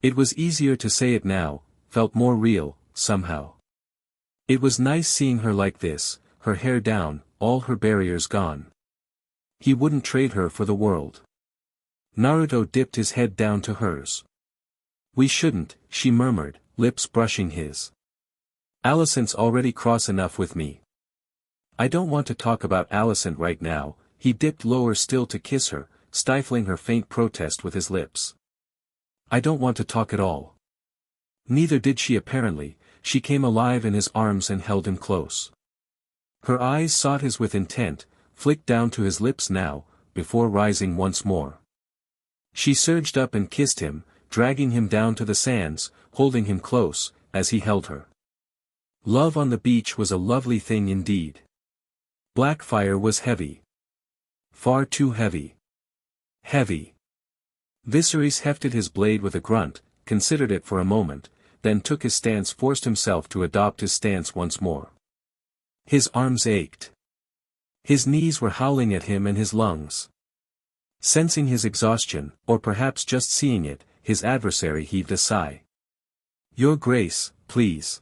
It was easier to say it now, felt more real, somehow. It was nice seeing her like this, her hair down, all her barriers gone. He wouldn't trade her for the world. Naruto dipped his head down to hers. We shouldn't, she murmured, lips brushing his. Alicent's already cross enough with me. I don't want to talk about Alicent right now. He dipped lower still to kiss her, stifling her faint protest with his lips. I don't want to talk at all. Neither did she apparently. She came alive in his arms and held him close. Her eyes sought his with intent, flicked down to his lips now, before rising once more. She surged up and kissed him, dragging him down to the sands, holding him close, as he held her. Love on the beach was a lovely thing indeed. Blackfire was heavy. Far too heavy. Heavy. Viserys hefted his blade with a grunt, considered it for a moment, then took his stance, forced himself to adopt his stance once more. His arms ached. His knees were howling at him and his lungs. Sensing his exhaustion, or perhaps just seeing it, his adversary heaved a sigh. Your Grace, please.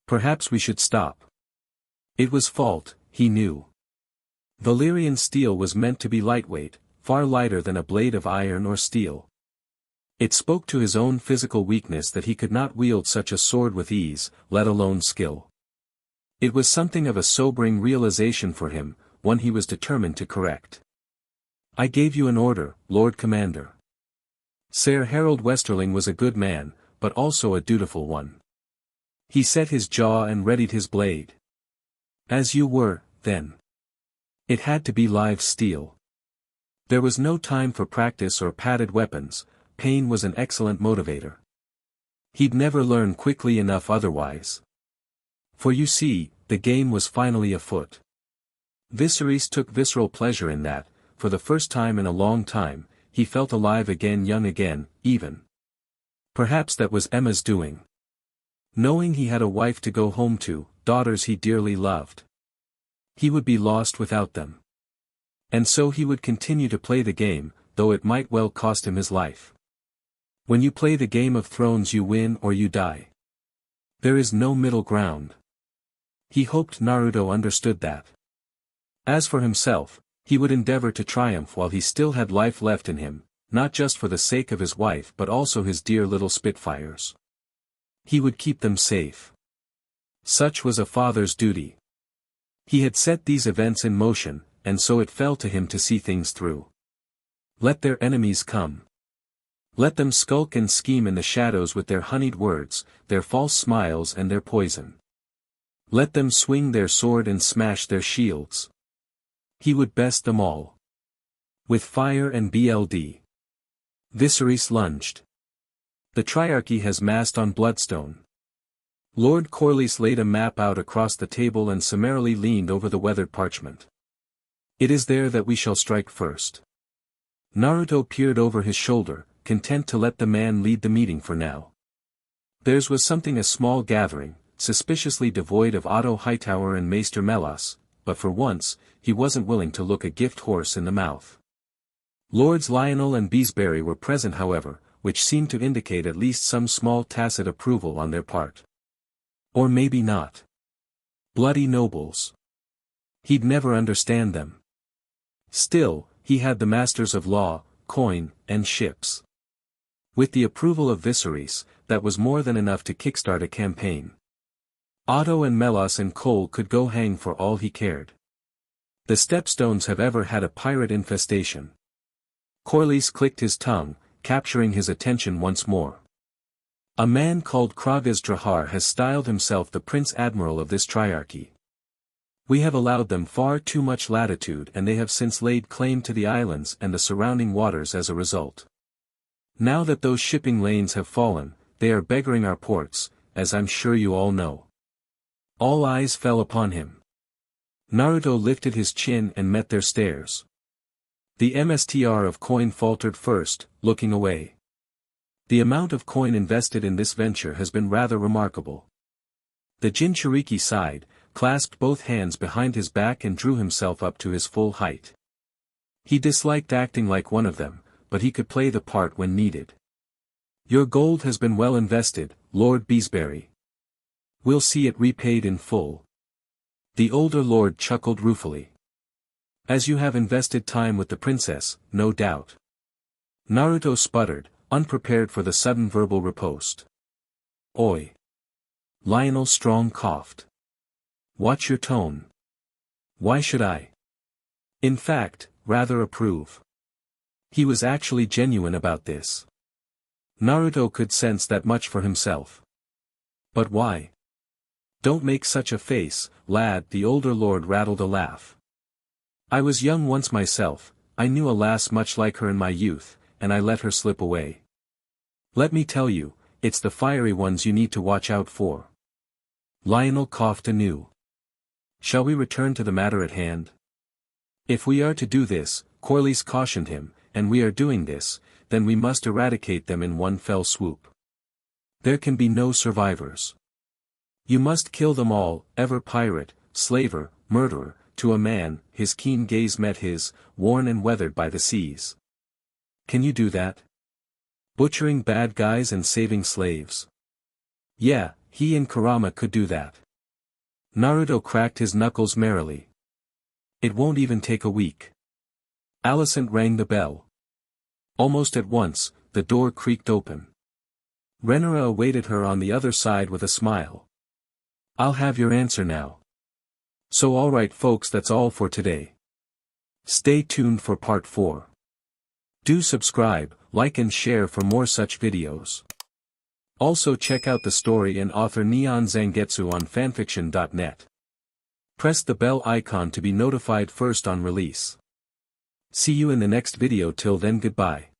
Perhaps we should stop. It was fault, he knew. Valyrian steel was meant to be lightweight, far lighter than a blade of iron or steel. It spoke to his own physical weakness that he could not wield such a sword with ease, let alone skill. It was something of a sobering realization for him, one he was determined to correct. I gave you an order, Lord Commander. Sir Harold Westerling was a good man, but also a dutiful one. He set his jaw and readied his blade. As you were, then. It had to be live steel. There was no time for practice or padded weapons. Pain was an excellent motivator. He'd never learn quickly enough otherwise. For you see, the game was finally afoot. Viserys took visceral pleasure in that. For the first time in a long time, he felt alive again, young again, even. Perhaps that was Emma's doing. Knowing he had a wife to go home to, daughters he dearly loved. He would be lost without them. And so he would continue to play the game, though it might well cost him his life. When you play the Game of Thrones, you win or you die. There is no middle ground. He hoped Naruto understood that. As for himself, he would endeavor to triumph while he still had life left in him, not just for the sake of his wife but also his dear little Spitfires. He would keep them safe. Such was a father's duty. He had set these events in motion, and so it fell to him to see things through. Let their enemies come. Let them skulk and scheme in the shadows with their honeyed words, their false smiles and their poison. Let them swing their sword and smash their shields. He would best them all. With fire and BLD. Viserys lunged. The Triarchy has massed on Bloodstone. Lord Corlys laid a map out across the table and summarily leaned over the weathered parchment. It is there that we shall strike first. Naruto peered over his shoulder, content to let the man lead the meeting for now. Theirs was something a small gathering, suspiciously devoid of Otto Hightower and Maester Melas, but for once, he wasn't willing to look a gift horse in the mouth. Lords Lionel and Beesbury were present however, which seemed to indicate at least some small tacit approval on their part. Or maybe not. Bloody nobles. He'd never understand them. Still, he had the masters of law, coin, and ships. With the approval of Viserys, that was more than enough to kickstart a campaign. Otto and Melos and Cole could go hang for all he cared. The Stepstones have ever had a pirate infestation. Corlys clicked his tongue, capturing his attention once more. A man called Kragas Drahar has styled himself the Prince Admiral of this triarchy. We have allowed them far too much latitude and they have since laid claim to the islands and the surrounding waters as a result. Now that those shipping lanes have fallen, they are beggaring our ports, as I'm sure you all know. All eyes fell upon him. Naruto lifted his chin and met their stares. The MSTR of coin faltered first, looking away. The amount of coin invested in this venture has been rather remarkable. The Jinchuriki sighed, clasped both hands behind his back and drew himself up to his full height. He disliked acting like one of them, but he could play the part when needed. Your gold has been well invested, Lord Beesbury. We'll see it repaid in full. The older lord chuckled ruefully. As you have invested time with the princess, no doubt. Naruto sputtered, unprepared for the sudden verbal riposte. Oi. Lionel Strong coughed. Watch your tone. Why should I? In fact, rather approve. He was actually genuine about this. Naruto could sense that much for himself. But why? Don't make such a face, lad, the older lord rattled a laugh. I was young once myself, I knew a lass much like her in my youth, and I let her slip away. Let me tell you, it's the fiery ones you need to watch out for. Lionel coughed anew. Shall we return to the matter at hand? If we are to do this, Corlys cautioned him, and we are doing this, then we must eradicate them in one fell swoop. There can be no survivors. You must kill them all, ever pirate, slaver, murderer, to a man, his keen gaze met his, worn and weathered by the seas. Can you do that? Butchering bad guys and saving slaves. Yeah, he and Kurama could do that. Naruto cracked his knuckles merrily. It won't even take a week. Alicent rang the bell. Almost at once, the door creaked open. Rhaenyra awaited her on the other side with a smile. I'll have your answer now. So alright folks, that's all for today. Stay tuned for part 4. Do subscribe, like and share for more such videos. Also check out the story and author NeonZangetsu on FANFICTIONnet. Press the bell icon to be notified first on release. See you in the next video, till then goodbye.